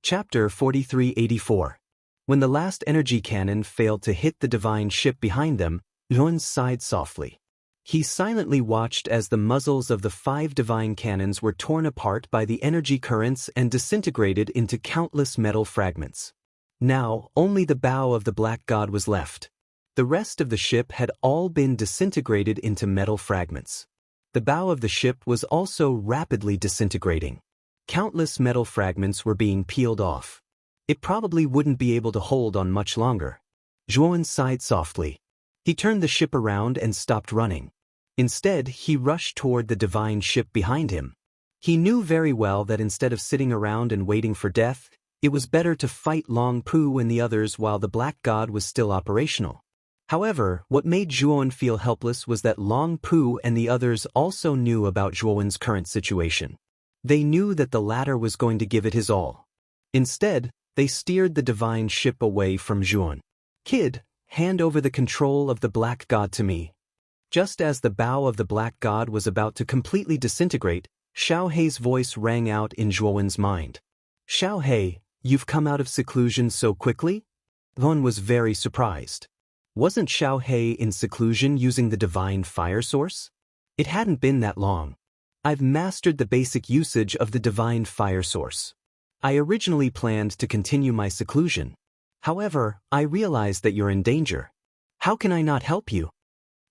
Chapter 4384. When the last energy cannon failed to hit the divine ship behind them, Yuan sighed softly. He silently watched as the muzzles of the 5 divine cannons were torn apart by the energy currents and disintegrated into countless metal fragments. Now, only the bow of the Black God was left. The rest of the ship had all been disintegrated into metal fragments. The bow of the ship was also rapidly disintegrating. Countless metal fragments were being peeled off. It probably wouldn't be able to hold on much longer. Zhuan sighed softly. He turned the ship around and stopped running. Instead, he rushed toward the divine ship behind him. He knew very well that instead of sitting around and waiting for death, it was better to fight Long Pu and the others while the Black God was still operational. However, what made Zhuan feel helpless was that Long Pu and the others also knew about Zhuan's current situation. They knew that the latter was going to give it his all. Instead, they steered the divine ship away from Zhuan. "Kid, hand over the control of the Black God to me." Just as the bow of the Black God was about to completely disintegrate, Xiao Hei's voice rang out in Zhuan's mind. "Xiao Hei, you've come out of seclusion so quickly?" Zhuan was very surprised. Wasn't Xiao Hei in seclusion using the divine fire source? It hadn't been that long. "I've mastered the basic usage of the divine fire source. I originally planned to continue my seclusion. However, I realize that you're in danger. How can I not help you?"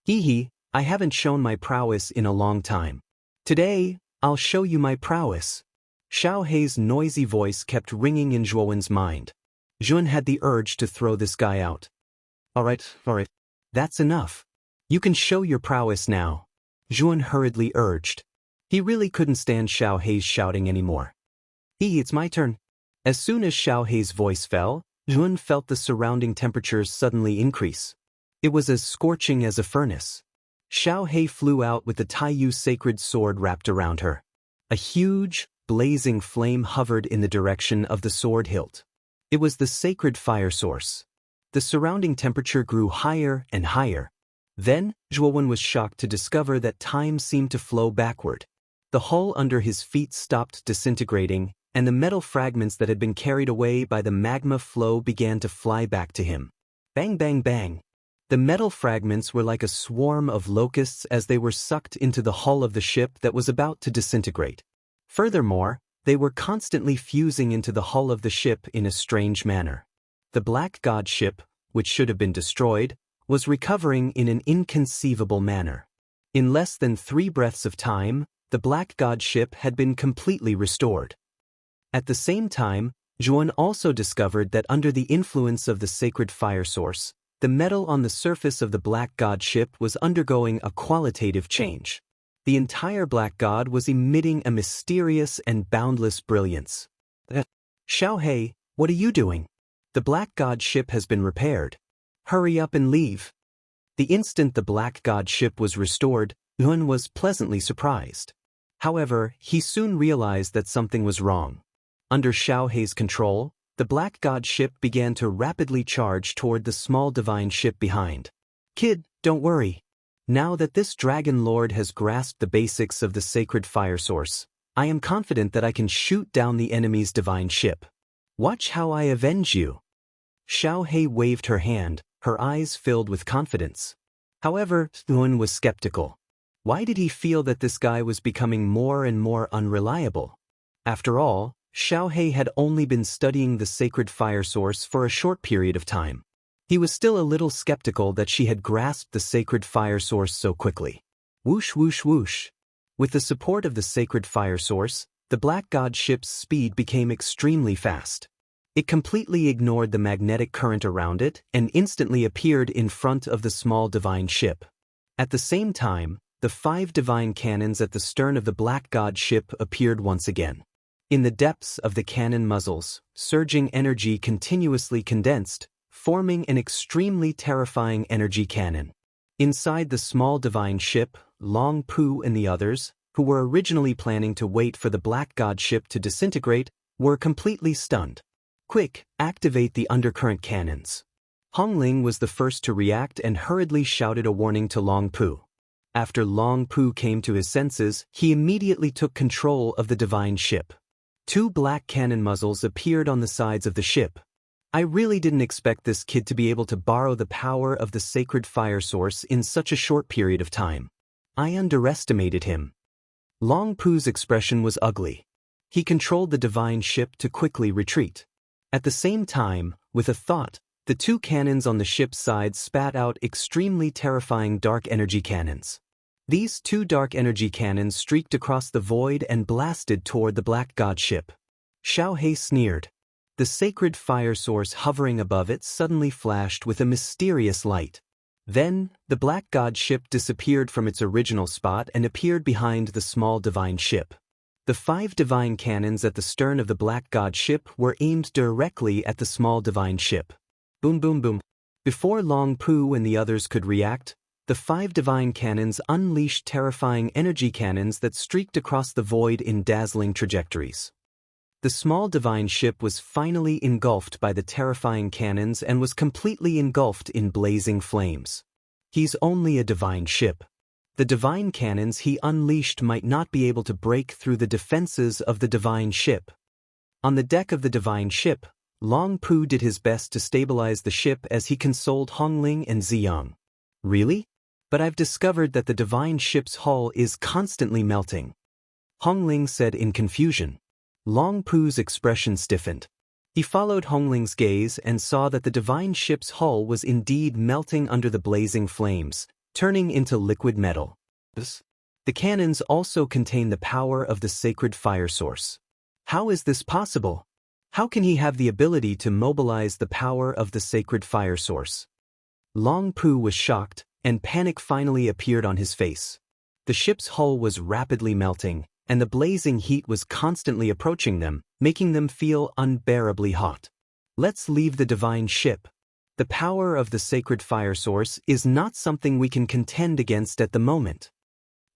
"Hehe, I haven't shown my prowess in a long time. Today, I'll show you my prowess." Xiao Hei's noisy voice kept ringing in Zhuan's mind. Zhuan had the urge to throw this guy out. All right. That's enough. You can show your prowess now," Zhuan hurriedly urged. He really couldn't stand Xiao Hei's shouting anymore. It's my turn." As soon as Xiao Hei's voice fell, Zhuan felt the surrounding temperatures suddenly increase. It was as scorching as a furnace. Xiao Hei flew out with the Taiyu sacred sword wrapped around her. A huge, blazing flame hovered in the direction of the sword hilt. It was the sacred fire source. The surrounding temperature grew higher and higher. Then, Zhuan was shocked to discover that time seemed to flow backward. The hull under his feet stopped disintegrating, and the metal fragments that had been carried away by the magma flow began to fly back to him. Bang, bang, bang. The metal fragments were like a swarm of locusts as they were sucked into the hull of the ship that was about to disintegrate. Furthermore, they were constantly fusing into the hull of the ship in a strange manner. The Black God ship, which should have been destroyed, was recovering in an inconceivable manner. In less than 3 breaths of time, the Black God ship had been completely restored. At the same time, Zhuan also discovered that under the influence of the sacred fire source, the metal on the surface of the Black God ship was undergoing a qualitative change. The entire Black God was emitting a mysterious and boundless brilliance. "Xiao Hei, what are you doing? The Black God ship has been repaired. Hurry up and leave." The instant the Black God ship was restored, Yuan was pleasantly surprised. However, he soon realized that something was wrong. Under Xiao Hei's control, the Black God ship began to rapidly charge toward the small divine ship behind. "Kid, don't worry. Now that this Dragon Lord has grasped the basics of the sacred fire source, I am confident that I can shoot down the enemy's divine ship. Watch how I avenge you." Xiao Hei waved her hand, her eyes filled with confidence. However, Yuan was skeptical. Why did he feel that this guy was becoming more and more unreliable? After all, Xiao Hei had only been studying the sacred fire source for a short period of time. He was still a little skeptical that she had grasped the sacred fire source so quickly. Whoosh, whoosh, whoosh. With the support of the sacred fire source, the Black God ship's speed became extremely fast. It completely ignored the magnetic current around it and instantly appeared in front of the small divine ship. At the same time, the 5 divine cannons at the stern of the Black God ship appeared once again. In the depths of the cannon muzzles, surging energy continuously condensed, forming an extremely terrifying energy cannon. Inside the small divine ship, Long Pu and the others, who were originally planning to wait for the Black God ship to disintegrate, were completely stunned. "Quick, activate the undercurrent cannons." Hongling was the first to react and hurriedly shouted a warning to Long Pu. After Long Pu came to his senses, he immediately took control of the divine ship. Two black cannon muzzles appeared on the sides of the ship. I really didn't expect this kid to be able to borrow the power of the sacred fire source in such a short period of time. I underestimated him. Long Pu's expression was ugly. He controlled the divine ship to quickly retreat. At the same time, with a thought, the two cannons on the ship's sides spat out extremely terrifying dark energy cannons. These two dark energy cannons streaked across the void and blasted toward the Black God ship. Xiao He sneered. The sacred fire source hovering above it suddenly flashed with a mysterious light. Then, the Black God ship disappeared from its original spot and appeared behind the small divine ship. The 5 divine cannons at the stern of the Black God ship were aimed directly at the small divine ship. Boom boom boom. Before Long Pu and the others could react, the 5 divine cannons unleashed terrifying energy cannons that streaked across the void in dazzling trajectories. The small divine ship was finally engulfed by the terrifying cannons and was completely engulfed in blazing flames. He's only a divine ship. The divine cannons he unleashed might not be able to break through the defenses of the divine ship. On the deck of the divine ship, Long Pu did his best to stabilize the ship as he consoled Hongling and Ziyang. Really? But I've discovered that the divine ship's hull is constantly melting. Hongling said in confusion. Long Pu's expression stiffened. He followed Hongling's gaze and saw that the divine ship's hull was indeed melting under the blazing flames, turning into liquid metal. The cannons also contain the power of the sacred fire source. How is this possible? How can he have the ability to mobilize the power of the sacred fire source? Long Pu was shocked, and panic finally appeared on his face. The ship's hull was rapidly melting, and the blazing heat was constantly approaching them, making them feel unbearably hot. Let's leave the divine ship. The power of the sacred fire source is not something we can contend against at the moment.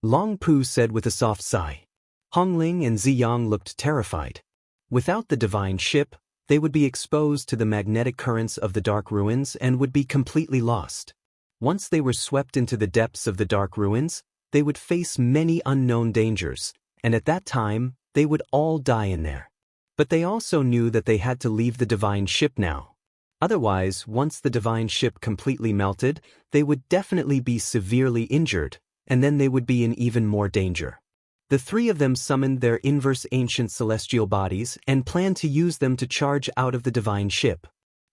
Long Pu said with a soft sigh. Hongling and Ziyang looked terrified. Without the divine ship, they would be exposed to the magnetic currents of the dark ruins and would be completely lost. Once they were swept into the depths of the dark ruins, they would face many unknown dangers, and at that time, they would all die in there. But they also knew that they had to leave the divine ship now. Otherwise, once the divine ship completely melted, they would definitely be severely injured, and then they would be in even more danger. The 3 of them summoned their inverse ancient celestial bodies and planned to use them to charge out of the divine ship.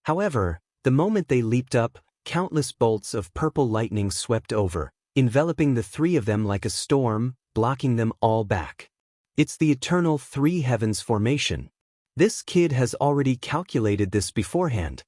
However, the moment they leaped up, countless bolts of purple lightning swept over, enveloping the 3 of them like a storm, blocking them all back. It's the eternal 3 heavens formation. This kid has already calculated this beforehand.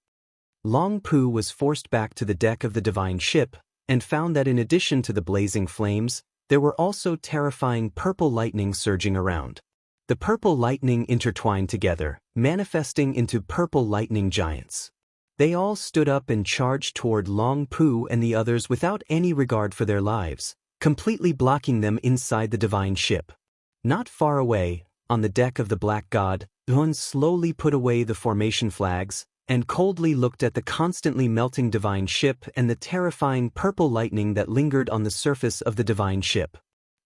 Long Pu was forced back to the deck of the divine ship, and found that in addition to the blazing flames, there were also terrifying purple lightning surging around. The purple lightning intertwined together, manifesting into purple lightning giants. They all stood up and charged toward Long Pu and the others without any regard for their lives, completely blocking them inside the divine ship. Not far away, on the deck of the Black God, Hun slowly put away the formation flags, and coldly looked at the constantly melting divine ship and the terrifying purple lightning that lingered on the surface of the divine ship.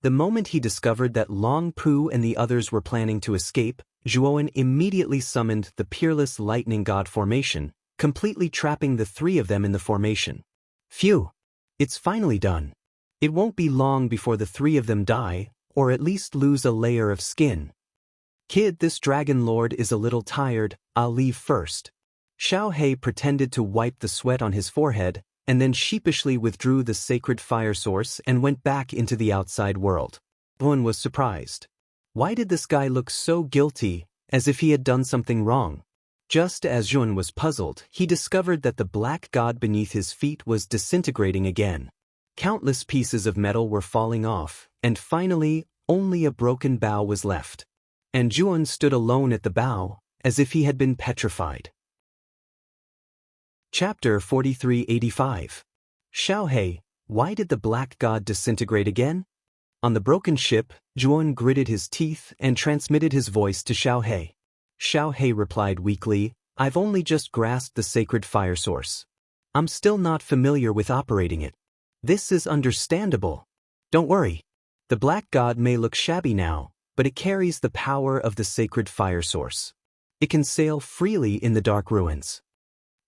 The moment he discovered that Long Pu and the others were planning to escape, Zhuowen immediately summoned the Peerless Lightning God formation, completely trapping the 3 of them in the formation. Phew! It's finally done. It won't be long before the 3 of them die, or at least lose a layer of skin. Kid, this dragon lord is a little tired, I'll leave first. Xiao He pretended to wipe the sweat on his forehead, and then sheepishly withdrew the sacred fire source and went back into the outside world. Hun was surprised. Why did this guy look so guilty, as if he had done something wrong? Just as Jun was puzzled, he discovered that the black god beneath his feet was disintegrating again. Countless pieces of metal were falling off, and finally, only a broken bow was left. And Jun stood alone at the bow, as if he had been petrified. Chapter 4385. Xiao He, why did the black god disintegrate again? On the broken ship, Zhuan gritted his teeth and transmitted his voice to Xiao He. Xiao He replied weakly, I've only just grasped the sacred fire source. I'm still not familiar with operating it. This is understandable. Don't worry. The black god may look shabby now, but it carries the power of the sacred fire source. It can sail freely in the dark ruins.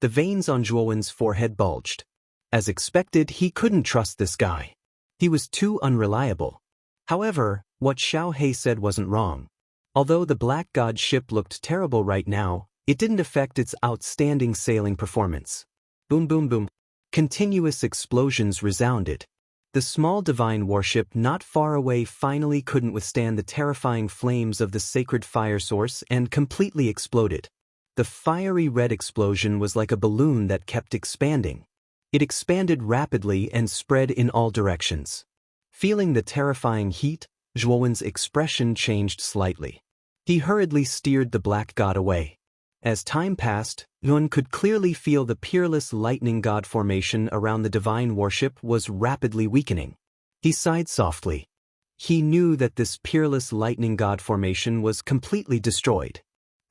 The veins on Zhuowen's forehead bulged. As expected, he couldn't trust this guy. He was too unreliable. However, what Xiao He said wasn't wrong. Although the Black God ship looked terrible right now, it didn't affect its outstanding sailing performance. Boom boom boom. Continuous explosions resounded. The small divine warship not far away finally couldn't withstand the terrifying flames of the sacred fire source and completely exploded. The fiery red explosion was like a balloon that kept expanding. It expanded rapidly and spread in all directions. Feeling the terrifying heat, Zhuowen's expression changed slightly. He hurriedly steered the Black God away. As time passed, Yun could clearly feel the peerless lightning god formation around the divine warship was rapidly weakening. He sighed softly. He knew that this peerless lightning god formation was completely destroyed.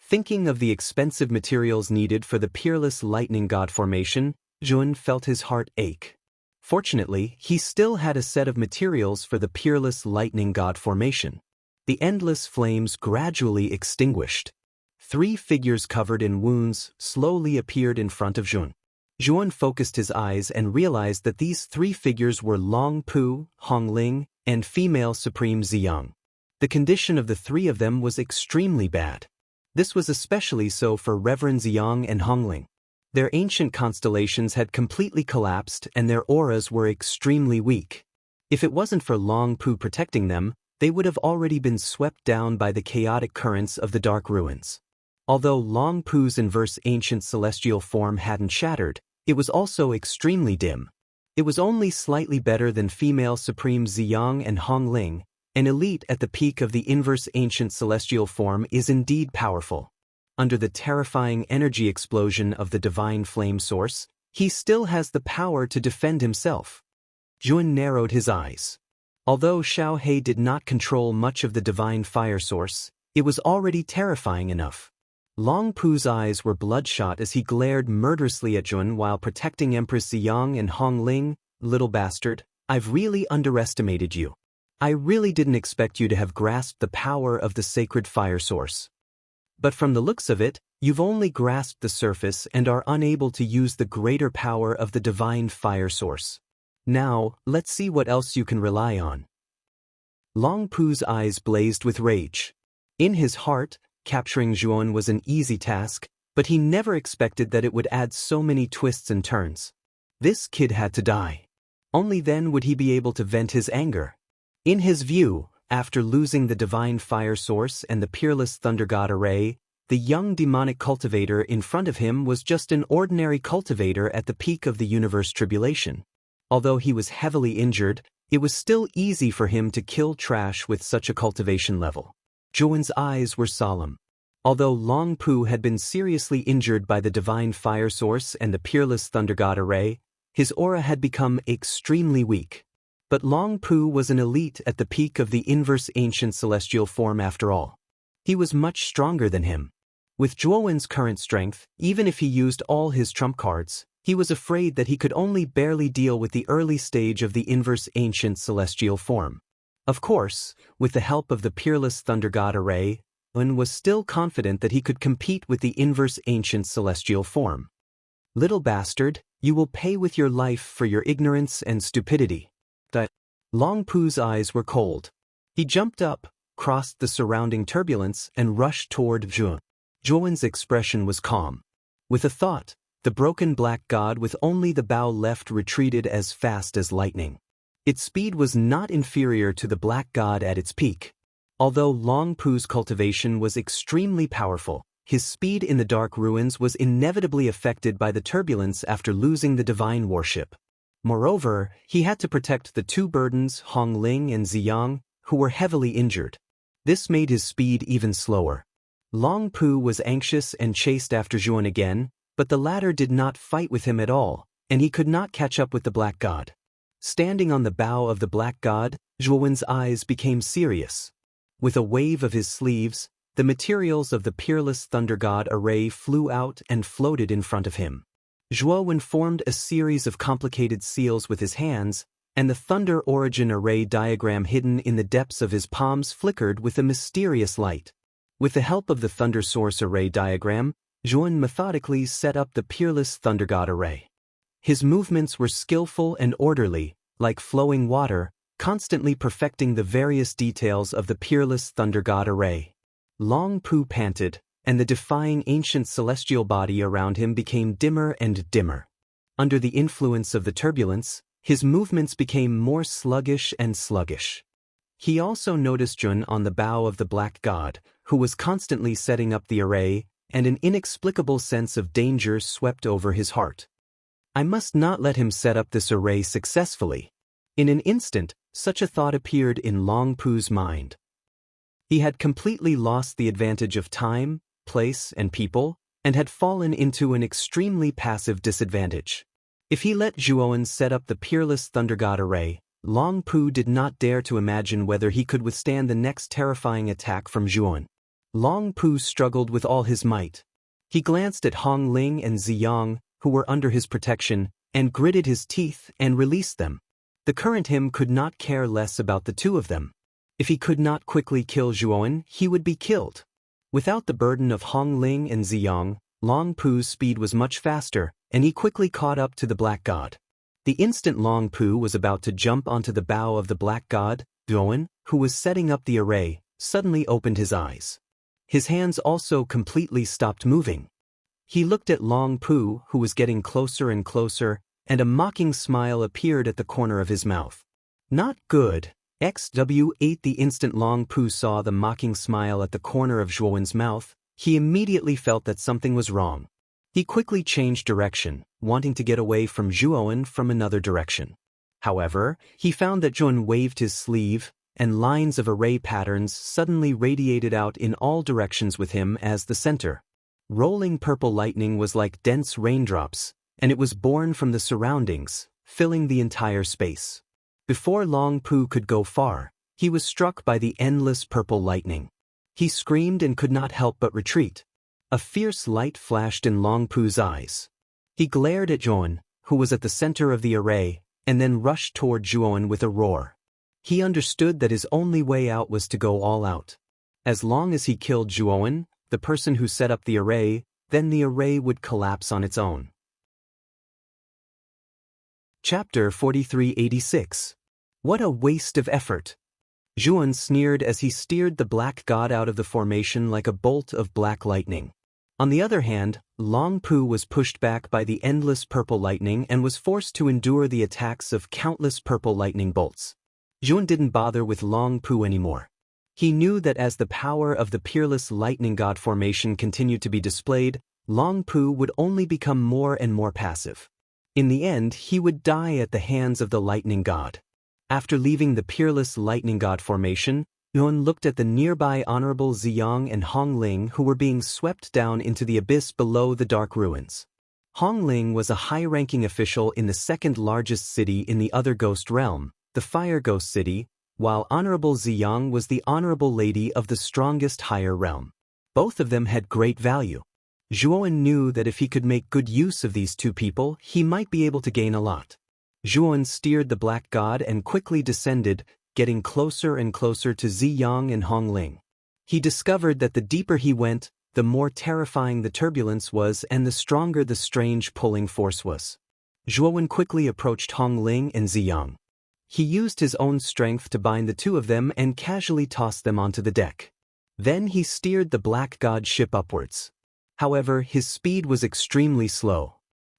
Thinking of the expensive materials needed for the peerless lightning god formation, Yun felt his heart ache. Fortunately, he still had a set of materials for the peerless lightning god formation. The endless flames gradually extinguished. 3 figures covered in wounds slowly appeared in front of Jun. Jun focused his eyes and realized that these 3 figures were Long Pu, Hong Ling, and female Supreme Ziyang. The condition of the 3 of them was extremely bad. This was especially so for Reverend Ziyang and Hong Ling. Their ancient constellations had completely collapsed and their auras were extremely weak. If it wasn't for Long Pu protecting them, they would have already been swept down by the chaotic currents of the dark ruins. Although Long Pu's inverse ancient celestial form hadn't shattered, it was also extremely dim. It was only slightly better than female Supreme Ziyang and Hong Ling. An elite at the peak of the inverse ancient celestial form is indeed powerful. Under the terrifying energy explosion of the divine flame source, he still has the power to defend himself. Jun narrowed his eyes. Although Xiao He did not control much of the divine fire source, it was already terrifying enough. Long Pu's eyes were bloodshot as he glared murderously at Jun while protecting Empress Ziyang and Hong Ling. Little bastard, I've really underestimated you. I really didn't expect you to have grasped the power of the sacred fire source. But from the looks of it, you've only grasped the surface and are unable to use the greater power of the divine fire source. Now, let's see what else you can rely on. Long Pu's eyes blazed with rage. In his heart, capturing Zhuon was an easy task, but he never expected that it would add so many twists and turns. This kid had to die. Only then would he be able to vent his anger. In his view, after losing the divine fire source and the peerless thunder god array, the young demonic cultivator in front of him was just an ordinary cultivator at the peak of the universe tribulation. Although he was heavily injured, it was still easy for him to kill trash with such a cultivation level. Zhuon's eyes were solemn. Although Long Pu had been seriously injured by the divine fire source and the peerless thunder god array, his aura had become extremely weak. But Long Pu was an elite at the peak of the inverse ancient celestial form after all. He was much stronger than him. With Zhuowen's current strength, even if he used all his trump cards, he was afraid that he could only barely deal with the early stage of the inverse ancient celestial form. Of course, with the help of the peerless thunder god array, Yun was still confident that he could compete with the inverse ancient celestial form. Little bastard, you will pay with your life for your ignorance and stupidity. Long Pu's eyes were cold. He jumped up, crossed the surrounding turbulence, and rushed toward Zhuon. Zhuon's expression was calm. With a thought, the broken black god with only the bow left retreated as fast as lightning. Its speed was not inferior to the black god at its peak. Although Long Pu's cultivation was extremely powerful, his speed in the dark ruins was inevitably affected by the turbulence after losing the divine warship. Moreover, he had to protect the 2 burdens, Hong Ling and Ziyang, who were heavily injured. This made his speed even slower. Long Pu was anxious and chased after Zhuon again, but the latter did not fight with him at all, and he could not catch up with the black god. Standing on the bow of the black god, Zhuowen's eyes became serious. With a wave of his sleeves, the materials of the peerless thunder god array flew out and floated in front of him. Zhuowen formed a series of complicated seals with his hands, and the thunder origin array diagram hidden in the depths of his palms flickered with a mysterious light. With the help of the thunder source array diagram, Zhuan methodically set up the peerless thunder god array. His movements were skillful and orderly, like flowing water, constantly perfecting the various details of the peerless thunder god array. Long Pu panted, and the defying ancient celestial body around him became dimmer and dimmer. Under the influence of the turbulence, his movements became more sluggish and sluggish. He also noticed Jun on the bow of the black god, who was constantly setting up the array, and an inexplicable sense of danger swept over his heart. I must not let him set up this array successfully. In an instant, such a thought appeared in Long Pu's mind. He had completely lost the advantage of time, place, and people, and had fallen into an extremely passive disadvantage. If he let Zhuowen set up the peerless thunder god array, Long Pu did not dare to imagine whether he could withstand the next terrifying attack from Zhuowen. Long Pu struggled with all his might. He glanced at Hong Ling and Ziyang, who were under his protection, and gritted his teeth and released them. The current him could not care less about the two of them. If he could not quickly kill Zhuowen, he would be killed. Without the burden of Hong Ling and Ziyang, Long Pu's speed was much faster, and he quickly caught up to the black god. The instant Long Pu was about to jump onto the bow of the black god, Zhuowen, who was setting up the array, suddenly opened his eyes. His hands also completely stopped moving. He looked at Long Pu, who was getting closer and closer, and a mocking smile appeared at the corner of his mouth. Not good. XW8 The instant Long Pu saw the mocking smile at the corner of Zhuowen's mouth, he immediately felt that something was wrong. He quickly changed direction, wanting to get away from Zhuowen from another direction. However, he found that Zhuowen waved his sleeve, and lines of array patterns suddenly radiated out in all directions with him as the center. Rolling purple lightning was like dense raindrops, and it was born from the surroundings, filling the entire space. Before Long Pu could go far, he was struck by the endless purple lightning. He screamed and could not help but retreat. A fierce light flashed in Long Pu's eyes. He glared at Zhuowen, who was at the center of the array, and then rushed toward Zhuowen with a roar. He understood that his only way out was to go all out. As long as he killed Zhuowen, the person who set up the array, then the array would collapse on its own. Chapter 4386. What a waste of effort! Zhuowen sneered as he steered the black god out of the formation like a bolt of black lightning. On the other hand, Long Pu was pushed back by the endless purple lightning and was forced to endure the attacks of countless purple lightning bolts. Zhuowen didn't bother with Long Pu anymore. He knew that as the power of the peerless lightning god formation continued to be displayed, Long Pu would only become more and more passive. In the end, he would die at the hands of the lightning god. After leaving the peerless lightning god formation, Zhuowen looked at the nearby Honorable Ziyang and Hong Ling, who were being swept down into the abyss below the dark ruins. Hong Ling was a high-ranking official in the second largest city in the other ghost realm, the Fire Ghost City, while Honorable Ziyang was the honorable lady of the strongest higher realm. Both of them had great value. Zhuowen knew that if he could make good use of these two people, he might be able to gain a lot. Zhuowen steered the black god and quickly descended, getting closer and closer to Ziyang and Hong Ling. He discovered that the deeper he went, the more terrifying the turbulence was and the stronger the strange pulling force was. Zhuowen quickly approached Hong Ling and Ziyang. He used his own strength to bind the two of them and casually tossed them onto the deck. Then he steered the black god ship upwards. However, his speed was extremely slow.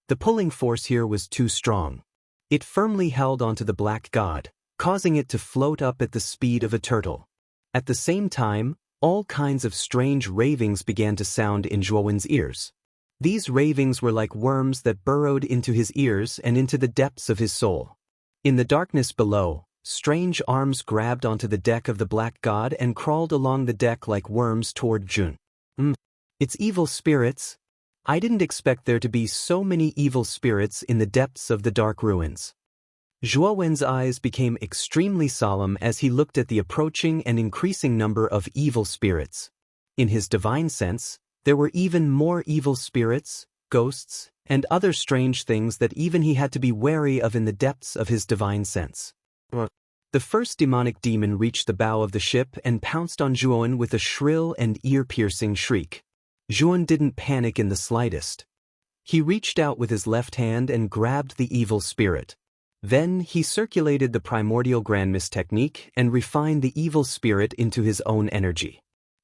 The pulling force here was too strong. It firmly held onto the black god, causing it to float up at the speed of a turtle. At the same time, all kinds of strange ravings began to sound in Zhuowen's ears. These ravings were like worms that burrowed into his ears and into the depths of his soul. In the darkness below, strange arms grabbed onto the deck of the black god and crawled along the deck like worms toward Jun. It's evil spirits. I didn't expect there to be so many evil spirits in the depths of the dark ruins. Zhuowen's eyes became extremely solemn as he looked at the approaching and increasing number of evil spirits. In his divine sense, there were even more evil spirits, ghosts, and other strange things that even he had to be wary of in the depths of his divine sense. The first demonic demon reached the bow of the ship and pounced on Zhuan with a shrill and ear-piercing shriek. Zhuan didn't panic in the slightest. He reached out with his left hand and grabbed the evil spirit. Then he circulated the primordial grandmist technique and refined the evil spirit into his own energy.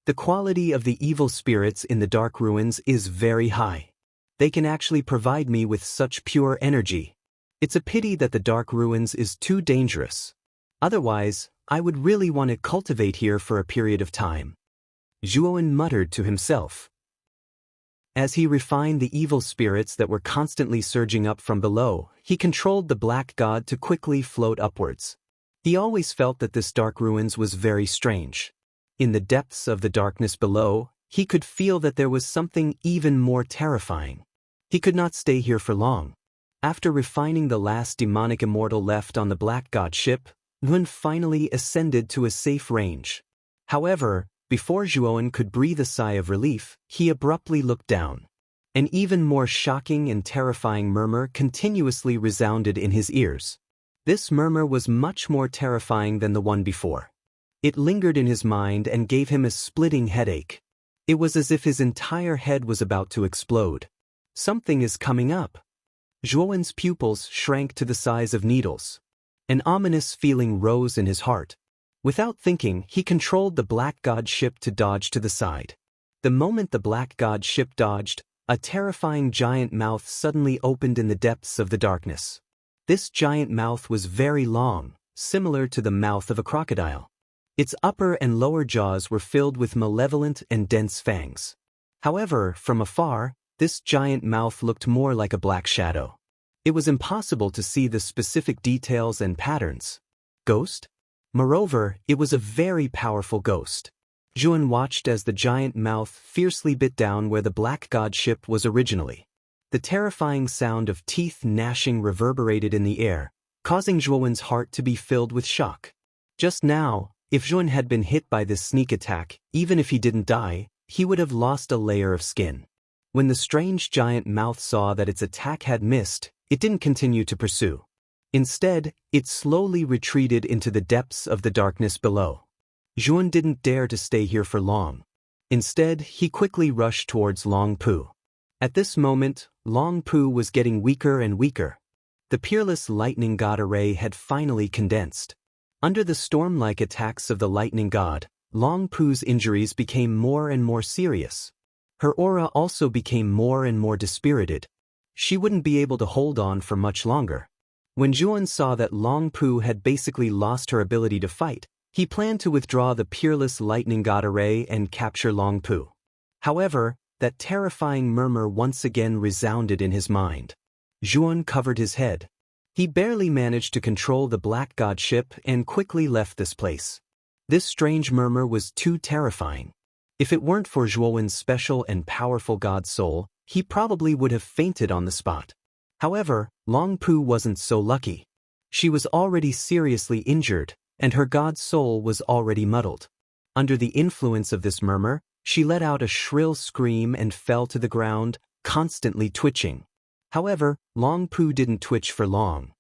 The quality of the evil spirits in the dark ruins is very high. They can actually provide me with such pure energy. It's a pity that the dark ruins is too dangerous. Otherwise, I would really want to cultivate here for a period of time. Zhuan muttered to himself. As he refined the evil spirits that were constantly surging up from below, he controlled the black god to quickly float upwards. He always felt that this dark ruins was very strange. In the depths of the darkness below, he could feel that there was something even more terrifying. He could not stay here for long. After refining the last demonic immortal left on the black god ship, Zhuan finally ascended to a safe range. However, before Zhuan could breathe a sigh of relief, he abruptly looked down. An even more shocking and terrifying murmur continuously resounded in his ears. This murmur was much more terrifying than the one before. It lingered in his mind and gave him a splitting headache. It was as if his entire head was about to explode. Something is coming up. Zhuan's pupils shrank to the size of needles. An ominous feeling rose in his heart. Without thinking, he controlled the black god ship to dodge to the side. The moment the black god ship dodged, a terrifying giant mouth suddenly opened in the depths of the darkness. This giant mouth was very long, similar to the mouth of a crocodile. Its upper and lower jaws were filled with malevolent and dense fangs. However, from afar, this giant mouth looked more like a black shadow. It was impossible to see the specific details and patterns. Ghost? Moreover, it was a very powerful ghost. Zhuan watched as the giant mouth fiercely bit down where the black god ship was originally. The terrifying sound of teeth gnashing reverberated in the air, causing Zhuan's heart to be filled with shock. Just now, if Zhuan had been hit by this sneak attack, even if he didn't die, he would have lost a layer of skin. When the strange giant mouth saw that its attack had missed, it didn't continue to pursue. Instead, it slowly retreated into the depths of the darkness below. Zhuan didn't dare to stay here for long. Instead, he quickly rushed towards Long Pu. At this moment, Long Pu was getting weaker and weaker. The peerless lightning god array had finally condensed. Under the storm-like attacks of the lightning god, Long Pu's injuries became more and more serious. Her aura also became more and more dispirited. She wouldn't be able to hold on for much longer. When Zhuan saw that Long Pu had basically lost her ability to fight, he planned to withdraw the peerless lightning god array and capture Long Pu. However, that terrifying murmur once again resounded in his mind. Zhuan covered his head. He barely managed to control the black god ship and quickly left this place. This strange murmur was too terrifying. If it weren't for Zhuan's special and powerful god soul, he probably would have fainted on the spot. However, Long Pu wasn't so lucky. She was already seriously injured, and her god soul was already muddled. Under the influence of this murmur, she let out a shrill scream and fell to the ground, constantly twitching. However, Long Pu didn't twitch for long.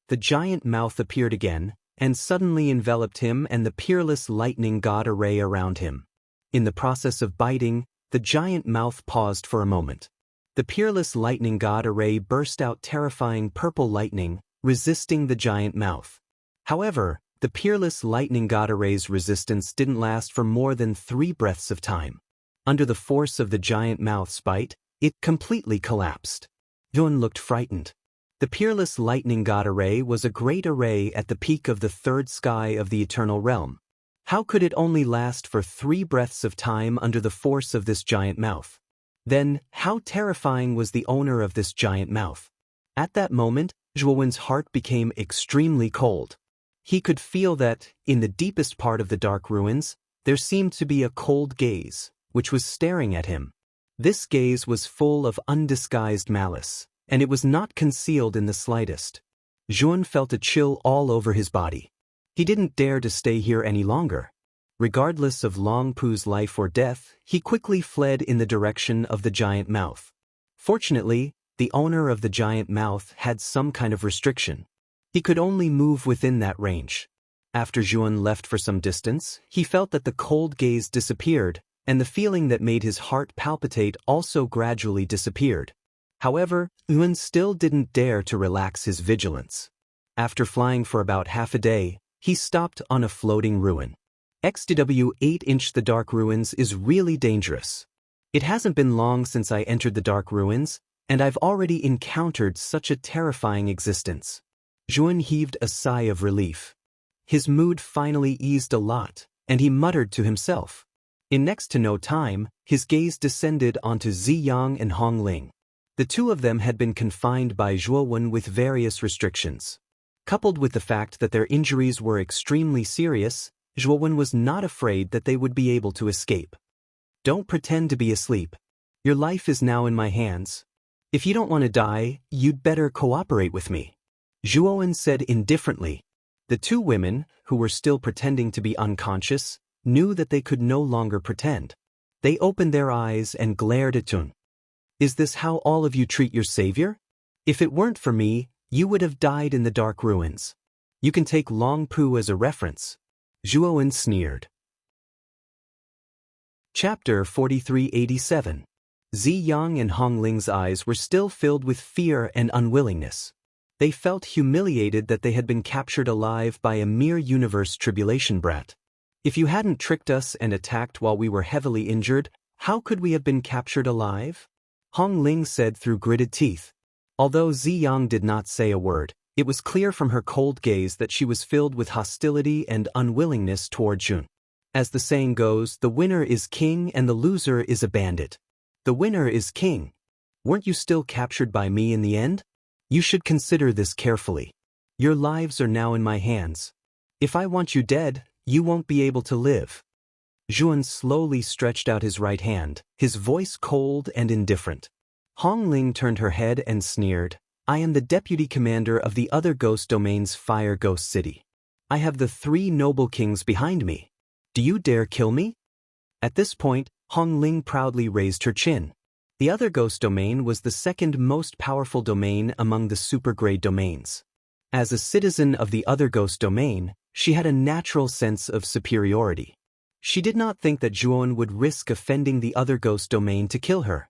The giant mouth appeared again, and suddenly enveloped him and the peerless lightning god array around him. In the process of biting, the giant mouth paused for a moment. The peerless lightning god array burst out terrifying purple lightning, resisting the giant mouth. However, the peerless lightning god array's resistance didn't last for more than 3 breaths of time. Under the force of the giant mouth's bite, it completely collapsed. Zhuan looked frightened. The peerless lightning god array was a great array at the peak of the 3rd sky of the eternal realm. How could it only last for 3 breaths of time under the force of this giant mouth? Then, how terrifying was the owner of this giant mouth? At that moment, Zhuan's heart became extremely cold. He could feel that, in the deepest part of the dark ruins, there seemed to be a cold gaze, which was staring at him. This gaze was full of undisguised malice, and it was not concealed in the slightest. Zhuan felt a chill all over his body. He didn't dare to stay here any longer. Regardless of Long Pu's life or death, he quickly fled in the direction of the giant mouth. Fortunately, the owner of the giant mouth had some kind of restriction. He could only move within that range. After Zhuan left for some distance, he felt that the cold gaze disappeared, and the feeling that made his heart palpitate also gradually disappeared. However, Yuan still didn't dare to relax his vigilance. After flying for about half a day, he stopped on a floating ruin. XDW 8-inch. The dark ruins is really dangerous. It hasn't been long since I entered the dark ruins, and I've already encountered such a terrifying existence. Zhuan heaved a sigh of relief. His mood finally eased a lot, and he muttered to himself. In next to no time, his gaze descended onto Ziyang and Hongling. The two of them had been confined by Zhuowen with various restrictions. Coupled with the fact that their injuries were extremely serious, Zhuowen was not afraid that they would be able to escape. Don't pretend to be asleep. Your life is now in my hands. If you don't want to die, you'd better cooperate with me, Zhuowen said indifferently. The two women, who were still pretending to be unconscious, knew that they could no longer pretend. They opened their eyes and glared at Zhuan. Is this how all of you treat your savior? If it weren't for me, you would have died in the dark ruins. You can take Long Pu as a reference. Zhuowen sneered. Chapter 4387. Ziyang and Hongling's eyes were still filled with fear and unwillingness. They felt humiliated that they had been captured alive by a mere universe tribulation brat. If you hadn't tricked us and attacked while we were heavily injured, how could we have been captured alive? Hongling said through gritted teeth. Although Ziyang did not say a word, it was clear from her cold gaze that she was filled with hostility and unwillingness toward Zhuan. As the saying goes, the winner is king and the loser is a bandit. The winner is king. Weren't you still captured by me in the end? You should consider this carefully. Your lives are now in my hands. If I want you dead, you won't be able to live. Zhuan slowly stretched out his right hand, his voice cold and indifferent. Hongling turned her head and sneered. I am the deputy commander of the other ghost domain's Fire Ghost City. I have the 3 noble kings behind me. Do you dare kill me? At this point, Hongling proudly raised her chin. The other ghost domain was the second most powerful domain among the supergrade domains. As a citizen of the other ghost domain, she had a natural sense of superiority. She did not think that Zhuowen would risk offending the other ghost domain to kill her.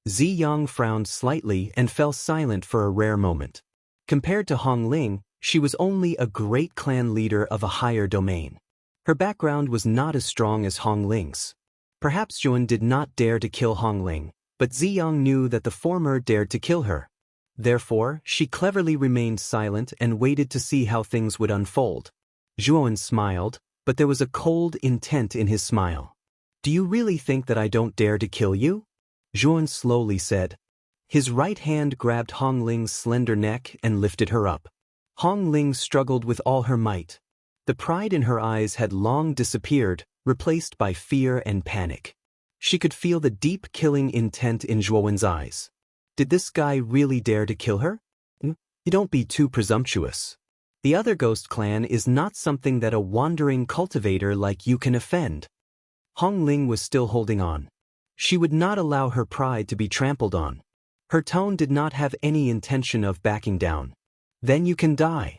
Ziyang frowned slightly and fell silent for a rare moment. Compared to Hongling, she was only a great clan leader of a higher domain. Her background was not as strong as Hongling's. Perhaps Zhuowen did not dare to kill Hongling, but Ziyang knew that the former dared to kill her. Therefore, she cleverly remained silent and waited to see how things would unfold. Zhuowen smiled, but there was a cold intent in his smile. Do you really think that I don't dare to kill you? Zhuowen slowly said. His right hand grabbed Hongling's slender neck and lifted her up. Hongling struggled with all her might. The pride in her eyes had long disappeared, replaced by fear and panic. She could feel the deep killing intent in Zhuowen's eyes. Did this guy really dare to kill her? Don't be too presumptuous. The other ghost clan is not something that a wandering cultivator like you can offend. Hongling was still holding on. She would not allow her pride to be trampled on. Her tone did not have any intention of backing down. Then you can die.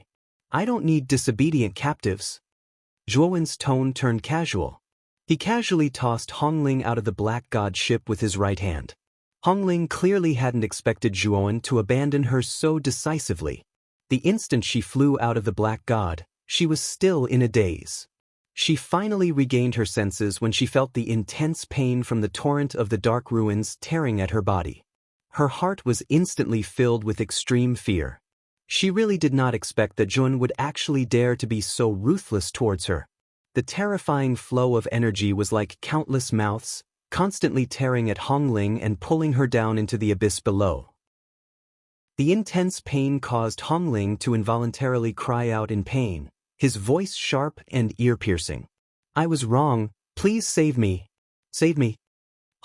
I don't need disobedient captives. Zhuowen's tone turned casual. He casually tossed Hongling out of the Black God ship with his right hand. Hongling clearly hadn't expected Zhuowen to abandon her so decisively. The instant she flew out of the Black God, she was still in a daze. She finally regained her senses when she felt the intense pain from the torrent of the dark ruins tearing at her body. Her heart was instantly filled with extreme fear. She really did not expect that Zhuowen would actually dare to be so ruthless towards her. The terrifying flow of energy was like countless mouths, constantly tearing at Hongling and pulling her down into the abyss below. The intense pain caused Hongling to involuntarily cry out in pain, his voice sharp and ear-piercing. I was wrong, please save me. Save me.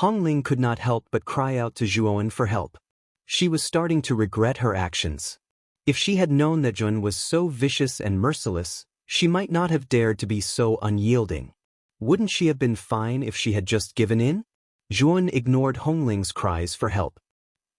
Hongling could not help but cry out to Zhuowen for help. She was starting to regret her actions. If she had known that Zhuowen was so vicious and merciless, she might not have dared to be so unyielding. Wouldn't she have been fine if she had just given in? Zhuowen ignored Hongling's cries for help.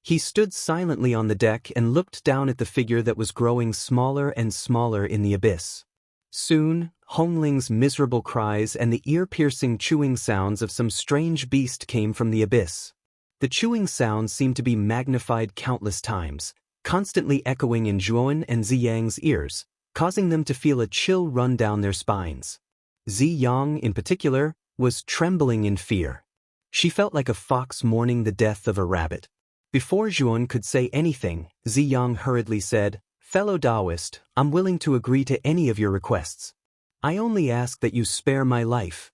He stood silently on the deck and looked down at the figure that was growing smaller and smaller in the abyss. Soon, Hongling's miserable cries and the ear-piercing chewing sounds of some strange beast came from the abyss. The chewing sounds seemed to be magnified countless times, constantly echoing in Zhuan and Ziyang's ears, causing them to feel a chill run down their spines. Ziyang, in particular, was trembling in fear. She felt like a fox mourning the death of a rabbit. Before Zhuan could say anything, Ziyang hurriedly said, "Fellow Taoist, I'm willing to agree to any of your requests. I only ask that you spare my life."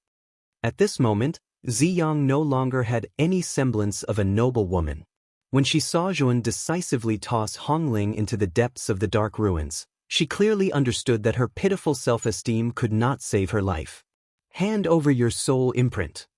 At this moment, Ziyang no longer had any semblance of a noble woman. When she saw Zhuan decisively toss Hongling into the depths of the dark ruins, she clearly understood that her pitiful self-esteem could not save her life. "Hand over your soul imprint,"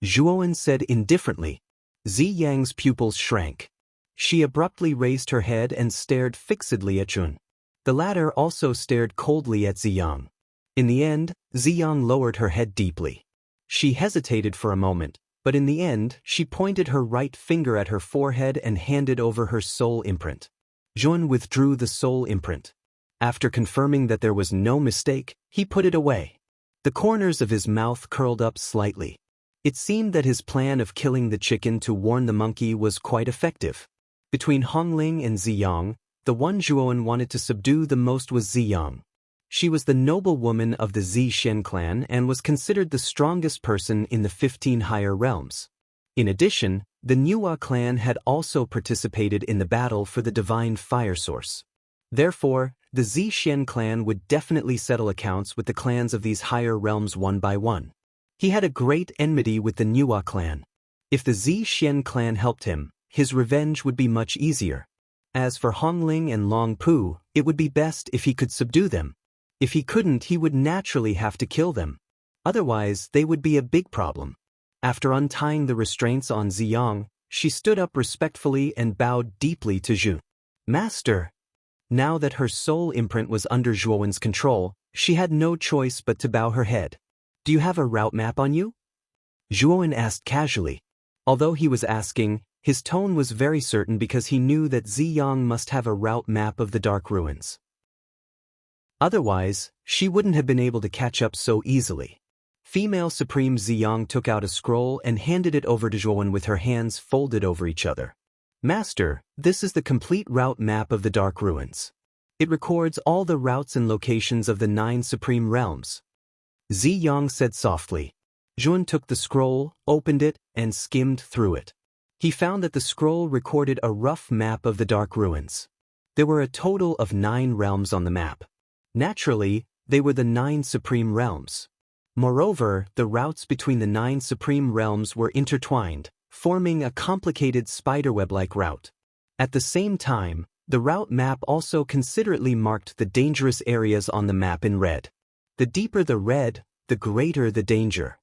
Zhuan said indifferently. Ziyang's pupils shrank. She abruptly raised her head and stared fixedly at Zhuan. The latter also stared coldly at Ziyang. In the end, Ziyang lowered her head deeply. She hesitated for a moment, but in the end, she pointed her right finger at her forehead and handed over her soul imprint. Zhuan withdrew the soul imprint. After confirming that there was no mistake, he put it away. The corners of his mouth curled up slightly. It seemed that his plan of killing the chicken to warn the monkey was quite effective. Between Hongling and Ziyang, the one Zhuan wanted to subdue the most was Ziyang. She was the noble woman of the Zishen clan and was considered the strongest person in the 15 higher realms. In addition, the Nuwa clan had also participated in the battle for the divine fire source. Therefore, the Zishen clan would definitely settle accounts with the clans of these higher realms one by one. He had a great enmity with the Nuwa clan. If the Zishen clan helped him, his revenge would be much easier. As for Hongling and Long Pu, it would be best if he could subdue them. If he couldn't, he would naturally have to kill them. Otherwise, they would be a big problem. After untying the restraints on Ziyang, she stood up respectfully and bowed deeply to Zhu. "Master." Now that her soul imprint was under Zhuan's control, she had no choice but to bow her head. "Do you have a route map on you?" Zhuan asked casually. Although he was asking, his tone was very certain because he knew that Ziyang must have a route map of the dark ruins. Otherwise, she wouldn't have been able to catch up so easily. Female Supreme Ziyang took out a scroll and handed it over to Zhuan with her hands folded over each other. "Master, this is the complete route map of the dark ruins. It records all the routes and locations of the 9 supreme realms." Ziyang said softly. Zhuan took the scroll, opened it, and skimmed through it. He found that the scroll recorded a rough map of the dark ruins. There were a total of 9 realms on the map. Naturally, they were the 9 supreme realms. Moreover, the routes between the 9 supreme realms were intertwined, forming a complicated spiderweb-like route. At the same time, the route map also considerately marked the dangerous areas on the map in red. The deeper the red, the greater the danger.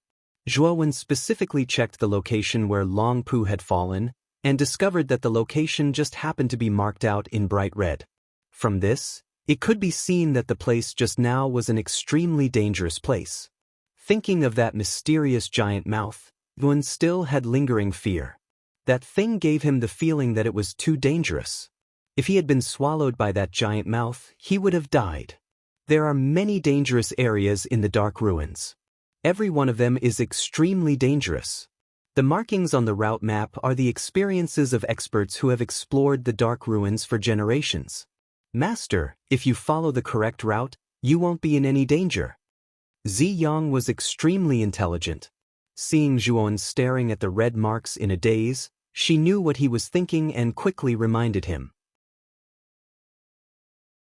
Zhuan specifically checked the location where Long Pu had fallen, and discovered that the location just happened to be marked out in bright red. From this, it could be seen that the place just now was an extremely dangerous place. Thinking of that mysterious giant mouth, Zhuan still had lingering fear. That thing gave him the feeling that it was too dangerous. If he had been swallowed by that giant mouth, he would have died. There are many dangerous areas in the dark ruins. Every one of them is extremely dangerous. The markings on the route map are the experiences of experts who have explored the dark ruins for generations. "Master, if you follow the correct route, you won't be in any danger." Ziyang was extremely intelligent. Seeing Zhuan staring at the red marks in a daze, she knew what he was thinking and quickly reminded him.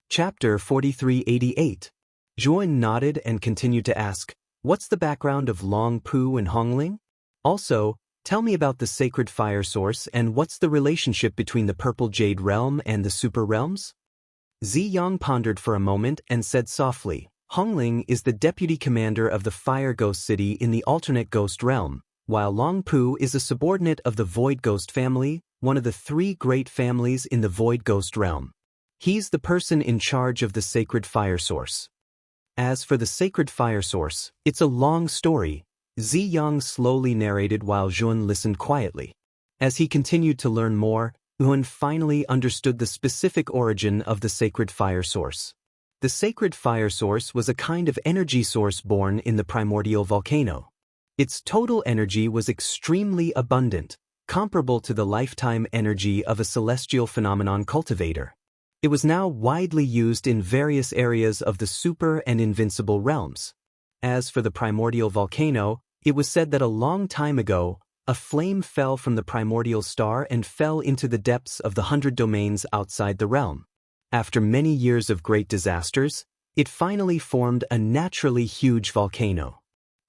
Chapter 4388. Zhuan nodded and continued to ask, "What's the background of Long Pu and Hongling? Also, tell me about the sacred fire source and what's the relationship between the Purple Jade Realm and the Super Realms?" Ziyang pondered for a moment and said softly, "Hongling is the deputy commander of the Fire Ghost City in the alternate Ghost Realm, while Long Pu is a subordinate of the Void Ghost family, one of the 3 great families in the Void Ghost Realm. He's the person in charge of the sacred fire source." As for the sacred fire source, it's a long story, Ziyang slowly narrated while Zhuan listened quietly. As he continued to learn more, Yuan finally understood the specific origin of the sacred fire source. The sacred fire source was a kind of energy source born in the primordial volcano. Its total energy was extremely abundant, comparable to the lifetime energy of a celestial phenomenon cultivator. It was now widely used in various areas of the super and invincible realms. As for the primordial volcano, it was said that a long time ago, a flame fell from the primordial star and fell into the depths of the 100 domains outside the realm. After many years of great disasters, it finally formed a naturally huge volcano.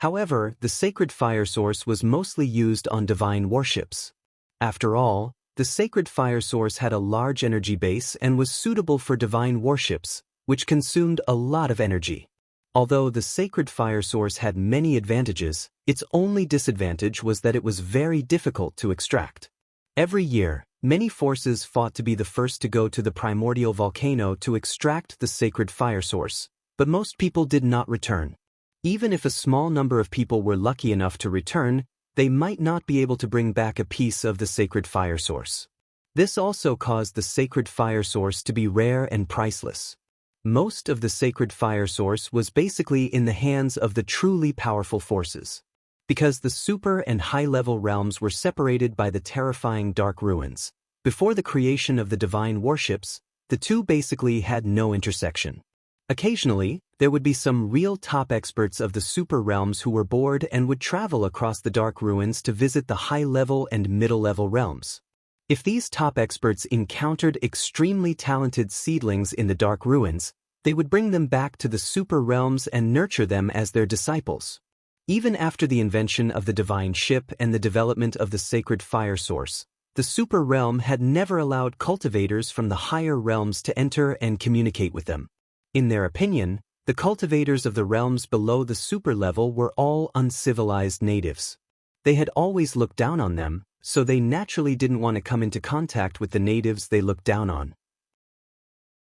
However, the sacred fire source was mostly used on divine warships. After all, the sacred fire source had a large energy base and was suitable for divine warships, which consumed a lot of energy. Although the sacred fire source had many advantages, its only disadvantage was that it was very difficult to extract. Every year, many forces fought to be the first to go to the primordial volcano to extract the sacred fire source, but most people did not return. Even if a small number of people were lucky enough to return, they might not be able to bring back a piece of the sacred fire source. This also caused the sacred fire source to be rare and priceless. Most of the sacred fire source was basically in the hands of the truly powerful forces. Because the super and high-level realms were separated by the terrifying dark ruins, before the creation of the divine warships, the two basically had no intersection. Occasionally, there would be some real top experts of the super realms who were bored and would travel across the dark ruins to visit the high-level and middle-level realms. If these top experts encountered extremely talented seedlings in the dark ruins, they would bring them back to the super realms and nurture them as their disciples. Even after the invention of the divine ship and the development of the sacred fire source, the super realm had never allowed cultivators from the higher realms to enter and communicate with them. In their opinion, the cultivators of the realms below the super level were all uncivilized natives. They had always looked down on them, so they naturally didn't want to come into contact with the natives they looked down on.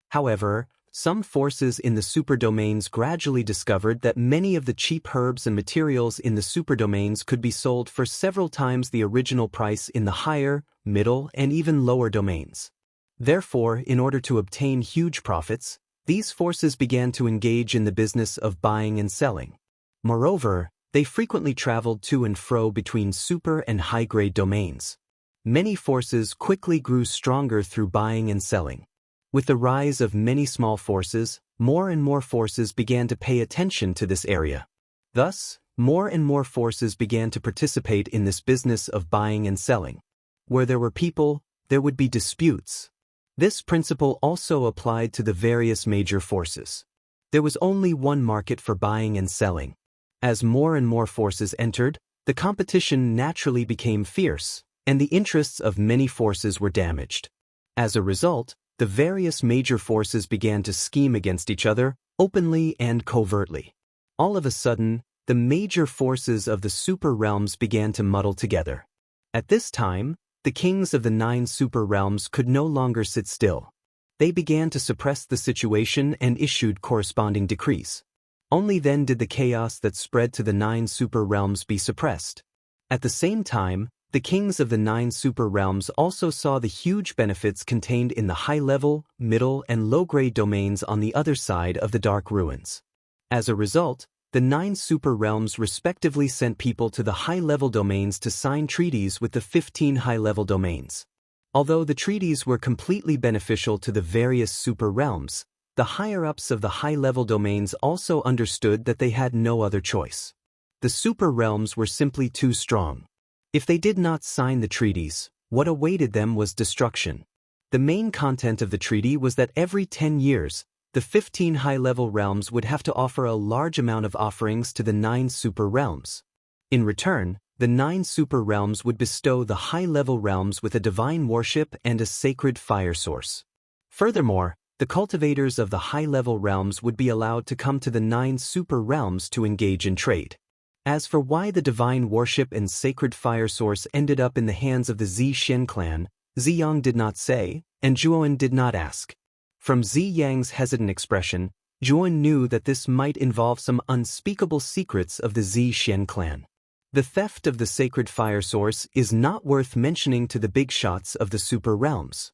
However, some forces in the superdomains gradually discovered that many of the cheap herbs and materials in the superdomains could be sold for several times the original price in the higher, middle, and even lower domains. Therefore, in order to obtain huge profits, these forces began to engage in the business of buying and selling. Moreover, they frequently traveled to and fro between super and high-grade domains. Many forces quickly grew stronger through buying and selling. With the rise of many small forces, more and more forces began to pay attention to this area. Thus, more and more forces began to participate in this business of buying and selling. Where there were people, there would be disputes. This principle also applied to the various major forces. There was only one market for buying and selling. As more and more forces entered, the competition naturally became fierce, and the interests of many forces were damaged. As a result, the various major forces began to scheme against each other, openly and covertly. All of a sudden, the major forces of the super realms began to muddle together. At this time, the kings of the 9 super realms could no longer sit still. They began to suppress the situation and issued corresponding decrees. Only then did the chaos that spread to the 9 super realms be suppressed. At the same time, the kings of the 9 super realms also saw the huge benefits contained in the high-level, middle, and low-grade domains on the other side of the dark ruins. As a result, the 9 super realms respectively sent people to the high-level domains to sign treaties with the 15 high-level domains. Although the treaties were completely beneficial to the various super realms, the higher-ups of the high-level domains also understood that they had no other choice. The super realms were simply too strong. If they did not sign the treaties, what awaited them was destruction. The main content of the treaty was that every 10 years, the 15 high-level realms would have to offer a large amount of offerings to the 9 super realms. In return, the 9 super realms would bestow the high-level realms with a divine worship and a sacred fire source. Furthermore, the cultivators of the high-level realms would be allowed to come to the 9 super realms to engage in trade. As for why the divine worship and sacred fire source ended up in the hands of the Zixin clan, Ziyang did not say, and Zhuan did not ask. From Ziyang's hesitant expression, Zhuan knew that this might involve some unspeakable secrets of the Zixin clan. The theft of the sacred fire source is not worth mentioning to the big shots of the super realms.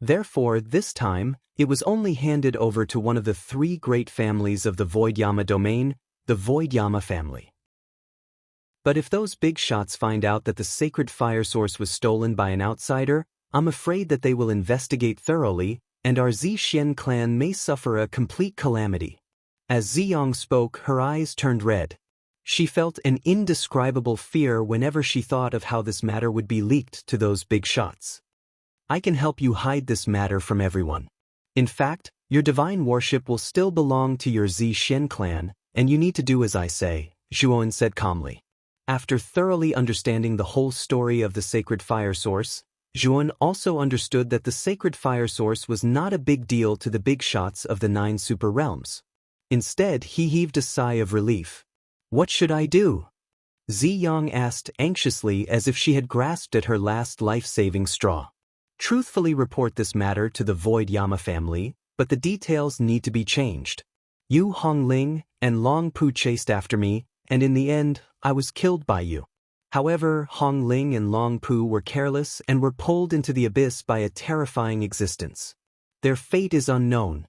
Therefore, this time, it was only handed over to one of the three great families of the Void Yama domain, the Void Yama family. But if those big shots find out that the sacred fire source was stolen by an outsider, I'm afraid that they will investigate thoroughly, and our Zixuan clan may suffer a complete calamity. As Ziyang spoke, her eyes turned red. She felt an indescribable fear whenever she thought of how this matter would be leaked to those big shots. I can help you hide this matter from everyone. In fact, your divine worship will still belong to your Zixuan clan, and you need to do as I say, Zhuan said calmly. After thoroughly understanding the whole story of the sacred fire source, Zhuan also understood that the sacred fire source was not a big deal to the big shots of the 9 super realms. Instead, he heaved a sigh of relief. What should I do? Ziyang asked anxiously as if she had grasped at her last life-saving straw. Truthfully report this matter to the Void Yama family, but the details need to be changed. You Hongling and Long Pu chased after me, and in the end, I was killed by you. However, Hongling and Long Pu were careless and were pulled into the abyss by a terrifying existence. Their fate is unknown.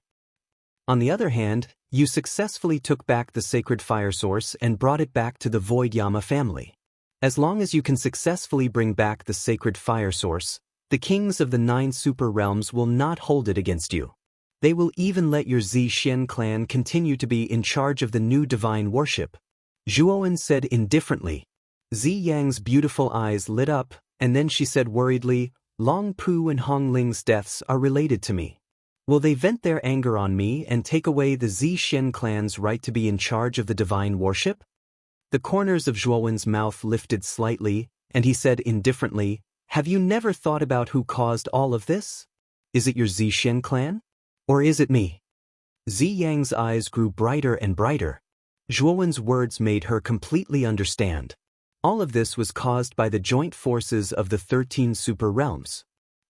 On the other hand, you successfully took back the sacred fire source and brought it back to the Void Yama family. As long as you can successfully bring back the sacred fire source, the kings of the 9 super realms will not hold it against you. They will even let your Zixuan clan continue to be in charge of the new divine worship. Zhuowen said indifferently. Ziyang's beautiful eyes lit up, and then she said worriedly, Long Pu and Hongling's deaths are related to me. Will they vent their anger on me and take away the Zixuan clan's right to be in charge of the divine worship? The corners of Zhuowen's mouth lifted slightly, and he said indifferently, Have you never thought about who caused all of this? Is it your Zixuan clan? Or is it me? Ziyang's eyes grew brighter and brighter. Zhuowen's words made her completely understand. All of this was caused by the joint forces of the 13 super realms.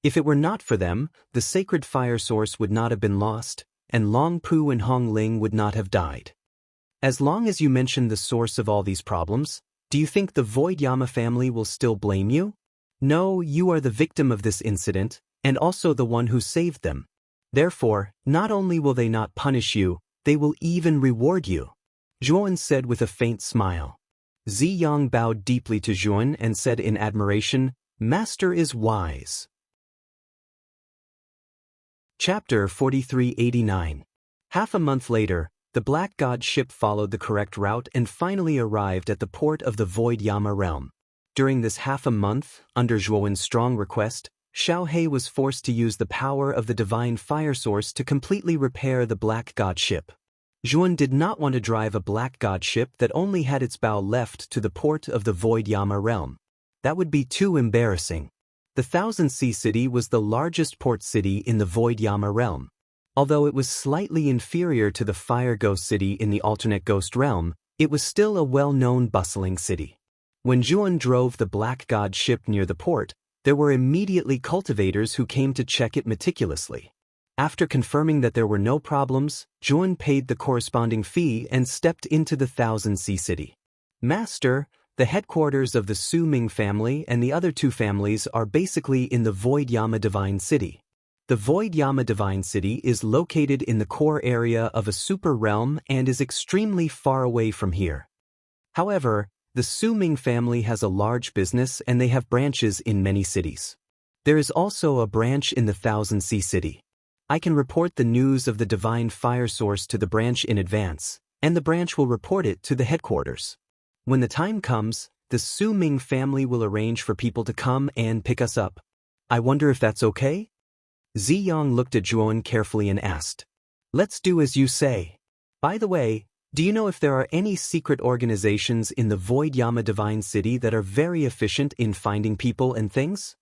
If it were not for them, the sacred fire source would not have been lost, and Long Pu and Hongling would not have died. As long as you mention the source of all these problems, do you think the Void Yama family will still blame you? No, you are the victim of this incident, and also the one who saved them. Therefore, not only will they not punish you, they will even reward you. Zhuan said with a faint smile. Ziyang bowed deeply to Zhuan and said in admiration, Master is wise. Chapter 4389. Half a month later, the Black God ship followed the correct route and finally arrived at the port of the Void Yama realm. During this half a month, under Zhuowen's strong request, Xiao He was forced to use the power of the divine fire source to completely repair the Black God ship. Zhuan did not want to drive a Black God ship that only had its bow left to the port of the Void Yama realm. That would be too embarrassing. The Thousand Sea City was the largest port city in the Void Yama realm. Although it was slightly inferior to the Fire Ghost City in the alternate Ghost realm, it was still a well-known bustling city. When Zhuan drove the Black God ship near the port, there were immediately cultivators who came to check it meticulously. After confirming that there were no problems, Zhuan paid the corresponding fee and stepped into the Thousand Sea City. Master, the headquarters of the Su Ming family and the other 2 families are basically in the Void Yama Divine City. The Void Yama Divine City is located in the core area of a super realm and is extremely far away from here. However, the Su Ming family has a large business and they have branches in many cities. There is also a branch in the Thousand Sea City. I can report the news of the divine fire source to the branch in advance, and the branch will report it to the headquarters. When the time comes, the Su Ming family will arrange for people to come and pick us up. I wonder if that's okay? Ziyang looked at Zhuan carefully and asked. Let's do as you say. By the way, do you know if there are any secret organizations in the Void Yama Divine City that are very efficient in finding people and things?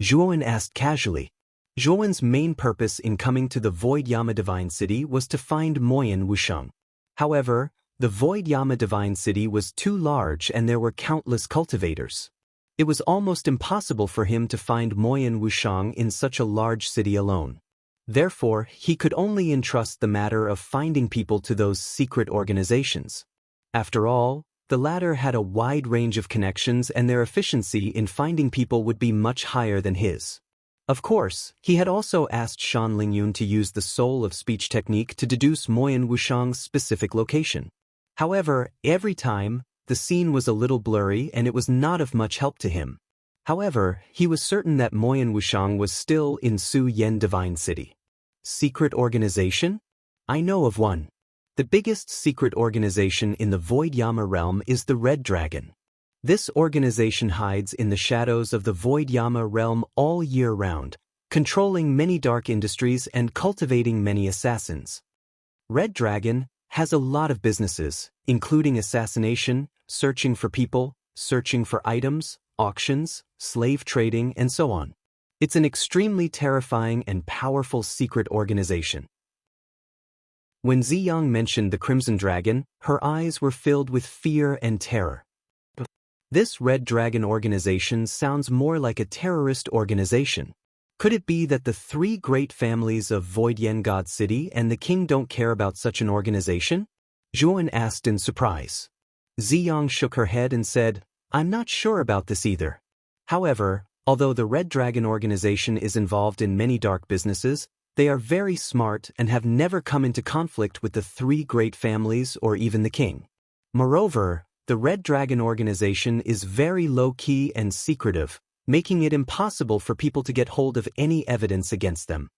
Zhuan asked casually. Zhuowen's main purpose in coming to the Void Yama Divine City was to find Moyan Wusheng. However, the Void Yama Divine City was too large and there were countless cultivators. It was almost impossible for him to find Moyan Wusheng in such a large city alone. Therefore, he could only entrust the matter of finding people to those secret organizations. After all, The latter had a wide range of connections and their efficiency in finding people would be much higher than his. Of course, he had also asked Shan Lingyun to use the soul of speech technique to deduce Moyan Wushang's specific location. However, every time, the scene was a little blurry and it was not of much help to him. However, he was certain that Moyan Wushang was still in Su Yen Divine City. Secret organization? I know of one. The biggest secret organization in the Void Yama realm is the Red Dragon. This organization hides in the shadows of the Void Yama realm all year round, controlling many dark industries and cultivating many assassins. Red Dragon has a lot of businesses, including assassination, searching for people, searching for items, auctions, slave trading, and so on. It's an extremely terrifying and powerful secret organization. When Ziyang mentioned the Crimson Dragon, her eyes were filled with fear and terror. This Red Dragon organization sounds more like a terrorist organization. Could it be that the three great families of Void Yen God City and the king don't care about such an organization? Zhuan asked in surprise. Ziyang shook her head and said, I'm not sure about this either. However, although the Red Dragon organization is involved in many dark businesses, they are very smart and have never come into conflict with the three great families or even the king. Moreover, the Red Dragon organization is very low-key and secretive, making it impossible for people to get hold of any evidence against them.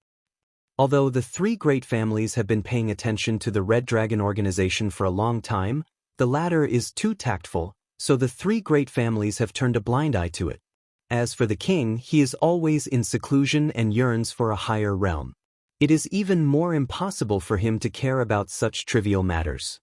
Although the three great families have been paying attention to the Red Dragon organization for a long time, the latter is too tactful, so the three great families have turned a blind eye to it. As for the king, he is always in seclusion and yearns for a higher realm. It is even more impossible for him to care about such trivial matters.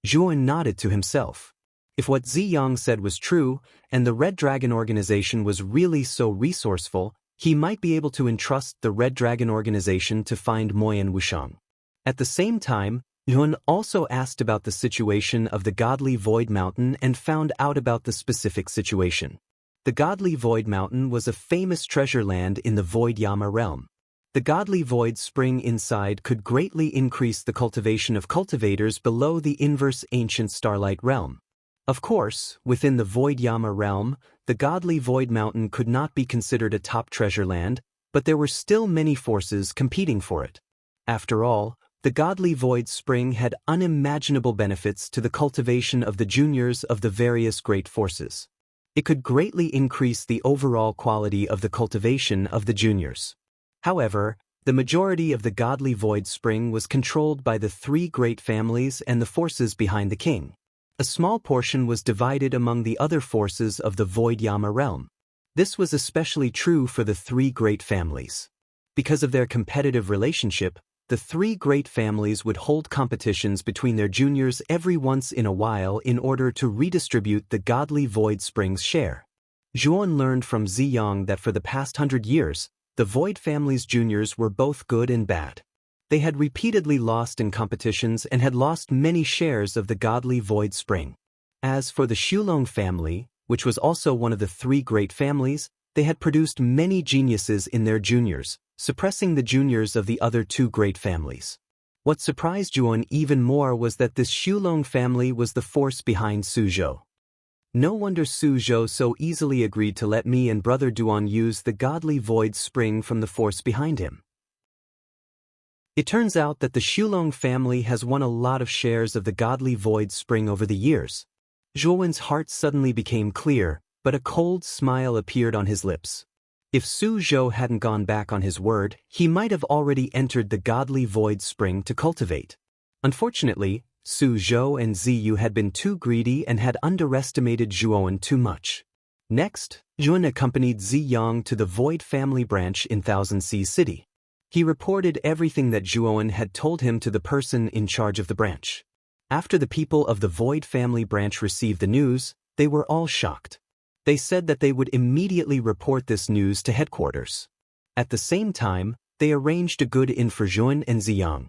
Zhuan nodded to himself. If what Ziyang said was true, and the Red Dragon organization was really so resourceful, he might be able to entrust the Red Dragon organization to find Moyan Wushang. At the same time, Yun also asked about the situation of the Godly Void Mountain and found out about the specific situation. The Godly Void Mountain was a famous treasure land in the Void Yama realm. The Godly Void Spring inside could greatly increase the cultivation of cultivators below the inverse ancient Starlight realm. Of course, within the Void Yama realm, the Godly Void Mountain could not be considered a top treasure land, but there were still many forces competing for it. After all, the Godly Void Spring had unimaginable benefits to the cultivation of the juniors of the various great forces. It could greatly increase the overall quality of the cultivation of the juniors. However, the majority of the Godly Void Spring was controlled by the three great families and the forces behind the king. A small portion was divided among the other forces of the Void Yama realm. This was especially true for the three great families. Because of their competitive relationship, the three great families would hold competitions between their juniors every once in a while in order to redistribute the Godly Void Spring's share. Zhuan learned from Ziyang that for the past 100 years, the Void family's juniors were both good and bad. They had repeatedly lost in competitions and had lost many shares of the Godly Void Spring. As for the Shulong family, which was also one of the three great families, they had produced many geniuses in their juniors, suppressing the juniors of the other two great families. What surprised Zhuan even more was that this Shulong family was the force behind Suzhou. No wonder Suzhou so easily agreed to let me and Brother Duan use the Godly Void Spring from the force behind him. It turns out that the Shulong family has won a lot of shares of the Godly Void Spring over the years. Zhuan's heart suddenly became clear, but a cold smile appeared on his lips. If Suzhou hadn't gone back on his word, he might have already entered the Godly Void Spring to cultivate. Unfortunately, Suzhou and Ziyu had been too greedy and had underestimated Zhuan too much. Next, Zhuan accompanied Ziyang to the Void family branch in Thousand Seas City. He reported everything that Zhuan had told him to the person in charge of the branch. After the people of the Void family branch received the news, they were all shocked. They said that they would immediately report this news to headquarters. At the same time, they arranged a good inn for Zhuan and Ziyang.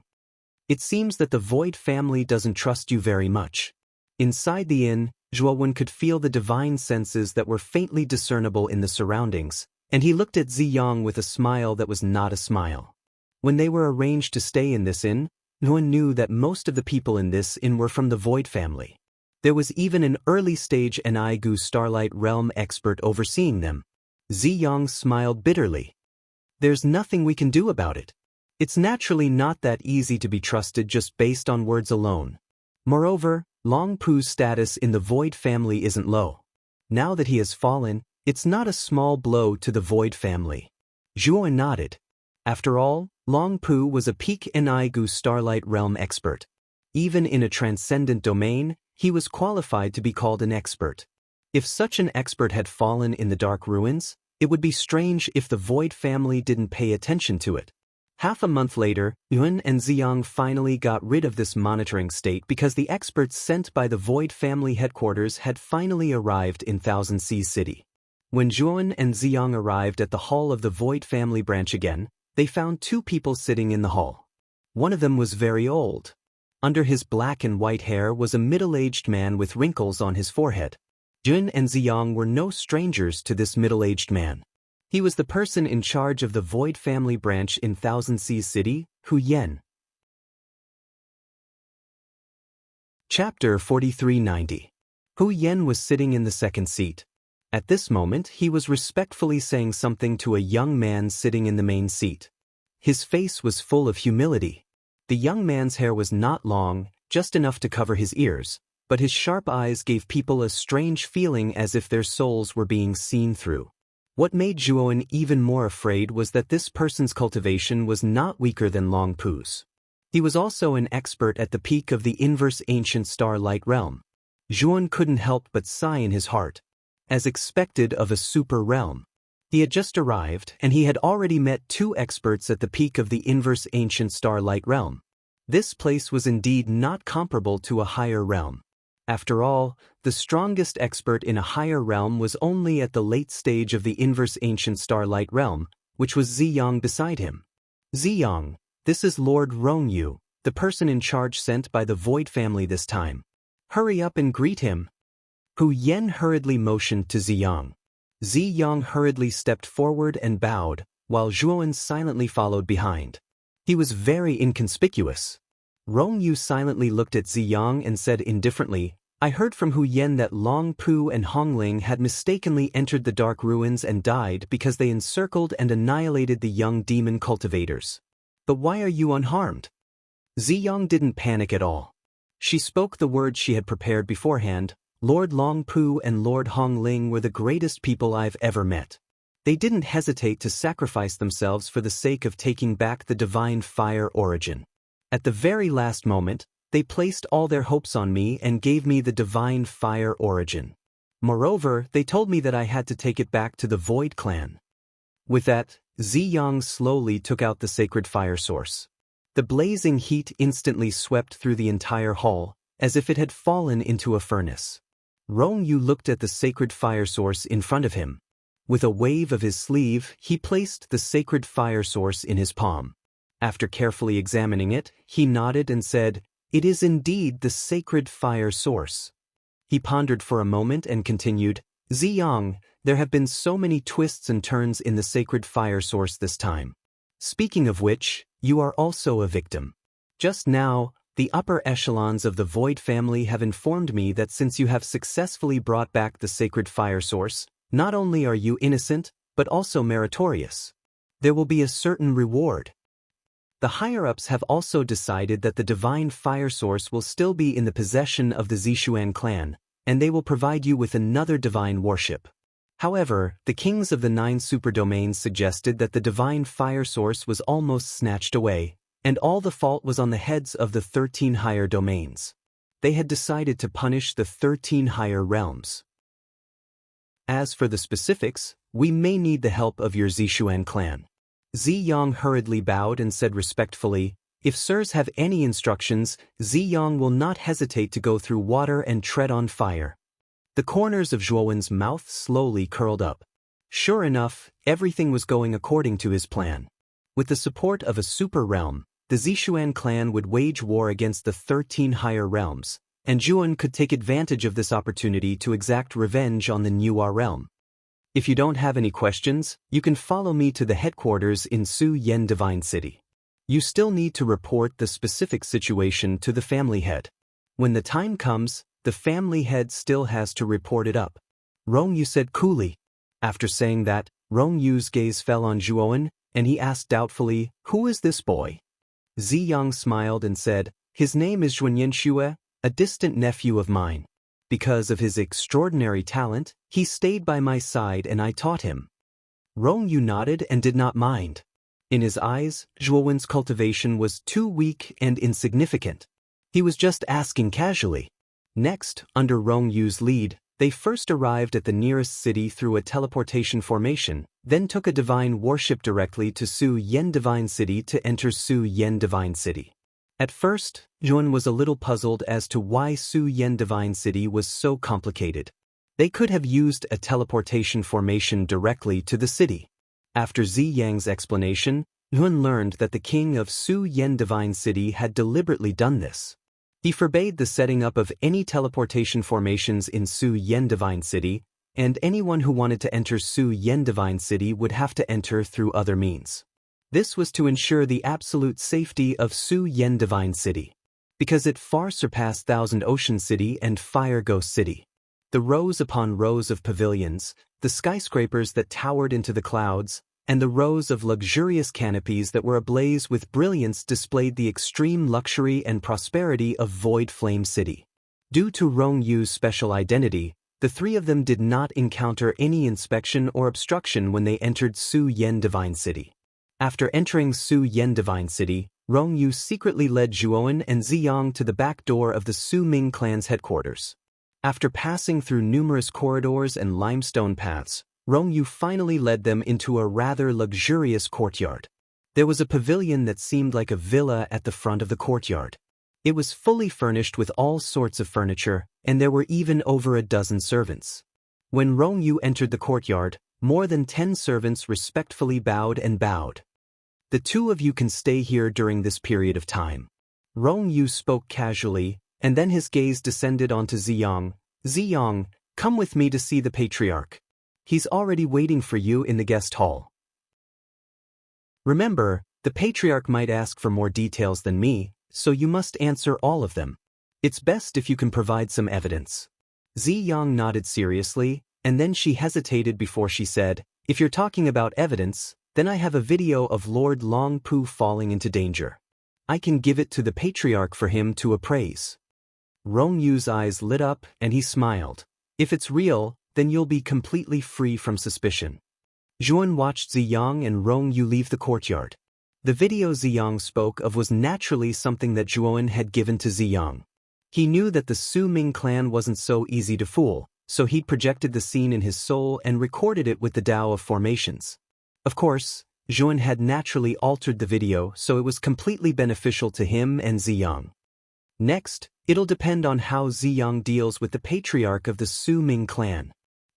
It seems that the Void family doesn't trust you very much. Inside the inn, Zhuan could feel the divine senses that were faintly discernible in the surroundings, and he looked at Ziyang with a smile that was not a smile. When they were arranged to stay in this inn, Zhuan knew that most of the people in this inn were from the Void family. There was even an early-stage Enaigu Starlight Realm expert overseeing them. Ziyang smiled bitterly. There's nothing we can do about it. It's naturally not that easy to be trusted just based on words alone. Moreover, Long Pu's status in the Void family isn't low. Now that he has fallen, it's not a small blow to the Void family. Zhuo nodded. After all, Long Pu was a peak Enaigu Starlight Realm expert. Even in a transcendent domain, he was qualified to be called an expert. If such an expert had fallen in the Dark Ruins, it would be strange if the Void family didn't pay attention to it. Half a month later, Yuan and Ziyang finally got rid of this monitoring state because the experts sent by the Void family headquarters had finally arrived in Thousand Seas City. When Yuan and Ziyang arrived at the hall of the Void family branch again, they found two people sitting in the hall. One of them was very old. Under his black and white hair was a middle-aged man with wrinkles on his forehead. Yuan and Ziyang were no strangers to this middle-aged man. He was the person in charge of the Void family branch in Thousand Seas City, Hu Yen. Chapter 4390. Hu Yen was sitting in the second seat. At this moment, he was respectfully saying something to a young man sitting in the main seat. His face was full of humility. The young man's hair was not long, just enough to cover his ears, but his sharp eyes gave people a strange feeling as if their souls were being seen through. What made Zhuoan even more afraid was that this person's cultivation was not weaker than Long Pu's. He was also an expert at the peak of the inverse ancient star-light realm. Zhuoan couldn't help but sigh in his heart. As expected of a super realm. He had just arrived, and he had already met two experts at the peak of the inverse ancient star-light realm. This place was indeed not comparable to a higher realm. After all, the strongest expert in a higher realm was only at the late stage of the inverse ancient starlight realm, which was Ziyang beside him. Ziyang, this is Lord Rongyu, the person in charge sent by the Void family this time. Hurry up and greet him. Hu Yen hurriedly motioned to Ziyang. Ziyang hurriedly stepped forward and bowed, while Zhuoan silently followed behind. He was very inconspicuous. Rongyu silently looked at Ziyang and said indifferently, I heard from Hu Yen that Long Pu and Hongling had mistakenly entered the Dark Ruins and died because they encircled and annihilated the young demon cultivators. But why are you unharmed? Ziyang didn't panic at all. She spoke the words she had prepared beforehand. Lord Long Pu and Lord Hongling were the greatest people I've ever met. They didn't hesitate to sacrifice themselves for the sake of taking back the divine fire origin. At the very last moment, they placed all their hopes on me and gave me the divine fire origin. Moreover, they told me that I had to take it back to the Void clan. With that, Ziyang slowly took out the sacred fire source. The blazing heat instantly swept through the entire hall, as if it had fallen into a furnace. Rongyu looked at the sacred fire source in front of him. With a wave of his sleeve, he placed the sacred fire source in his palm. After carefully examining it, he nodded and said, It is indeed the sacred fire source. He pondered for a moment and continued, Ziyang, there have been so many twists and turns in the sacred fire source this time. Speaking of which, you are also a victim. Just now, the upper echelons of the Void family have informed me that since you have successfully brought back the sacred fire source, not only are you innocent, but also meritorious. There will be a certain reward. The higher-ups have also decided that the divine fire source will still be in the possession of the Zishuan clan, and they will provide you with another divine worship. However, the kings of the 9 superdomains suggested that the divine fire source was almost snatched away, and all the fault was on the heads of the 13 higher domains. They had decided to punish the 13 higher realms. As for the specifics, we may need the help of your Zishuan clan. Ziyang hurriedly bowed and said respectfully, If sirs have any instructions, Ziyang will not hesitate to go through water and tread on fire. The corners of Zhuowen's mouth slowly curled up. Sure enough, everything was going according to his plan. With the support of a super realm, the Zishuan clan would wage war against the 13 higher realms, and Zhuowen could take advantage of this opportunity to exact revenge on the Nuwa realm. If you don't have any questions, you can follow me to the headquarters in Su Yen Divine City. You still need to report the specific situation to the family head. When the time comes, the family head still has to report it up. Rong Yu said coolly. After saying that, Rong Yu's gaze fell on Zhuowen, and he asked doubtfully, "Who is this boy?" Ziyang smiled and said, "His name is Zhuanyan Xue, a distant nephew of mine. Because of his extraordinary talent, he stayed by my side and I taught him." Rong Yu nodded and did not mind. In his eyes, Zhuowen's cultivation was too weak and insignificant. He was just asking casually. Next, under Rong Yu's lead, they first arrived at the nearest city through a teleportation formation, then took a divine warship directly to Su Yen Divine City to enter Su Yen Divine City. At first, Zhuan was a little puzzled as to why Su Yen Divine City was so complicated. They could have used a teleportation formation directly to the city. After Ziyang's explanation, Zhuan learned that the king of Su Yen Divine City had deliberately done this. He forbade the setting up of any teleportation formations in Su Yen Divine City, and anyone who wanted to enter Su Yen Divine City would have to enter through other means. This was to ensure the absolute safety of Su Yen Divine City, because it far surpassed Thousand Ocean City and Fire Ghost City. The rows upon rows of pavilions, the skyscrapers that towered into the clouds, and the rows of luxurious canopies that were ablaze with brilliance displayed the extreme luxury and prosperity of Void Flame City. Due to Rong Yu's special identity, the three of them did not encounter any inspection or obstruction when they entered Su Yen Divine City. After entering Su Yen Divine City, Rong Yu secretly led Zhuowen and Ziyang to the back door of the Su Ming clan's headquarters. After passing through numerous corridors and limestone paths, Rong Yu finally led them into a rather luxurious courtyard. There was a pavilion that seemed like a villa at the front of the courtyard. It was fully furnished with all sorts of furniture, and there were even over a dozen servants. When Rong Yu entered the courtyard, more than 10 servants respectfully bowed and bowed. "The two of you can stay here during this period of time." Rong Yu spoke casually, and then his gaze descended onto Ziyang. "Ziyang, come with me to see the patriarch. He's already waiting for you in the guest hall." Remember, the patriarch might ask for more details than me, so you must answer all of them. It's best if you can provide some evidence. Ziyang nodded seriously, and then she hesitated before she said, "If you're talking about evidence, then I have a video of Lord Long Pu falling into danger. I can give it to the patriarch for him to appraise." Rong Yu's eyes lit up and he smiled. "If it's real, then you'll be completely free from suspicion." Zhuan watched Ziyang and Rong Yu leave the courtyard. The video Ziyang spoke of was naturally something that Zhuowen had given to Ziyang. He knew that the Su Ming clan wasn't so easy to fool, so he'd projected the scene in his soul and recorded it with the Tao of Formations. Of course, Zhuan had naturally altered the video so it was completely beneficial to him and Ziyang. Next, it'll depend on how Ziyang deals with the patriarch of the Su Ming clan.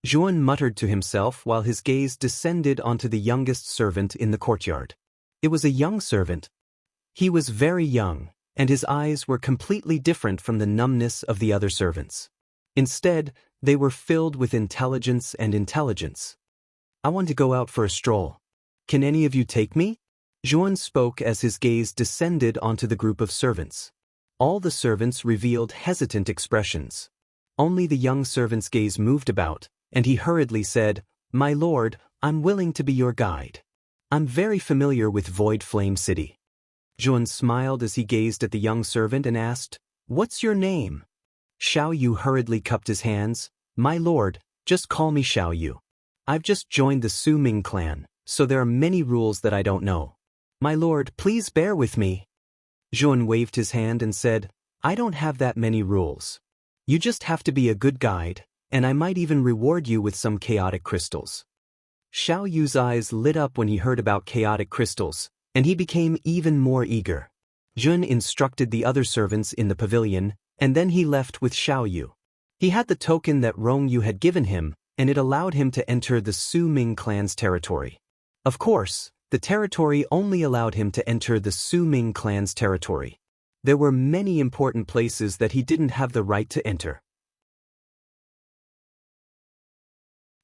Zhuan muttered to himself while his gaze descended onto the youngest servant in the courtyard. It was a young servant. He was very young, and his eyes were completely different from the numbness of the other servants. Instead, they were filled with intelligence and intelligence. "I want to go out for a stroll. Can any of you take me?" Zhuan spoke as his gaze descended onto the group of servants. All the servants revealed hesitant expressions. Only the young servant's gaze moved about, and he hurriedly said, "My lord, I'm willing to be your guide. I'm very familiar with Void Flame City." Zhuan smiled as he gazed at the young servant and asked, "What's your name?" Xiao Yu hurriedly cupped his hands. "My lord, just call me Xiao Yu. I've just joined the Su Ming clan, so there are many rules that I don't know. My lord, please bear with me." Zhuan waved his hand and said, "I don't have that many rules. You just have to be a good guide, and I might even reward you with some chaotic crystals." Xiao Yu's eyes lit up when he heard about chaotic crystals, and he became even more eager. Zhuan instructed the other servants in the pavilion, and then he left with Xiao Yu. He had the token that Rong Yu had given him, and it allowed him to enter the Su Ming clan's territory. Of course, the territory only allowed him to enter the Su Ming clan's territory. There were many important places that he didn't have the right to enter.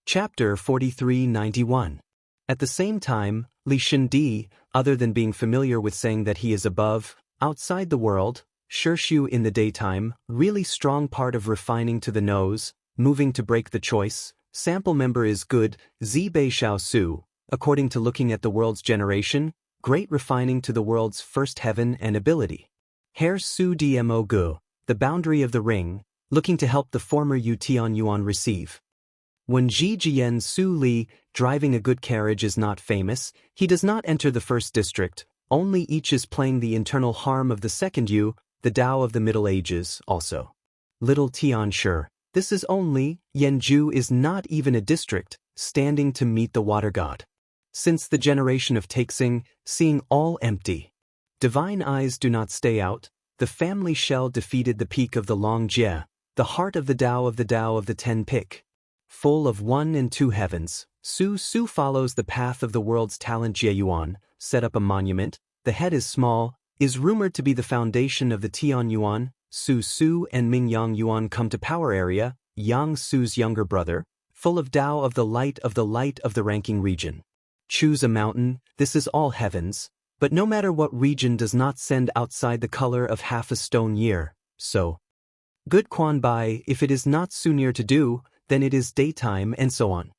Chapter 4391. At the same time, Li Shindi, other than being familiar with saying that he is above, outside the world, Shu in the daytime, really strong part of refining to the nose, moving to break the choice, sample member is good, Zi Bei Shao Su, according to looking at the world's generation, great refining to the world's first heaven and ability. Hair Su Dmo Gu, the boundary of the ring, looking to help the former Yu Tian Yuan receive. When Ji Jian Su Li, driving a good carriage is not famous, he does not enter the first district, only each is playing the internal harm of the second Yu, the Tao of the Middle Ages, also. Little Tian Sure, this is only, Yanju is not even a district, standing to meet the water god. Since the generation of Taixing, seeing all empty. Divine eyes do not stay out, the family shell defeated the peak of the Long Jie, the heart of the Tao of the Ten Pick. Full of 1 and 2 heavens, Su follows the path of the world's talent Jie Yuan, set up a monument, the head is small, is rumored to be the foundation of the Tian Yuan, Su and Ming Yang Yuan come to power area, Yang Su's younger brother, full of Tao of the light of the ranking region. Choose a mountain, this is all heavens, but no matter what region does not send outside the color of half a stone year, so. Good Quan Bai, if it is not Su near to do, then it is daytime and so on.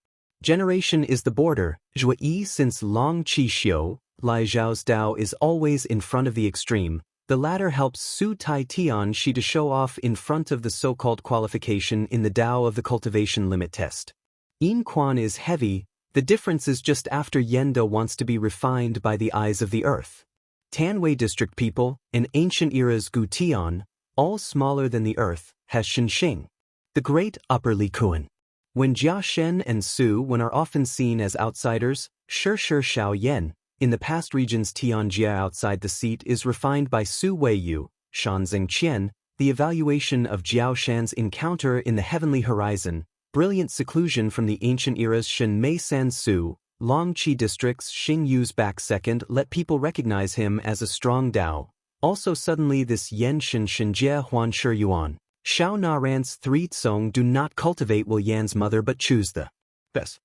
Generation is the border, Zhui since Long Qi Xiu, Lai Zhao's Dao is always in front of the extreme, the latter helps Su Tai Tian Shi to show off in front of the so-called qualification in the Dao of the cultivation limit test. Yin Quan is heavy, the difference is just after Yendo wants to be refined by the eyes of the earth. Tanwei district people, in ancient eras Gu Tian, all smaller than the earth, has Xinxing. The great upper Li Kuan. When Jia Shen and Su Wen are often seen as outsiders, Shi Shao Yen, in the past regions Tian Jia outside the seat is refined by Su Wei Yu, Shanzeng Qian, the evaluation of Jiao Shan's encounter in the heavenly horizon, brilliant seclusion from the ancient eras Shen Mei San Su, Long Qi districts Xing Yu's back second let people recognize him as a strong Dao. Also suddenly this Yen Shen Jie Huan Shi Yuan. Shao Na Ran's 3 Tsong do not cultivate Will Yan's mother but choose the best.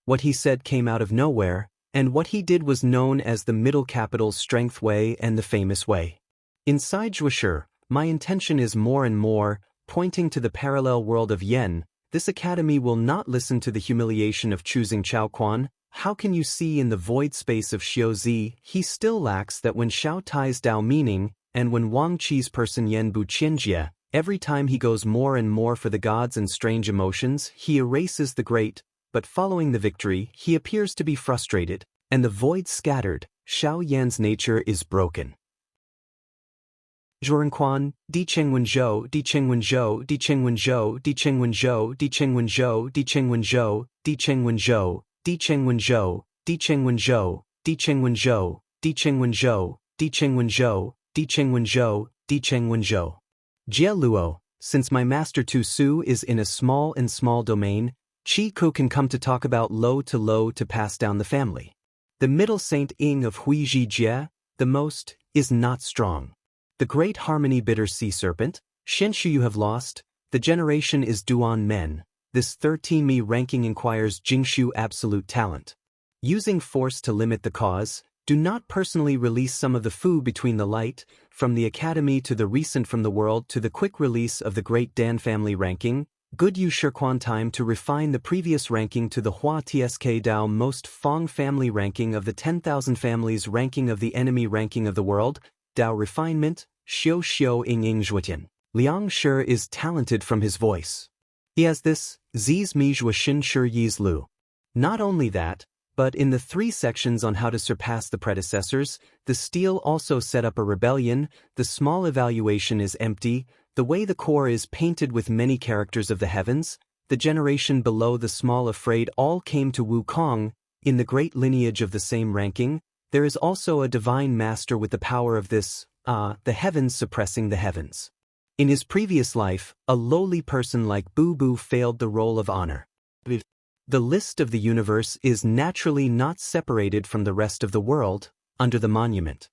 What he said came out of nowhere, and what he did was known as the Middle Capital's Strength Way and the Famous Way. Inside Zhuoshi, my intention is more and more, pointing to the parallel world of Yen, this academy will not listen to the humiliation of choosing Chao Quan. How can you see in the void space of Xiuzi, he still lacks that when Xiao Tai's Dao meaning, and when Wang Qi's person Yen Bu Qianjie, every time he goes more and more for the gods and strange emotions, he erases the great, but following the victory, he appears to be frustrated, and the void scattered, Xiao Yan's nature is broken. Zhuorenquan, Di Chengwenzhou, Di Chengwenzhou, Di Chengwenzhou, Di Chengwenzhou, Di Chengwenzhou, Di Chengwenzhou, Di Chengwenzhou, Di Chengwenzhou, Di Chengwenzhou, Di Chengwenzhou, Di Chengwenzhou, Di Chengwenzhou, Di Chengwenzhou, Di Chengwenzhou. Jia Luo, since my master Tu Su is in a small domain, Qi Ku can come to talk about low to pass down the family. The middle Saint Ing of Hui Ji Jie, the most, is not strong. The great harmony bitter sea serpent, Shen Shu you have lost, the generation is Duan Men. This 13 ranking inquires Jingshu absolute talent. Using force to limit the cause, do not personally release some of the fu between the light, from the academy to the recent from the world to the quick release of the great Dan family ranking, good use Shirquan time to refine the previous ranking to the Hua Tsk Dao most Fong family ranking of the 10,000 families ranking of the enemy ranking of the world, Dao refinement, Xiu Ing Zhuotian. Liang Shi is talented from his voice. He has this, Zi's Mi Zhua Xin Shi Yi's Lu. Not only that, but in the 3 sections on how to surpass the predecessors, the steel also set up a rebellion, the small evaluation is empty, the way the core is painted with many characters of the heavens, the generation below the small afraid all came to Wukong, in the great lineage of the same ranking, there is also a divine master with the power of this, the heavens suppressing the heavens. In his previous life, a lowly person like Bu Bu failed the role of honor. The list of the universe is naturally not separated from the rest of the world, under the monument.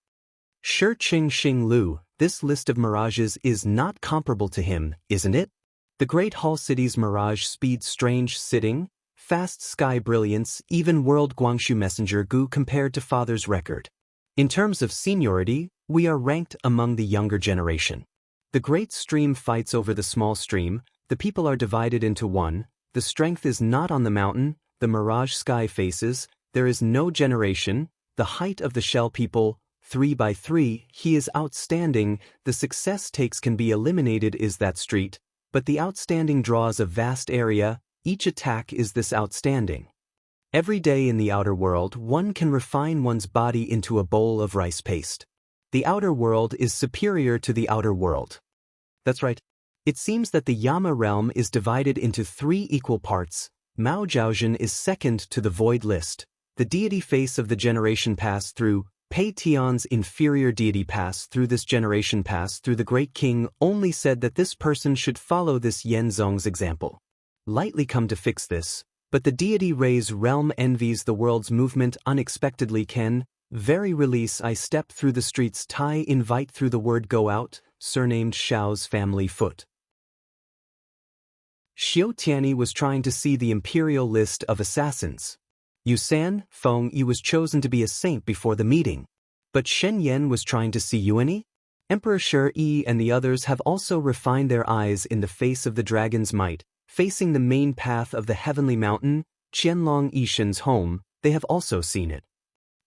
Shi Qing Xing Lu, this list of mirages is not comparable to him, isn't it? The great Hall City's mirage speed strange sitting, fast sky brilliance, even world Guangxu messenger Gu compared to father's record. In terms of seniority, we are ranked among the younger generation. The great stream fights over the small stream, the people are divided into one, the strength is not on the mountain, the mirage sky faces, there is no generation, the height of the shell people, 3 by 3, he is outstanding, the success takes can be eliminated is that street, but the outstanding draws a vast area, each attack is this outstanding. Every day in the outer world one can refine one's body into a bowl of rice paste. The outer world is superior to the outer world. That's right. It seems that the Yama realm is divided into 3 equal parts. Mao Zhaojin is second to the void list. The deity face of the generation passed through, Pei Tian's inferior deity passed through this generation passed through the great king only said that this person should follow this Yen Zong's example. Lightly come to fix this, but the deity Rei's realm envies the world's movement unexpectedly can, very release I step through the streets Tai invite through the word go out, surnamed Xiao's family foot. Xiao Tianyi was trying to see the imperial list of assassins. Yusan, Feng Yi was chosen to be a saint before the meeting. But Shen Yan was trying to see Yuanyi? Emperor Shi Yi and the others have also refined their eyes in the face of the dragon's might, facing the main path of the heavenly mountain, Qianlong Yishen's home, they have also seen it.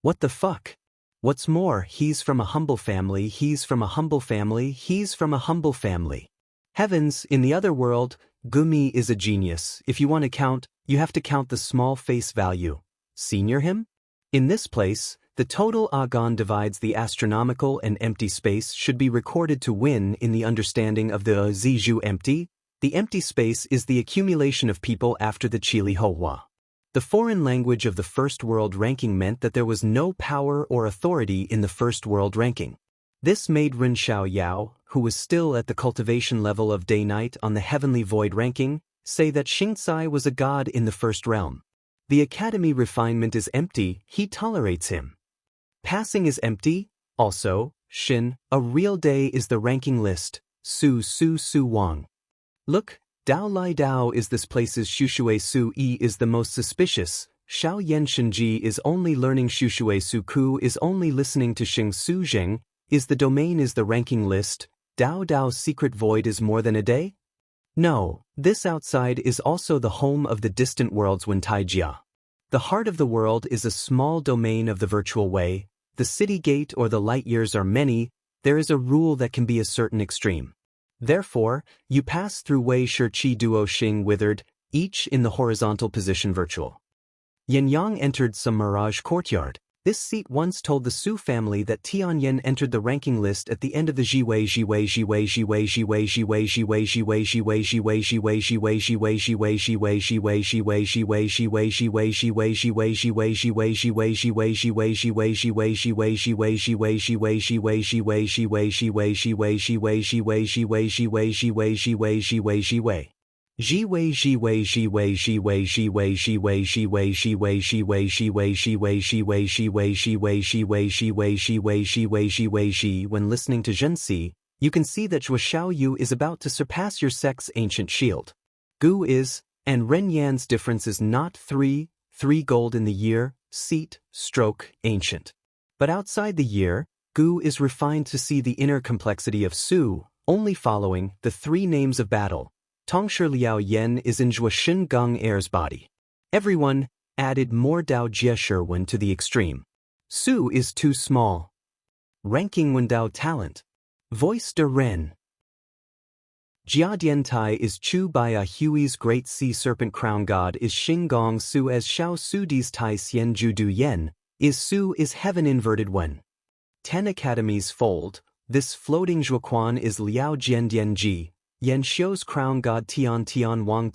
What the fuck? What's more, he's from a humble family, he's from a humble family, he's from a humble family. Heavens, in the other world, Gumi is a genius. If you want to count, you have to count the small face value. Senior him? In this place, the total agon divides the astronomical and empty space should be recorded to win in the understanding of the Zizhu empty. The empty space is the accumulation of people after the Chili Houhua. The foreign language of the First World Ranking meant that there was no power or authority in the First World Ranking. This made Ren Xiao Yao, who was still at the cultivation level of day-night on the Heavenly Void Ranking, say that Xingcai was a god in the First Realm. The Academy refinement is empty, he tolerates him. Passing is empty, also, Xin, a real day is the ranking list, Su Wang. Look, Dao Lai Dao is this place's Shushui Su Yi is the most suspicious, Xiao Yan Shenji is only learning Shushui Su Ku is only listening to Xing Su Zheng, is the domain is the ranking list, Dao Dao's secret void is more than a day? No, this outside is also the home of the distant worlds Wentaijia. The heart of the world is a small domain of the virtual way, the city gate or the light years are many, there is a rule that can be a certain extreme. Therefore, you pass through Wei Shi Qi Duo Xing withered, each in the horizontal position virtual. Yin Yang entered some mirage courtyard. This seat once told the Su family that Tianyan entered the ranking list at the end of the Jiwei When listening to Zhenxi, you can see that Zhuo Xiaoyu is about to surpass your sect's ancient shield. Gu is, and Ren Yan's difference is not 3 gold in the year, seat, stroke, ancient. But outside the year, Gu is refined to see the inner complexity of Su, only following the 3 names of battle. Tongshi Liao Yen is in Zhuo Shen Gong Air's body. Everyone added more Dao Jie Sherwen to the extreme. Su is too small. Ranking Wen Dao talent. Voice de Ren. Jia Diantai is Chu Bia Hui's great sea serpent crown god is Xing Gong Su as Xiao Su Di's Tai Xian Ju Du Yen, is Su is heaven inverted Wen. 10 academies fold, this floating Zhuoquan is Liao Jian Dian Ji. Yan Xiu's crown god Tian Wang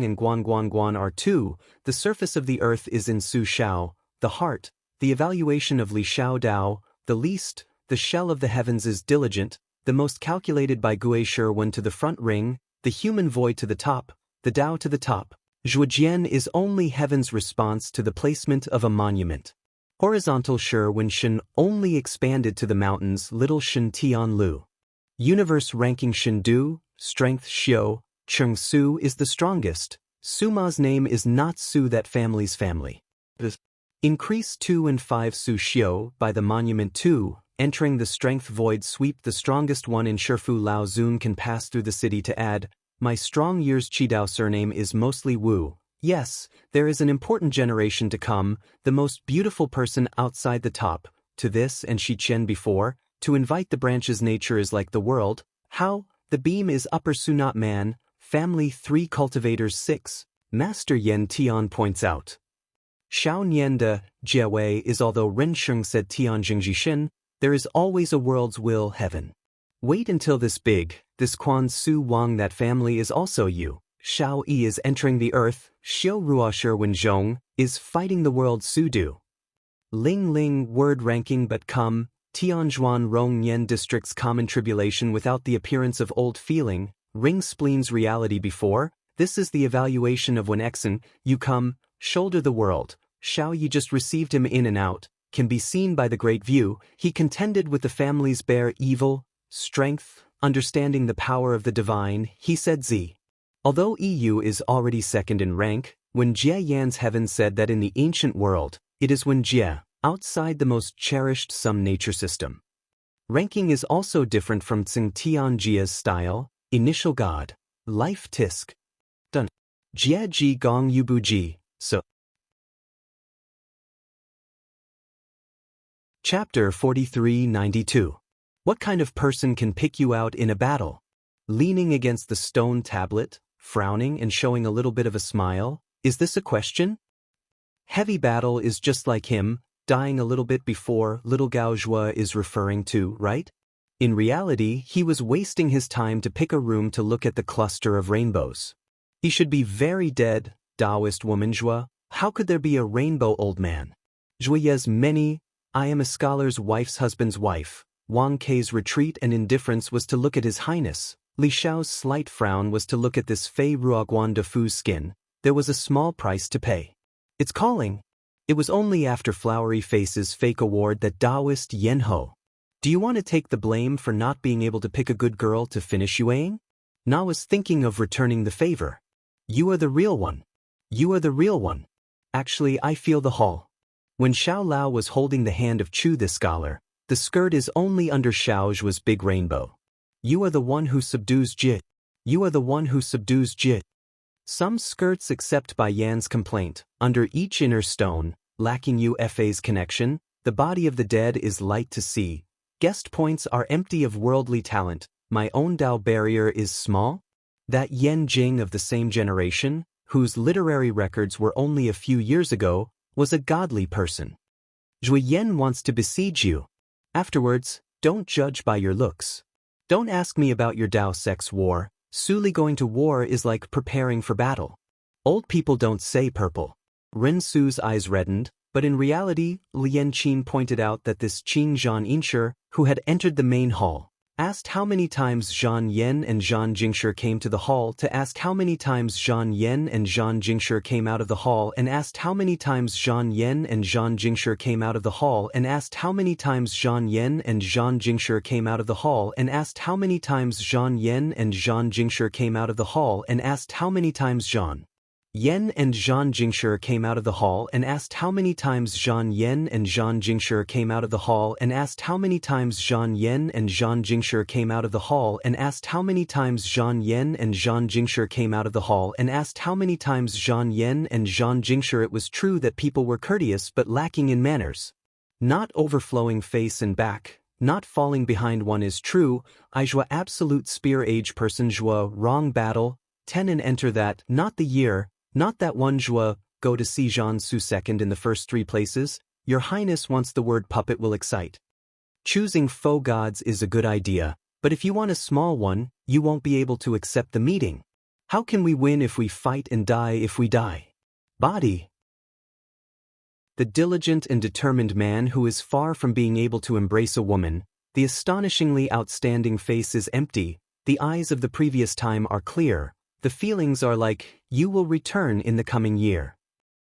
and Guan are 2, the surface of the earth is in Su Xiao, the heart, the evaluation of Li Xiao Dao, the least, the shell of the heavens is diligent, the most calculated by Gue Sherwen to the front ring, the human void to the top, the Dao to the top. Zhuojian is only heaven's response to the placement of a monument. Horizontal Sherwen Shen only expanded to the mountains little Shen Tian Lu. Universe ranking Shen Du, strength Xiu, Cheng Su is the strongest. Suma's name is not Su that family's family. Increase 2 and 5 Su Xiu by the monument 2, entering the strength void sweep. The strongest one in Shifu Lao Zun can pass through the city to add, my strong years Qidao surname is mostly Wu. Yes, there is an important generation to come, the most beautiful person outside the top, to this and Shi Qian before, to invite the branches. Nature is like the world. How? The beam is upper Su not man, family 3 cultivators 6, Master Yen Tian points out. Xiao Nian de Jiawei is although Ren Sheng said Tian Jingji there is always a world's will heaven. Wait until this big, this Quan Su Wang that family is also you. Shao Yi is entering the earth, Xiu Ruosher Wen Zhong is fighting the world Su Du. Ling Ling word ranking but come, Tianjuan Rong Yen district's common tribulation without the appearance of old feeling, ring spleen's reality before, this is the evaluation of when Exen, you come, shoulder the world, Shao Yi just received him in and out, can be seen by the great view, he contended with the family's bare evil, strength, understanding the power of the divine, he said Z. Although EU is already second in rank, when Jie Yan's heaven said that in the ancient world, it is when Jie, outside the most cherished some nature system. Ranking is also different from Tsing Tian Jia's style, initial god, life tisk. Dun. Jie Ji Gong Yubu Ji, so. Chapter 4392. What kind of person can pick you out in a battle? Leaning against the stone tablet, frowning and showing a little bit of a smile, is this a question? Heavy battle is just like him, dying a little bit before little Gao Zhua is referring to, right? In reality, he was wasting his time to pick a room to look at the cluster of rainbows. He should be very dead, Taoist woman Zhua, how could there be a rainbow old man? Zhua Ye's many, I am a scholar's wife's husband's wife. Wang Kei's retreat and indifference was to look at his highness. Li Shao's slight frown was to look at this Fei Ruoguan de Fu's skin. There was a small price to pay. It's calling. It was only after Flowery Face's fake award that Taoist Yen Ho. Do you want to take the blame for not being able to pick a good girl to finish Yueing? Na was thinking of returning the favor. You are the real one. You are the real one. Actually, I feel the hall. When Xiao Lao was holding the hand of Chu the scholar, the skirt is only under Xiao Zhua's big rainbow. You are the one who subdues Jit. You are the one who subdues Jit. Some skirts except by Yan's complaint, under each inner stone, lacking UFA's connection, the body of the dead is light to see. Guest points are empty of worldly talent, my own Dao barrier is small? That Yen Jing of the same generation, whose literary records were only a few years ago, was a godly person. Zhui Yen wants to besiege you. Afterwards, don't judge by your looks. Don't ask me about your Dao sex war. Suli going to war is like preparing for battle. Old people don't say purple. Ren Su's eyes reddened, but in reality, Lien Qin pointed out that this Qing Zhan Inshur, who had entered the main hall, asked how many times Zhan Yen and Zhan Jingshur came to the hall to ask how many times Zhan Yen and Zhan Jingshur came out of the hall and asked how many times Zhan Yen and Zhan Jingshur came out of the hall and asked how many times Zhan Yen and Zhan Jingshur came out of the hall and asked how many times Zhan Yen and Zhan Jingshur came out of the hall and asked how many times Zhan Yen and Zhan Jingshur came out of the hall and asked how many times Zhan Yen and Zhan Jingshur came out of the hall and asked how many times Zhan Yen and Zhan Jingshur came out of the hall and asked how many times Zhan Yen and Zhan Jingshur came out of the hall and asked how many times Zhan Yen and Zhan Jingshur. It was true that people were courteous but lacking in manners. Not overflowing face and back, not falling behind one is true. I Zhua absolute spear age person Zhua wrong battle, 10 and enter that, not the year. Not that one Zhua, go to see Zhan Su second in the first 3 places, your highness wants the word puppet will excite. Choosing faux gods is a good idea, but if you want a small one, you won't be able to accept the meeting. How can we win if we fight and die if we die? Body. The diligent and determined man who is far from being able to embrace a woman, the astonishingly outstanding face is empty, the eyes of the previous time are clear. The feelings are like, you will return in the coming year.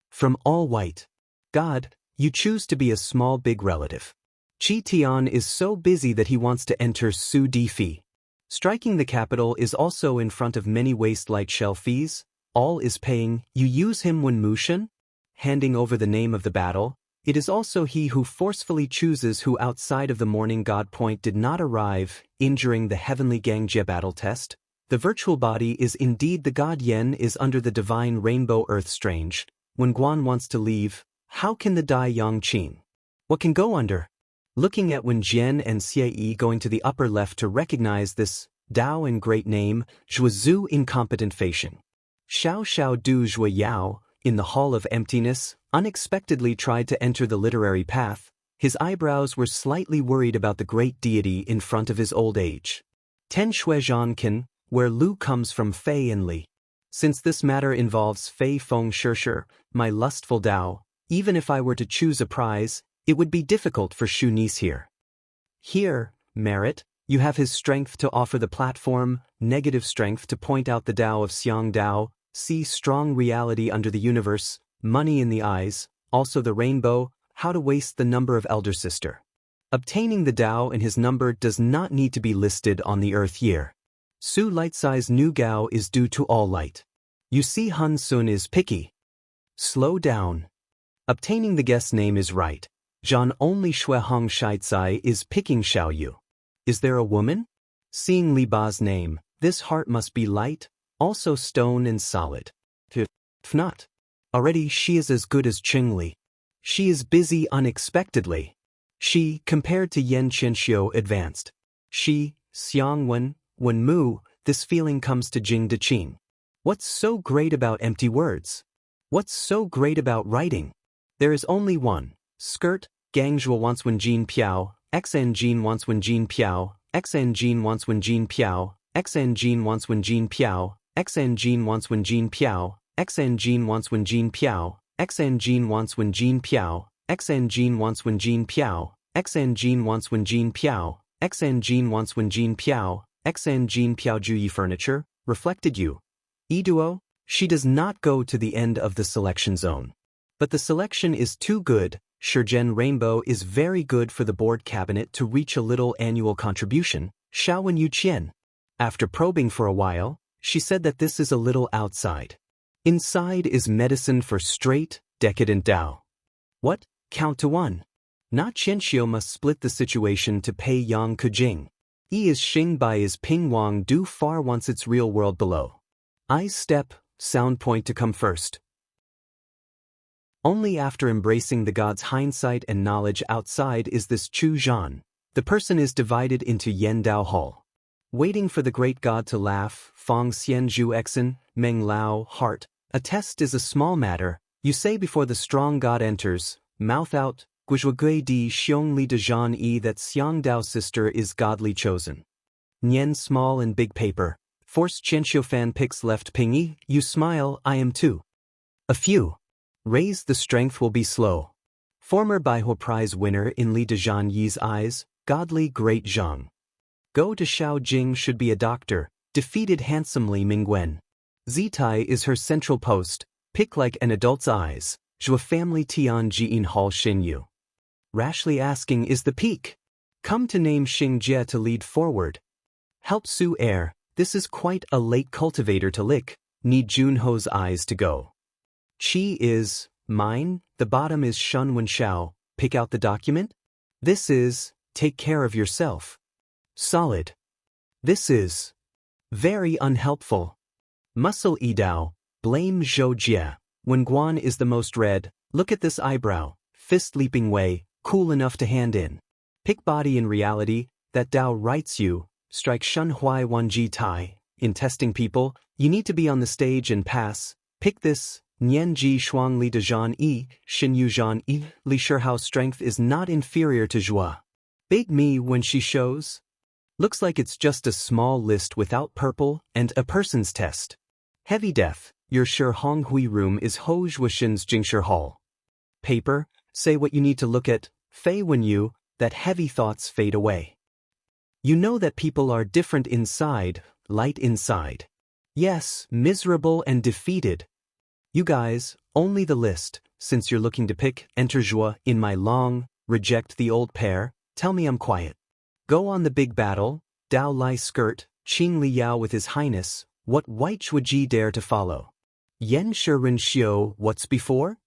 From all white. God, you choose to be a small big relative. Qi Tian is so busy that he wants to enter Su Di Fi. Striking the capital is also in front of many waste light shell fees. All is paying, you use him when Mushan? Handing over the name of the battle, It is also he who forcefully chooses who outside of the morning God point did not arrive, injuring the heavenly Gangjie battle test. The virtual body is indeed the god Yen is under the divine rainbow earth strange. When Guan wants to leave, how can the Dai Yang Qing? What can go under? Looking at Wen Jian and Xie going to the upper left to recognize this Dao and great name, Zhuazhu incompetent fashion. Xiao Xiao Du Zhua Yao, in the Hall of Emptiness, unexpectedly tried to enter the literary path. His eyebrows were slightly worried about the great deity in front of his old age. Ten Shui Zhankan, where Lu comes from Fei and Li. Since this matter involves Fei Feng Shishir, my lustful Dao, even if I were to choose a prize, it would be difficult for Shu Nis here. Here, merit, you have his strength to offer the platform, negative strength to point out the Dao of Xiang Dao, see strong reality under the universe, money in the eyes, also the rainbow, how to waste the number of elder sister. Obtaining the Dao in his number does not need to be listed on the earth year. Su light size Nu Gao is due to all light. You see Hun Sun is picky. Slow down. Obtaining the guest name is right. Zhan only Shui Hong Shaitzai is picking Xiao Yu. Is there a woman? Seeing Li Ba's name, this heart must be light, also stone and solid. If not, already she is as good as Qing Li. She is busy unexpectedly. She, compared to Yen Qianxiu, advanced. She, Xiang Wen Mu, this feeling comes to Jing De Qing. What's so great about empty words? What's so great about writing? There is only one. Skirt, Gangzhuo wants Wen Jin Piao, XN Jin wants Wen Jin Piao, XN Jin wants Wen Jin Piao, XN Jin wants Wen Jin Piao, XN Jin wants Wen Jin Piao, XN Jin wants Wen Jin Piao, XN Jin wants Wen Jin Piao, XN Jin wants Wen Jin Piao, XN Jin wants Wen Jin Piao, XN Jin wants Wen Jin Piao, XN Jin Piao Juyi Furniture, reflected you. Iduo, she does not go to the end of the selection zone. But the selection is too good. Shizhen Rainbow is very good for the board cabinet to reach a little annual contribution, Xiaowen Yuqian. After probing for a while, she said that this is a little outside. Inside is medicine for straight, decadent Dao. What? Count to one. Not Qianxiu must split the situation to pay Yang Kujing. E is Xing by is Ping Wang do far wants its real world below. I's step, sound point to come first. Only after embracing the god's hindsight and knowledge outside is this Chu Zhan. The person is divided into Yen Dao Hall. Waiting for the great god to laugh, Fong Xian Zhu Exen, Meng Lao, heart. A test is a small matter, you say before the strong god enters, mouth out, Guizhuagui di Xiong Li de Zhan E that Xiang Dao sister is godly chosen. Nian small and big paper. Forced Qianxiu fan picks left Ping you smile, I am too. A few. Raise the strength will be slow. Former Baihuo Prize winner in Li de Zhan Yi's eyes, godly great Zhang. Go to Xiao Jing should be a doctor, defeated handsomely Mingwen. Zitai is her central post, pick like an adult's eyes, Zhua family Tian Jiin Hall Xinyu. Rashly asking is the peak. Come to name Xing Jie to lead forward. Help Su Air, this is quite a late cultivator to lick, need Junho's eyes to go. Qi is, mine, the bottom is Shun Wen Xiao, pick out the document? This is, take care of yourself. Solid. This is, very unhelpful. Muscle Idao, blame Zhou Jie. When Guan is the most red, look at this eyebrow, fist leaping way, cool enough to hand in. Pick body in reality, that Dao writes you, strike Shun Huai Wan Ji Tai. In testing people, you need to be on the stage and pass, pick this, Nian Ji Shuang Li de Zhan Yi, Xin Yu Zhan Yi, Li Shihao strength is not inferior to Zhua. Big me when she shows? Looks like it's just a small list without purple and a person's test. Heavy death, your Shi Hong Hui room is Ho Zhuixin's Jingshi Hall. Paper, say what you need to look at, Fei when you, that heavy thoughts fade away. You know that people are different inside, light inside. Yes, miserable and defeated. You guys, only the list, since you're looking to pick, enter Zhua in my long, reject the old pair, tell me I'm quiet. Go on the big battle, Dao Lai skirt, Qing Li Yao with his highness, what white Zhuji dare to follow? Yen Shi Ren Xiu, what's before?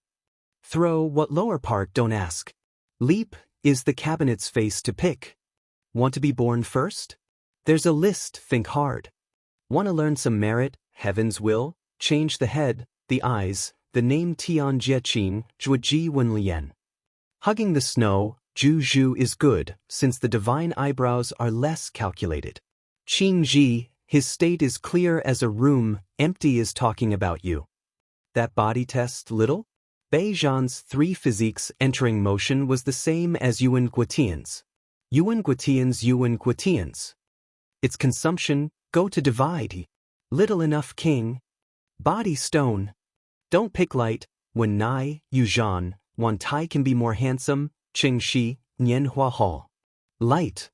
Throw what lower part, don't ask. Leap is the cabinet's face to pick. Want to be born first? There's a list, think hard. Want to learn some merit, heaven's will, change the head, the eyes, the name Tian Jiaqing, Zhuji Wenlian. Hugging the snow, Zhu Zhu is good, since the divine eyebrows are less calculated. Qing Ji, his state is clear as a room, empty is talking about you. That body test little? Bei Zhan's 3 physiques entering motion was the same as Yuan Guotian's. Yuan Guotian's. Its consumption, go to divide. Little enough king. Body stone. Don't pick light, when Nai, Yu Zhan, Wan Tai can be more handsome, Qing Shi, Nian Hua Hall. Light.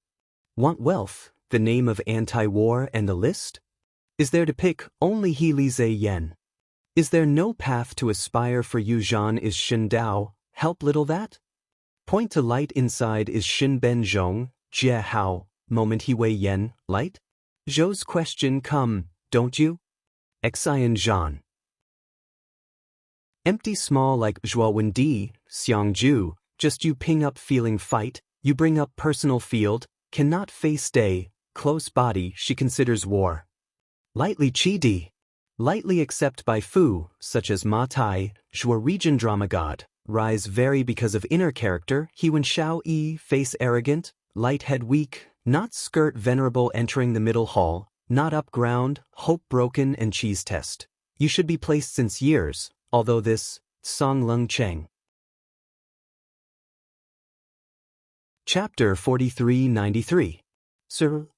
Want wealth, the name of anti-war and the list? Is there to pick only He Li Zhe Yen? Is there no path to aspire for Yu Zhan is Shin Dao, help little that? Point to light inside is Shin Ben Zhong, Jie Hao, moment He Wei Yen, light? Zhou's question come, don't you? Xian Zhan. Empty small like Zhuowen Di, Xiang Ju, just you ping up feeling fight, you bring up personal field, cannot face day, close body she considers war. Lightly Qi Di. Lightly accept by Fu, such as Ma Tai, Zhuo region drama god, rise vary because of inner character, He Wen Shao Yi, face arrogant, light head weak, not skirt venerable entering the middle hall, not up ground, hope broken and cheese test. You should be placed since years, although this, Song Lung Cheng. Chapter 4393. Sir,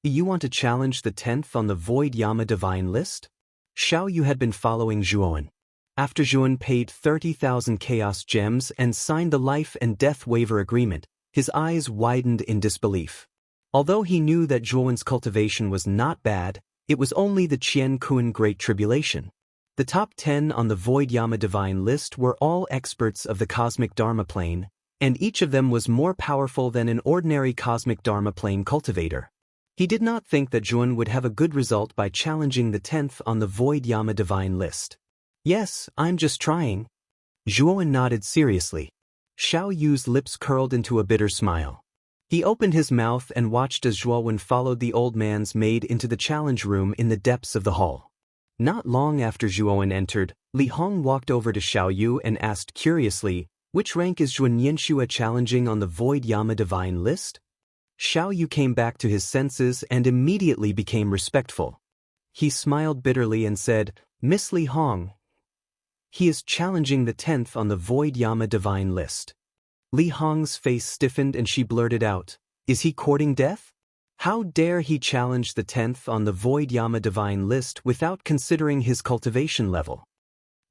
you want to challenge the 10th on the Void Yama divine list? Xiao Yu had been following Zhuowen. After Zhuowen paid 30,000 chaos gems and signed the life and death waiver agreement, his eyes widened in disbelief. Although he knew that Zhuowen's cultivation was not bad, it was only the Qian Kun Great Tribulation. The top 10 on the Void Yama divine list were all experts of the cosmic Dharma plane, and each of them was more powerful than an ordinary cosmic Dharma plane cultivator. He did not think that Zhuowen would have a good result by challenging the 10th on the Void Yama divine list. Yes, I'm just trying. Zhuowen nodded seriously. Xiao Yu's lips curled into a bitter smile. He opened his mouth and watched as Zhuowen followed the old man's maid into the challenge room in the depths of the hall. Not long after Zhuowen entered, Li Hong walked over to Xiao Yu and asked curiously, which rank is Zhuan Yanxue challenging on the Void Yama divine list? Xiao Yu came back to his senses and immediately became respectful. He smiled bitterly and said, Miss Li Hong. He is challenging the 10th on the Void Yama divine list. Li Hong's face stiffened and she blurted out, is he courting death? How dare he challenge the 10th on the Void Yama divine list without considering his cultivation level?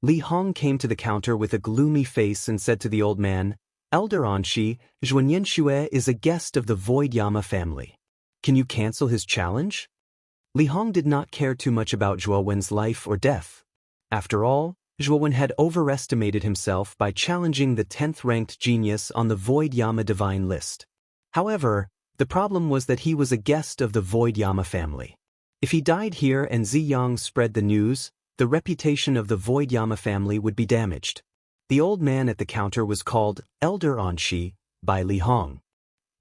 Li Hong came to the counter with a gloomy face and said to the old man, Elder Anshi, Zhuan Yanxue is a guest of the Void Yama family. Can you cancel his challenge? Li Hong did not care too much about Zhuowen's life or death. After all, Zhuowen had overestimated himself by challenging the 10th-ranked genius on the Void Yama divine list. However, the problem was that he was a guest of the Void Yama family. If he died here and Ziyang spread the news, the reputation of the Void Yama family would be damaged. The old man at the counter was called Elder Anshi by Li Hong.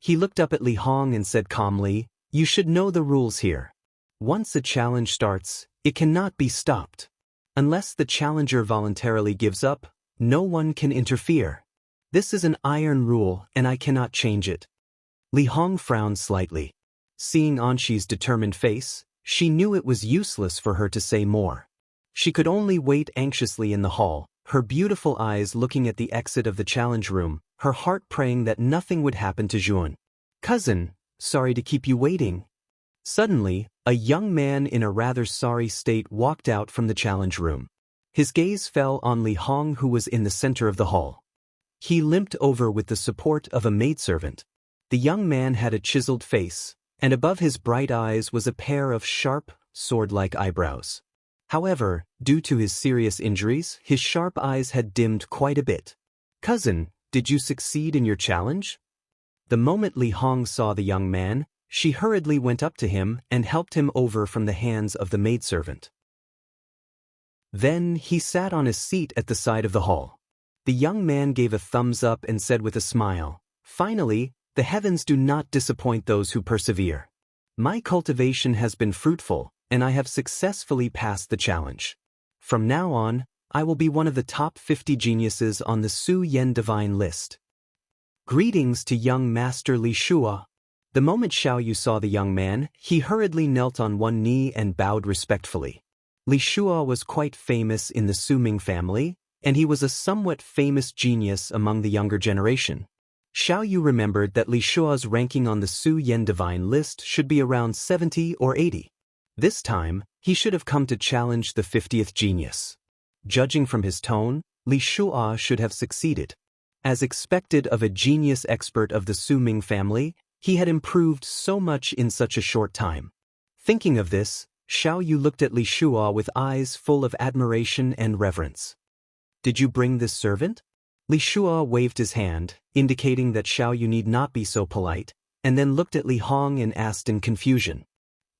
He looked up at Li Hong and said calmly, you should know the rules here. Once a challenge starts, it cannot be stopped. Unless the challenger voluntarily gives up, no one can interfere. This is an iron rule and I cannot change it. Li Hong frowned slightly. Seeing Anshi's determined face, she knew it was useless for her to say more. She could only wait anxiously in the hall, her beautiful eyes looking at the exit of the challenge room, her heart praying that nothing would happen to Zhuowen. Cousin, sorry to keep you waiting. Suddenly, a young man in a rather sorry state walked out from the challenge room. His gaze fell on Li Hong, who was in the center of the hall. He limped over with the support of a maidservant. The young man had a chiseled face, and above his bright eyes was a pair of sharp, sword-like eyebrows. However, due to his serious injuries, his sharp eyes had dimmed quite a bit. Cousin, did you succeed in your challenge? The moment Li Hong saw the young man, she hurriedly went up to him and helped him over from the hands of the maidservant. Then he sat on his seat at the side of the hall. The young man gave a thumbs up and said with a smile, "Finally, the heavens do not disappoint those who persevere. My cultivation has been fruitful, and I have successfully passed the challenge. From now on, I will be one of the top 50 geniuses on the Su Yen Divine List." Greetings to young Master Li Shua. The moment Xiao Yu saw the young man, he hurriedly knelt on one knee and bowed respectfully. Li Shua was quite famous in the Su Ming family, and he was a somewhat famous genius among the younger generation. Xiao Yu remembered that Li Shua's ranking on the Su Yen Divine List should be around 70 or 80. This time, he should have come to challenge the 50th genius. Judging from his tone, Li Shua should have succeeded. As expected of a genius expert of the Su Ming family, he had improved so much in such a short time. Thinking of this, Xiao Yu looked at Li Shua with eyes full of admiration and reverence. "Did you bring this servant?" Li Shua waved his hand, indicating that Xiao Yu need not be so polite, and then looked at Li Hong and asked in confusion.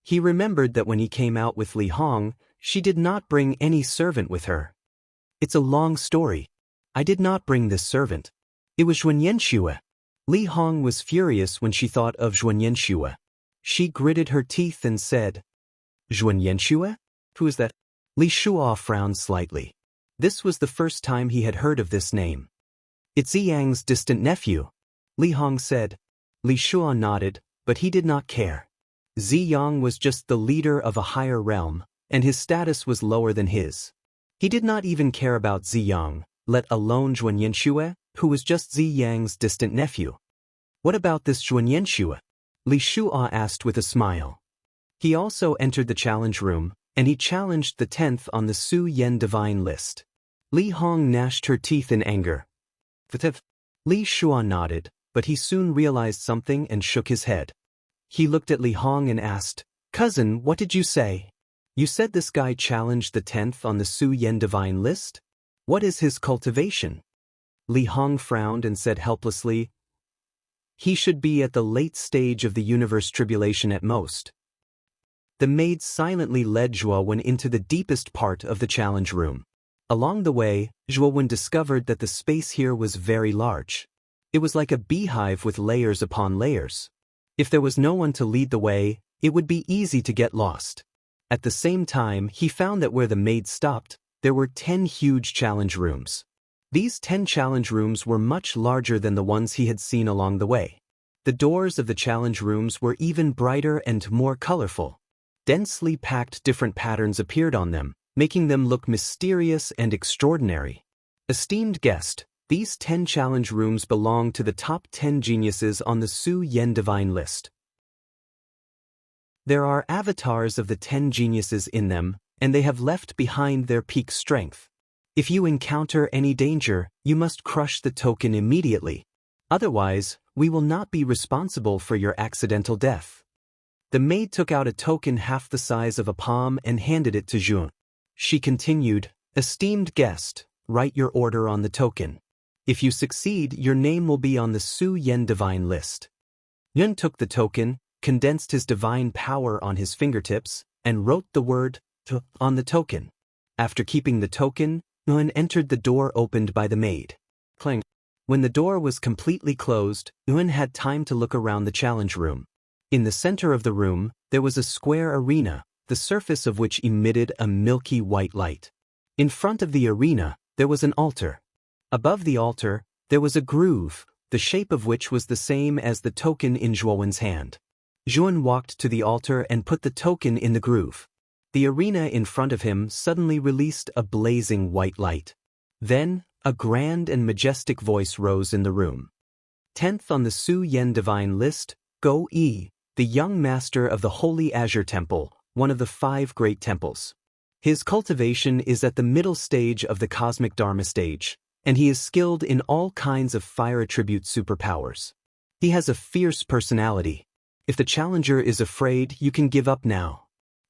He remembered that when he came out with Li Hong, she did not bring any servant with her. "It's a long story. I did not bring this servant. It was Zhuanyanxue." Li Hong was furious when she thought of Zhuanyanxue. She gritted her teeth and said, "Zhuanyanxue? Who is that?" Li Shua frowned slightly. This was the first time he had heard of this name. "It's Yang's distant nephew," Li Hong said. Li Shua nodded, but he did not care. Ziyang was just the leader of a higher realm, and his status was lower than his. He did not even care about Ziyang, let alone Zhuanyanxue, who was just Ziyang's distant nephew. "What about this Zhuanyanxue?" Li Shua asked with a smile. He also entered the challenge room, and he challenged the 10th on the Su Yen Divine List. Li Hong gnashed her teeth in anger. Li Shua nodded, but he soon realized something and shook his head. He looked at Li Hong and asked, "Cousin, what did you say? You said this guy challenged the 10th on the Su Yen Divine List? What is his cultivation?" Li Hong frowned and said helplessly, "He should be at the late stage of the universe tribulation at most." The maid silently led Zhuowen into the deepest part of the challenge room. Along the way, Zhuowen discovered that the space here was very large. It was like a beehive with layers upon layers. If there was no one to lead the way, it would be easy to get lost. At the same time, he found that where the maid stopped, there were 10 huge challenge rooms. These 10 challenge rooms were much larger than the ones he had seen along the way. The doors of the challenge rooms were even brighter and more colorful. Densely packed different patterns appeared on them, making them look mysterious and extraordinary. Esteemed guest, these 10 challenge rooms belong to the top 10 geniuses on the Su Yen Divine List. There are avatars of the 10 geniuses in them, and they have left behind their peak strength. If you encounter any danger, you must crush the token immediately. Otherwise, we will not be responsible for your accidental death. The maid took out a token half the size of a palm and handed it to Jun. She continued, "Esteemed guest, write your order on the token. If you succeed, your name will be on the Su Yen Divine List." Yun took the token, condensed his divine power on his fingertips, and wrote the word "t" on the token. After keeping the token, Yun entered the door opened by the maid. Clang. When the door was completely closed, Yun had time to look around the challenge room. In the center of the room, there was a square arena, the surface of which emitted a milky white light. In front of the arena, there was an altar. Above the altar, there was a groove, the shape of which was the same as the token in Zhuowen's hand. Zhuan walked to the altar and put the token in the groove. The arena in front of him suddenly released a blazing white light. Then, a grand and majestic voice rose in the room. 10th on the Su Yen Divine List, Go Yi, the young master of the Holy Azure Temple, one of the 5 great temples. His cultivation is at the middle stage of the Cosmic Dharma stage, and he is skilled in all kinds of fire attribute superpowers. He has a fierce personality. If the challenger is afraid, you can give up now.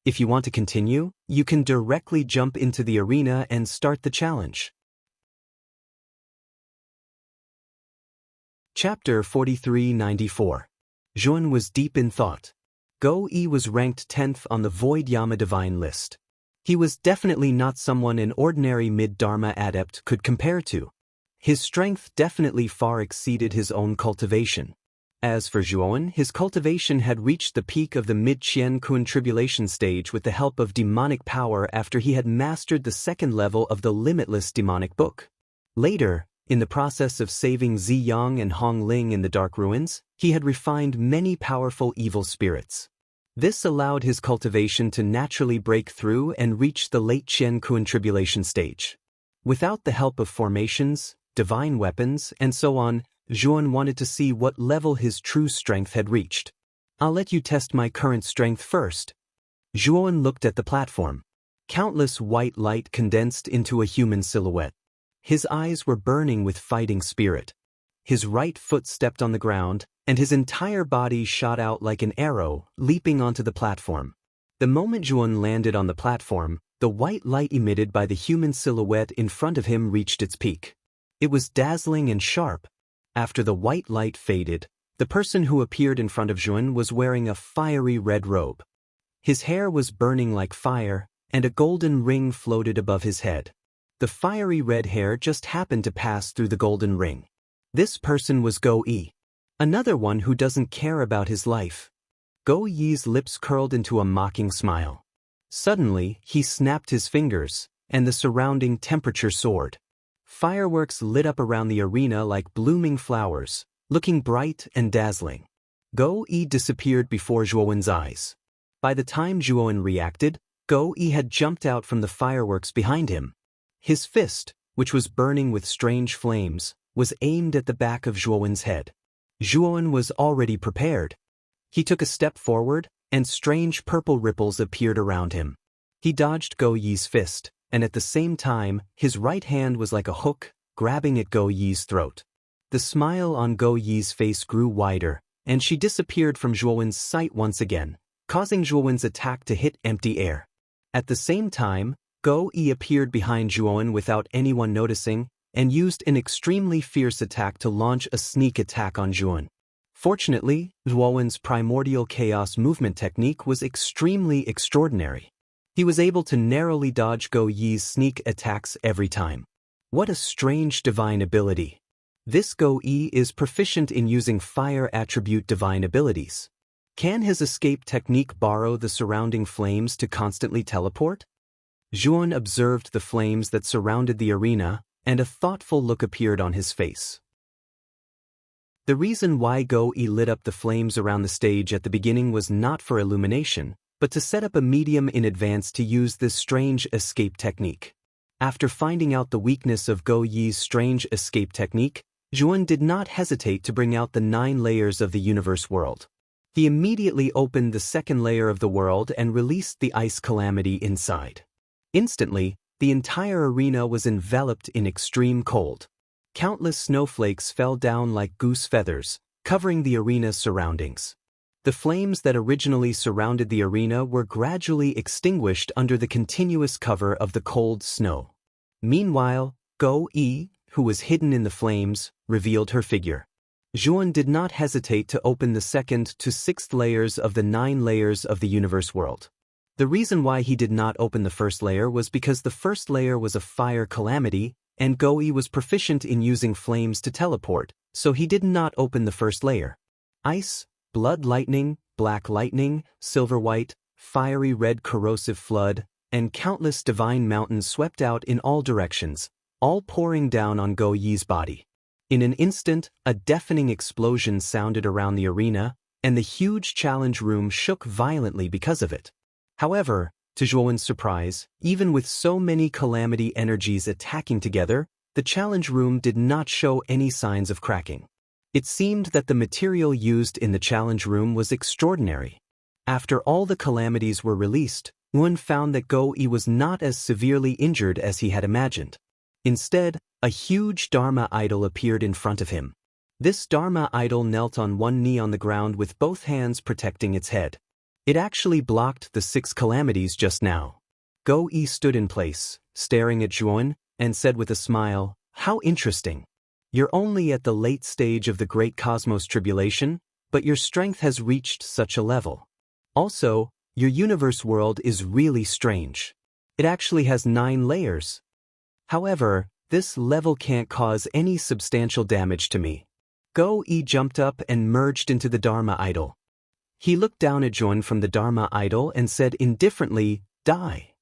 If you want to continue, you can directly jump into the arena and start the challenge. Chapter 4394. Zhuan was deep in thought. Go Yi was ranked 10th on the Void Yama Divine List. He was definitely not someone an ordinary mid-Dharma adept could compare to. His strength definitely far exceeded his own cultivation. As for Zhuan, his cultivation had reached the peak of the mid-Qian Kun tribulation stage with the help of demonic power after he had mastered the second level of the limitless demonic book. Later, in the process of saving Ziyang and Hong Ling in the Dark Ruins, he had refined many powerful evil spirits. This allowed his cultivation to naturally break through and reach the late Qian Kun tribulation stage. Without the help of formations, divine weapons, and so on, Zhuan wanted to see what level his true strength had reached. I'll let you test my current strength first. Zhuan looked at the platform. Countless white light condensed into a human silhouette. His eyes were burning with fighting spirit. His right foot stepped on the ground, and his entire body shot out like an arrow, leaping onto the platform. The moment Zhuan landed on the platform, the white light emitted by the human silhouette in front of him reached its peak. It was dazzling and sharp. After the white light faded, the person who appeared in front of Zhuan was wearing a fiery red robe. His hair was burning like fire, and a golden ring floated above his head. The fiery red hair just happened to pass through the golden ring. This person was Go Yi, another one who doesn't care about his life. Go Yi's lips curled into a mocking smile. Suddenly, he snapped his fingers, and the surrounding temperature soared. Fireworks lit up around the arena like blooming flowers, looking bright and dazzling. Go Yi disappeared before Zhuowen's eyes. By the time Zhuowen reacted, Go Yi had jumped out from the fireworks behind him. His fist, which was burning with strange flames, was aimed at the back of Zhuowen's head. Zhuowen was already prepared. He took a step forward, and strange purple ripples appeared around him. He dodged Go Yi's fist, and at the same time, his right hand was like a hook, grabbing at Go Yi's throat. The smile on Go Yi's face grew wider, and she disappeared from Zhuowen's sight once again, causing Zhuowen's attack to hit empty air. At the same time, Go Yi appeared behind Zhuowen without anyone noticing, and used an extremely fierce attack to launch a sneak attack on Zhuowen. Fortunately, Zhuowen's primordial chaos movement technique was extremely extraordinary. He was able to narrowly dodge Go Yi's sneak attacks every time. What a strange divine ability. This Go Yi is proficient in using fire attribute divine abilities. Can his escape technique borrow the surrounding flames to constantly teleport? Zhuan observed the flames that surrounded the arena, and a thoughtful look appeared on his face. The reason why Go Yi lit up the flames around the stage at the beginning was not for illumination, but to set up a medium in advance to use this strange escape technique. After finding out the weakness of Go Yi's strange escape technique, Zhuan did not hesitate to bring out the 9 layers of the universe world. He immediately opened the second layer of the world and released the ice calamity inside. Instantly, the entire arena was enveloped in extreme cold. Countless snowflakes fell down like goose feathers, covering the arena's surroundings. The flames that originally surrounded the arena were gradually extinguished under the continuous cover of the cold snow. Meanwhile, Go Yi, who was hidden in the flames, revealed her figure. Zhuan did not hesitate to open the second to 6th layers of the 9 layers of the universe world. The reason why he did not open the first layer was because the first layer was a fire calamity, and Go Yi was proficient in using flames to teleport, so he did not open the first layer. Ice, blood lightning, black lightning, silver white, fiery red corrosive flood, and countless divine mountains swept out in all directions, all pouring down on Go Yi's body. In an instant, a deafening explosion sounded around the arena, and the huge challenge room shook violently because of it. However, to Zhuowen's surprise, even with so many calamity energies attacking together, the challenge room did not show any signs of cracking. It seemed that the material used in the challenge room was extraordinary. After all the calamities were released, Zhuan found that Go Yi was not as severely injured as he had imagined. Instead, a huge Dharma idol appeared in front of him. This Dharma idol knelt on one knee on the ground with both hands protecting its head. It actually blocked the 6 calamities just now. Go Yi stood in place, staring at Zhuan, and said with a smile, "How interesting. You're only at the late stage of the great cosmos tribulation, but your strength has reached such a level. Also, your universe world is really strange. It actually has 9 layers. However, this level can't cause any substantial damage to me. Go-E jumped up and merged into the Dharma idol. He looked down at Juan from the Dharma idol and said indifferently, "Die."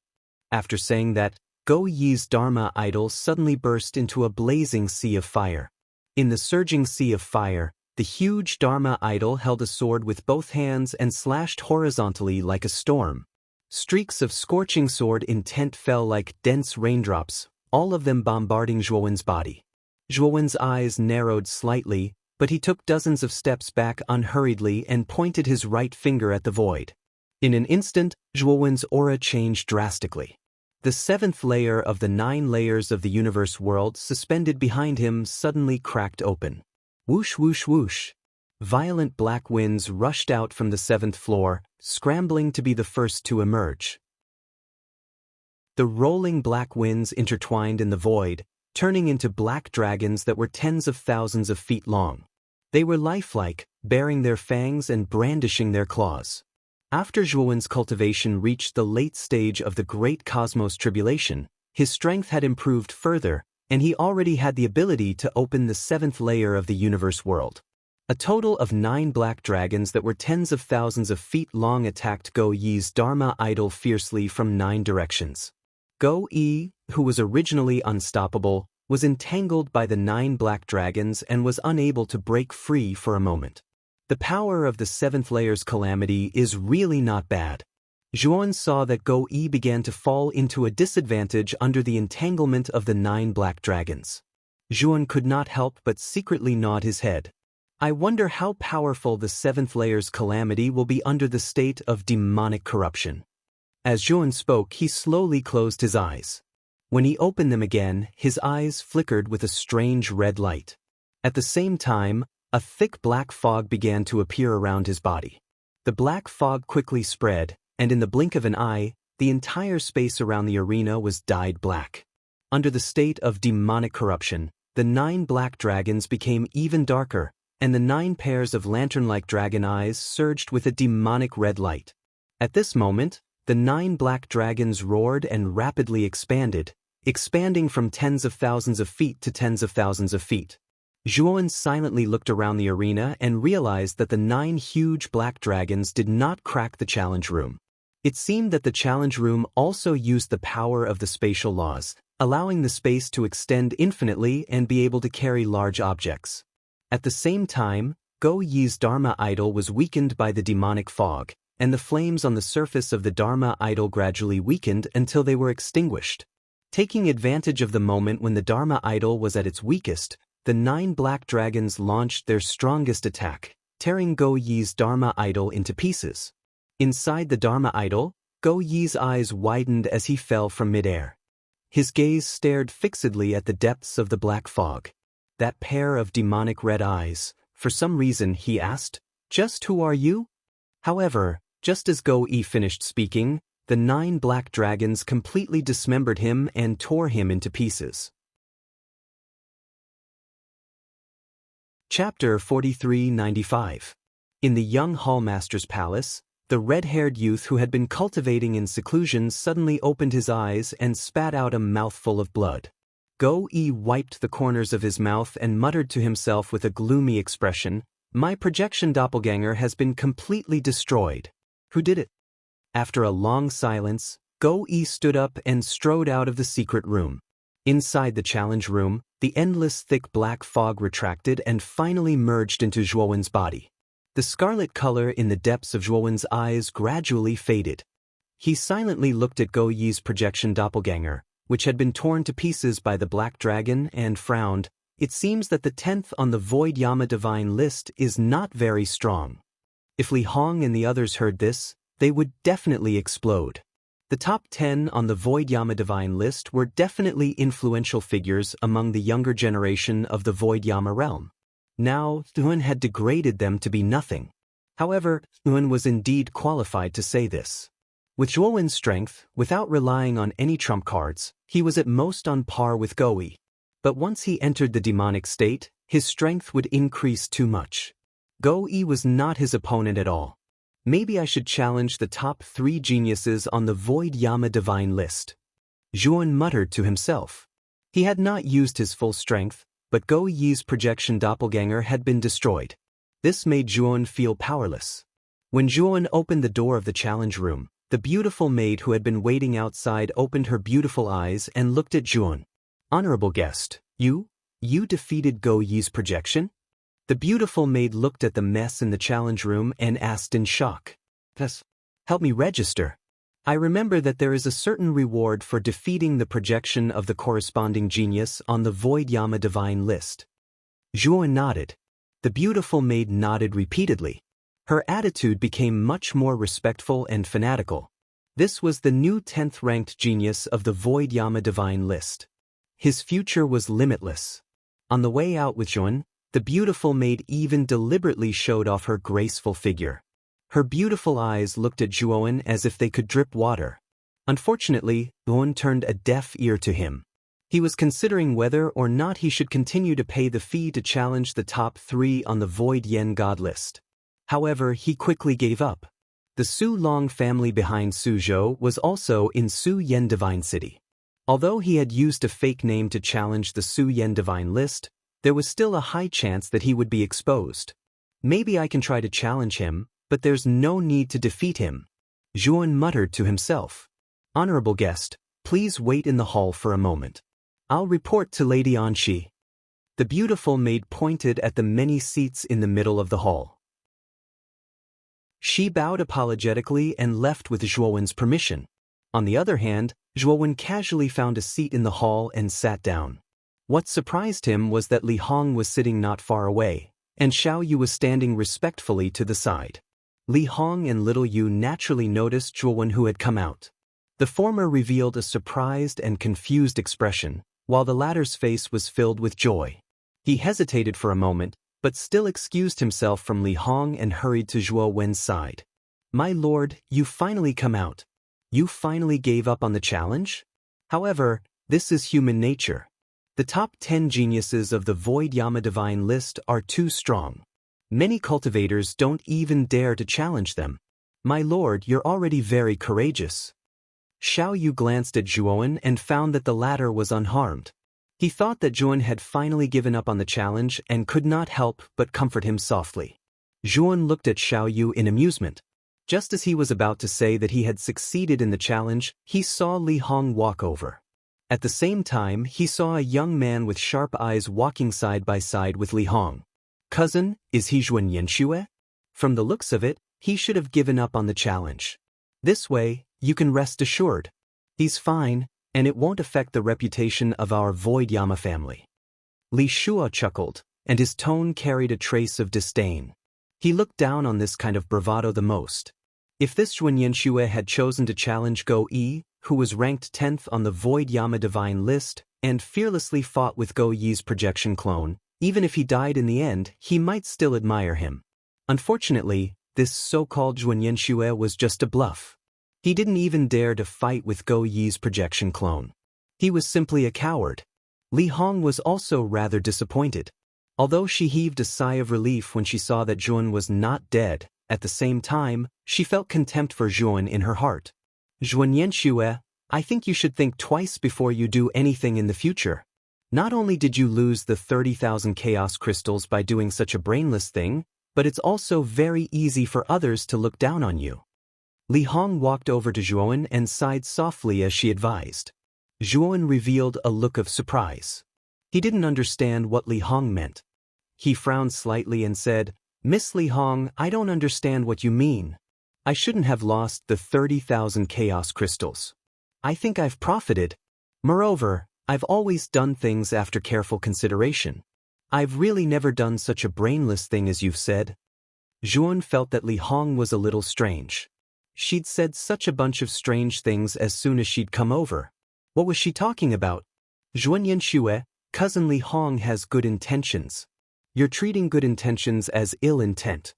After saying that, Go-Yi's Dharma idol suddenly burst into a blazing sea of fire. In the surging sea of fire, the huge Dharma idol held a sword with both hands and slashed horizontally like a storm. Streaks of scorching sword intent fell like dense raindrops, all of them bombarding Zhuowen's body. Zhuowen's eyes narrowed slightly, but he took dozens of steps back unhurriedly and pointed his right finger at the void. In an instant, Zhuowen's aura changed drastically. The 7th layer of the 9 layers of the universe world suspended behind him suddenly cracked open. Whoosh whoosh whoosh. Violent black winds rushed out from the 7th floor, scrambling to be the first to emerge. The rolling black winds intertwined in the void, turning into black dragons that were tens of thousands of feet long. They were lifelike, baring their fangs and brandishing their claws. After Zhuowen's cultivation reached the late stage of the Great Cosmos Tribulation, his strength had improved further, and he already had the ability to open the 7th layer of the universe world. A total of 9 black dragons that were tens of thousands of feet long attacked Go-Yi's Dharma idol fiercely from 9 directions. Go-E, who was originally unstoppable, was entangled by the 9 black dragons and was unable to break free for a moment. The power of the 7th layer's calamity is really not bad. Zhuowen saw that Go-E began to fall into a disadvantage under the entanglement of the 9 black dragons. Zhuowen could not help but secretly nod his head. I wonder how powerful the 7th layer's calamity will be under the state of demonic corruption. As Zhuowen spoke, he slowly closed his eyes. When he opened them again, his eyes flickered with a strange red light. At the same time, a thick black fog began to appear around his body. The black fog quickly spread, and in the blink of an eye, the entire space around the arena was dyed black. Under the state of demonic corruption, the 9 black dragons became even darker, and the 9 pairs of lantern-like dragon eyes surged with a demonic red light. At this moment, the 9 black dragons roared and rapidly expanded, expanding from tens of thousands of feet to tens of thousands of feet. Zhuowen silently looked around the arena and realized that the 9 huge black dragons did not crack the challenge room. It seemed that the challenge room also used the power of the spatial laws, allowing the space to extend infinitely and be able to carry large objects. At the same time, Go-Yi's Dharma idol was weakened by the demonic fog, and the flames on the surface of the Dharma idol gradually weakened until they were extinguished. Taking advantage of the moment when the Dharma idol was at its weakest, the 9 black dragons launched their strongest attack, tearing Go-Yi's Dharma idol into pieces. Inside the Dharma idol, Go-Yi's eyes widened as he fell from midair. His gaze stared fixedly at the depths of the black fog. That pair of demonic red eyes, for some reason he asked, "Just who are you?" However, just as Go-E finished speaking, the 9 black dragons completely dismembered him and tore him into pieces. Chapter 4395. In the young hallmaster's palace, the red-haired youth who had been cultivating in seclusion suddenly opened his eyes and spat out a mouthful of blood. Go-E wiped the corners of his mouth and muttered to himself with a gloomy expression, "My projection doppelganger has been completely destroyed. Who did it?" After a long silence, Go-E stood up and strode out of the secret room. Inside the challenge room, the endless thick black fog retracted and finally merged into Zhuowen's body. The scarlet color in the depths of Zhuowen's eyes gradually faded. He silently looked at Go-Yi's projection doppelganger, which had been torn to pieces by the black dragon, and frowned. It seems that the 10th on the Void Yama Divine list is not very strong. If Li Hong and the others heard this, they would definitely explode. The top 10 on the Void Yama Divine list were definitely influential figures among the younger generation of the Void Yama realm. Now, Thuan had degraded them to be nothing. However, Thuan was indeed qualified to say this. With Zhuowen's strength, without relying on any trump cards, he was at most on par with Go-E. But once he entered the demonic state, his strength would increase too much. Go-E was not his opponent at all. Maybe I should challenge the top 3 geniuses on the Void Yama Divine list. Zhuowen muttered to himself. He had not used his full strength, but Go Yi's projection doppelganger had been destroyed. This made Zhuan feel powerless. When Zhuan opened the door of the challenge room, the beautiful maid who had been waiting outside opened her beautiful eyes and looked at Zhuan. "Honorable guest, you defeated Go Yi's projection?" The beautiful maid looked at the mess in the challenge room and asked in shock. "Yes. Help me register. I remember that there is a certain reward for defeating the projection of the corresponding genius on the Void Yama divine list." Zhuan nodded. The beautiful maid nodded repeatedly. Her attitude became much more respectful and fanatical. This was the new 10th ranked genius of the Void Yama divine list. His future was limitless. On the way out with Zhuan, the beautiful maid even deliberately showed off her graceful figure. Her beautiful eyes looked at Zhuan as if they could drip water. Unfortunately, Zhuan turned a deaf ear to him. He was considering whether or not he should continue to pay the fee to challenge the top 3 on the Void Yen God list. However, he quickly gave up. The Su Long family behind Suzhou was also in Su Yen Divine City. Although he had used a fake name to challenge the Su Yen Divine list, there was still a high chance that he would be exposed. "Maybe I can try to challenge him, but there's no need to defeat him," Zhuan muttered to himself. "Honorable guest, please wait in the hall for a moment. I'll report to Lady Anxi." The beautiful maid pointed at the many seats in the middle of the hall. She bowed apologetically and left with Zhuowen's permission. On the other hand, Zhuowen casually found a seat in the hall and sat down. What surprised him was that Li Hong was sitting not far away, and Xiao Yu was standing respectfully to the side. Li Hong and Little Yu naturally noticed Zhuowen who had come out. The former revealed a surprised and confused expression, while the latter's face was filled with joy. He hesitated for a moment, but still excused himself from Li Hong and hurried to Zhuowen's side. "My lord, you finally come out. You finally gave up on the challenge? However, this is human nature. The top 10 geniuses of the Void Yama divine list are too strong. Many cultivators don't even dare to challenge them. My lord, you're already very courageous." Xiao Yu glanced at Zhuowen and found that the latter was unharmed. He thought that Zhuowen had finally given up on the challenge and could not help but comfort him softly. Zhuowen looked at Xiao Yu in amusement. Just as he was about to say that he had succeeded in the challenge, he saw Li Hong walk over. At the same time, he saw a young man with sharp eyes walking side by side with Li Hong. "Cousin, is he Zhuan Yanxue? From the looks of it, he should have given up on the challenge. This way, you can rest assured. He's fine, and it won't affect the reputation of our Void Yama family." Li Shua chuckled, and his tone carried a trace of disdain. He looked down on this kind of bravado the most. If this Zhuan Yanxue had chosen to challenge Go Yi, who was ranked 10th on the Void Yama divine list, and fearlessly fought with Go Yi's projection clone, even if he died in the end, he might still admire him. Unfortunately, this so-called Zhuan Yanxue was just a bluff. He didn't even dare to fight with Go Yi's projection clone. He was simply a coward. Li Hong was also rather disappointed. Although she heaved a sigh of relief when she saw that Zhuan was not dead, at the same time, she felt contempt for Zhuan in her heart. "Zhuan Yanxue, I think you should think twice before you do anything in the future. Not only did you lose the 30,000 chaos crystals by doing such a brainless thing, but it's also very easy for others to look down on you." Li Hong walked over to Zhuowen and sighed softly as she advised. Zhuowen revealed a look of surprise. He didn't understand what Li Hong meant. He frowned slightly and said, "Miss Li Hong, I don't understand what you mean. I shouldn't have lost the 30,000 chaos crystals. I think I've profited. Moreover, I've always done things after careful consideration. I've really never done such a brainless thing as you've said." Zhuowen felt that Li Hong was a little strange. She'd said such a bunch of strange things as soon as she'd come over. What was she talking about? "Zhuan Yanxue, cousin Li Hong has good intentions. You're treating good intentions as ill intent.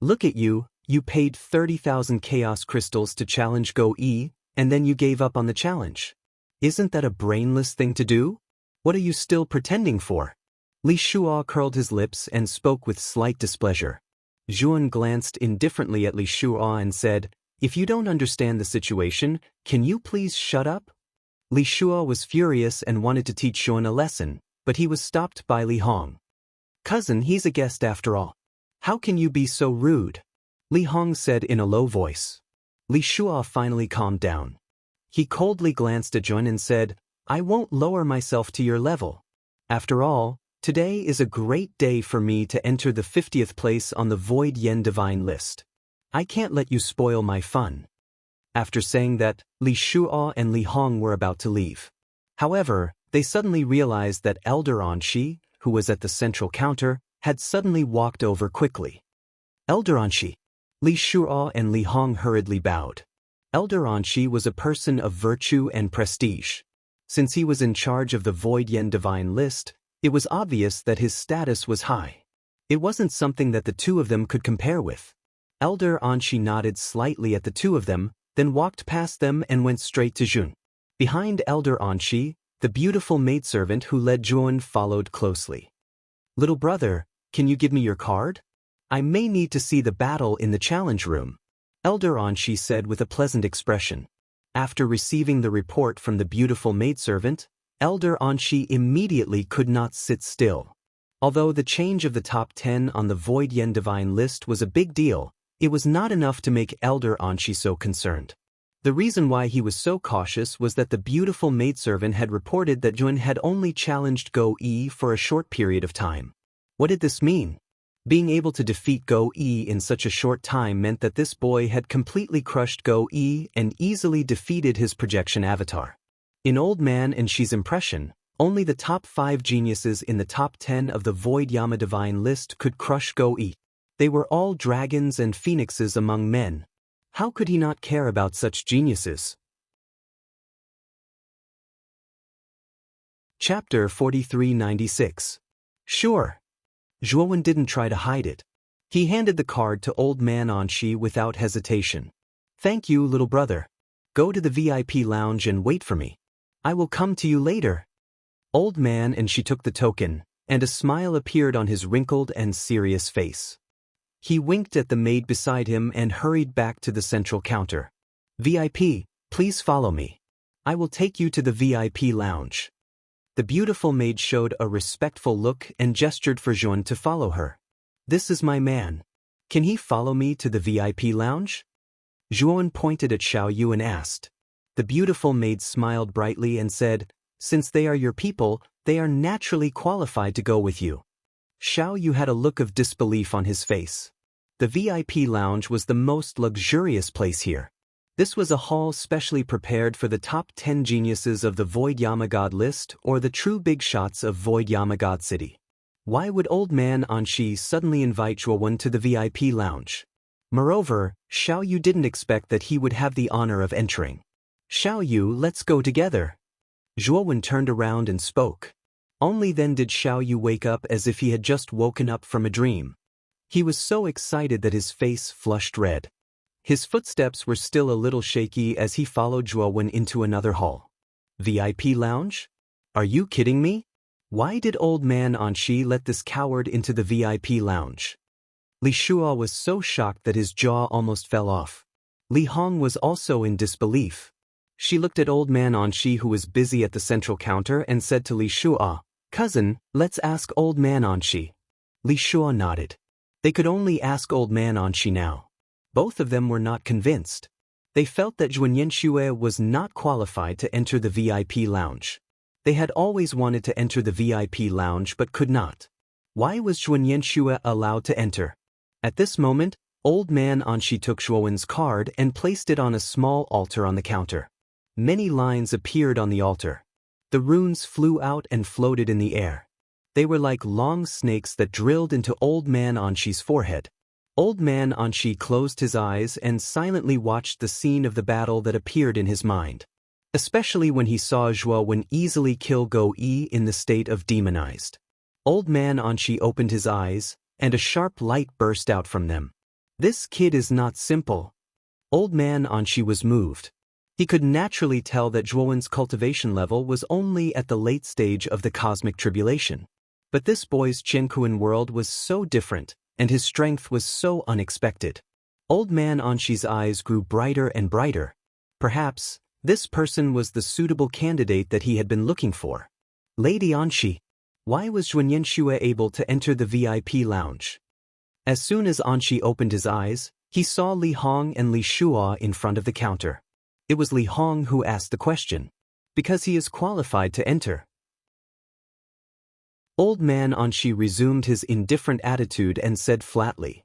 Look at you, you paid 30,000 chaos crystals to challenge Go Yi, and then you gave up on the challenge. Isn't that a brainless thing to do? What are you still pretending for?" Li Shua curled his lips and spoke with slight displeasure. Zhuan glanced indifferently at Li Shua and said, "If you don't understand the situation, can you please shut up?" Li Shua was furious and wanted to teach Xuan a lesson, but he was stopped by Li Hong. "Cousin, he's a guest after all. How can you be so rude?" Li Hong said in a low voice. Li Shua finally calmed down. He coldly glanced at Xuan and said, "I won't lower myself to your level. After all, today is a great day for me to enter the 50th place on the Void Yen Divine list. I can't let you spoil my fun." After saying that, Li Shua and Li Hong were about to leave. However, they suddenly realized that Elder Anshi, who was at the central counter, had suddenly walked over quickly. "Elder Anshi." Li Shua and Li Hong hurriedly bowed. Elder Anshi was a person of virtue and prestige. Since he was in charge of the Void Yen Divine list, it was obvious that his status was high. It wasn't something that the two of them could compare with. Elder Anshi nodded slightly at the two of them, then walked past them and went straight to Jun. Behind Elder Anshi, the beautiful maidservant who led Juan followed closely. "Little brother, can you give me your card? I may need to see the battle in the challenge room," Elder Anshi said with a pleasant expression. After receiving the report from the beautiful maidservant, Elder Anshi immediately could not sit still. Although the change of the top 10 on the Void Yen Divine list was a big deal, it was not enough to make Elder Anshi so concerned. The reason why he was so cautious was that the beautiful maidservant had reported that Jun had only challenged Go Yi for a short period of time. What did this mean? Being able to defeat Go Yi in such a short time meant that this boy had completely crushed Go Yi and easily defeated his projection avatar. In Old Man and Shi's impression, only the top 5 geniuses in the top 10 of the Void Yama Divine list could crush Go Yi. They were all dragons and phoenixes among men. How could he not care about such geniuses? Chapter 4396. Sure. Zhuowen didn't try to hide it. He handed the card to Old Man Anshi without hesitation. "Thank you, little brother. Go to the VIP lounge and wait for me. I will come to you later." Old Man Anshi took the token, and a smile appeared on his wrinkled and serious face. He winked at the maid beside him and hurried back to the central counter. "VIP, please follow me. I will take you to the VIP lounge." The beautiful maid showed a respectful look and gestured for Zhuan to follow her. "This is my man. Can he follow me to the VIP lounge?" Zhuan pointed at Xiao Yu and asked. The beautiful maid smiled brightly and said, "Since they are your people, they are naturally qualified to go with you." Xiao Yu had a look of disbelief on his face. The VIP lounge was the most luxurious place here. This was a hall specially prepared for the top 10 geniuses of the Void Yama God list or the true big shots of Void Yama God City. Why would Old Man Anshi suddenly invite Zhuowen to the VIP lounge? Moreover, Xiao Yu didn't expect that he would have the honor of entering. "Xiao Yu, let's go together." Zhuowen turned around and spoke. Only then did Xiao Yu wake up as if he had just woken up from a dream. He was so excited that his face flushed red. His footsteps were still a little shaky as he followed Zhuowen into another hall. "VIP lounge? Are you kidding me? Why did Old Man Anshi let this coward into the VIP lounge?" Li Shua was so shocked that his jaw almost fell off. Li Hong was also in disbelief. She looked at Old Man Anshi, who was busy at the central counter, and said to Li Shua, "Cousin, let's ask Old Man Anshi." Li Shua nodded. They could only ask Old Man Anshi now. Both of them were not convinced. They felt that Zhuan Yanxue was not qualified to enter the VIP lounge. They had always wanted to enter the VIP lounge but could not. Why was Zhuan Yanxue allowed to enter? At this moment, Old Man Anshi took Zhuowen's card and placed it on a small altar on the counter. Many lines appeared on the altar. The runes flew out and floated in the air. They were like long snakes that drilled into Old Man Anshi's forehead. Old Man Anshi closed his eyes and silently watched the scene of the battle that appeared in his mind. Especially when he saw Zhuowen easily kill Go Yi in the state of demonized. Old Man Anshi opened his eyes, and a sharp light burst out from them. This kid is not simple. Old Man Anshi was moved. He could naturally tell that Zhuowen's cultivation level was only at the late stage of the cosmic tribulation. But this boy's Qiankuan world was so different, and his strength was so unexpected. Old Man Anshi's eyes grew brighter and brighter. Perhaps, This person was the suitable candidate that he had been looking for. Lady Anshi. Why was Zhuan Yanxue able to enter the VIP lounge? As soon as Anshi opened his eyes, he saw Li Hong and Li Shuo in front of the counter. It was Li Hong who asked the question. Because he is qualified to enter. Old man Anshi resumed his indifferent attitude and said flatly,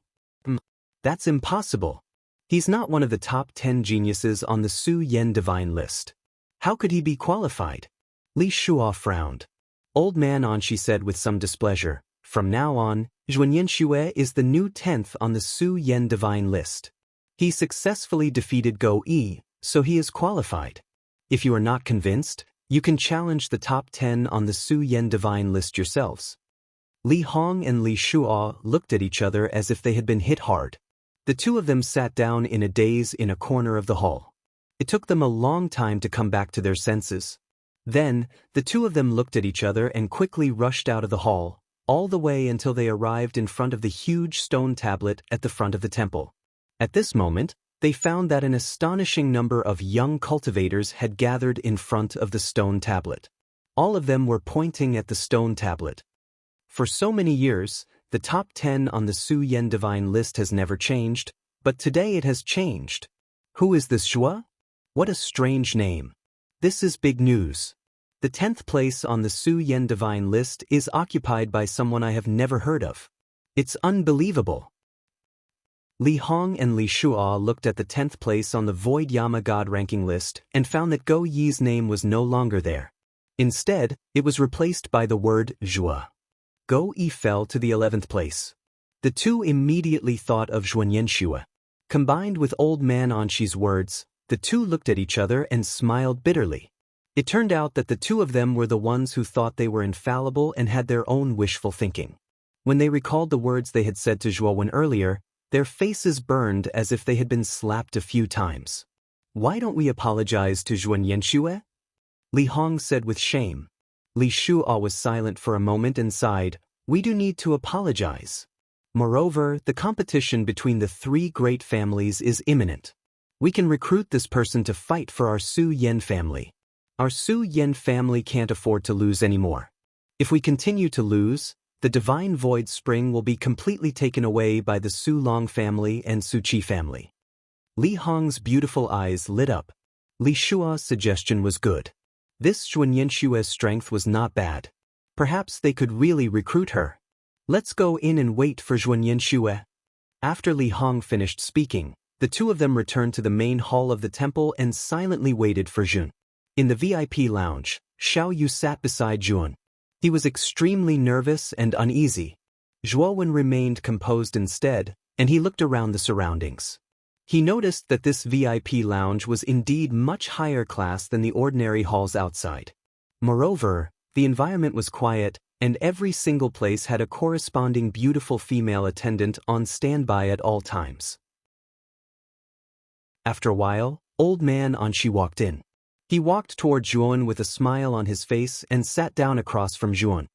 That's impossible. He's not one of the top 10 geniuses on the Su Yen divine list. How could he be qualified? Li Shuo frowned. Old man Anshi said with some displeasure, From now on, Zhuan Yanxue is the new 10th on the Su Yen divine list. He successfully defeated Go Yi, so he is qualified. If you are not convinced, you can challenge the top 10 on the Su Yen divine list yourselves. Li Hong and Li Shuo looked at each other as if they had been hit hard. The two of them sat down in a daze in a corner of the hall. It took them a long time to come back to their senses. Then, the two of them looked at each other and quickly rushed out of the hall, all the way until they arrived in front of the huge stone tablet at the front of the temple. At this moment, they found that an astonishing number of young cultivators had gathered in front of the stone tablet. All of them were pointing at the stone tablet. For so many years, the top 10 on the Su Yen divine list has never changed, but today it has changed. Who is this Zhuo? What a strange name. This is big news. The 10th place on the Su Yen divine list is occupied by someone I have never heard of. It's unbelievable. Li Hong and Li Shuo looked at the 10th place on the Void Yama God ranking list and found that Go Yi's name was no longer there. Instead, it was replaced by the word Zhuo. Go Yi fell to the 11th place. The two immediately thought of Zhuan Yanxue. Combined with old man Anshi's words, the two looked at each other and smiled bitterly. It turned out that the two of them were the ones who thought they were infallible and had their own wishful thinking. When they recalled the words they had said to Zhuo Wen earlier, their faces burned as if they had been slapped a few times. Why don't we apologize to Zhuan Yanxue? Li Hong said with shame. Li Shuo was silent for a moment and sighed, We do need to apologize. Moreover, the competition between the three great families is imminent. We can recruit this person to fight for our Su Yen family. Our Su Yen family can't afford to lose anymore. If we continue to lose, the Divine Void Spring will be completely taken away by the Su Long family and Su Qi family. Li Hong's beautiful eyes lit up. Li Shuo's suggestion was good. This Zhuan Yanshue's strength was not bad. Perhaps they could really recruit her. Let's go in and wait for Zhuan Yanxue. After Li Hong finished speaking, the two of them returned to the main hall of the temple and silently waited for Zhuan. In the VIP lounge, Xiao Yu sat beside Zhuan. He was extremely nervous and uneasy. Zhuo Wen remained composed instead, and he looked around the surroundings. He noticed that this VIP lounge was indeed much higher class than the ordinary halls outside. Moreover, the environment was quiet, and every single place had a corresponding beautiful female attendant on standby at all times. After a while, old man Anshi walked in. He walked toward Zhuan with a smile on his face and sat down across from Zhuan.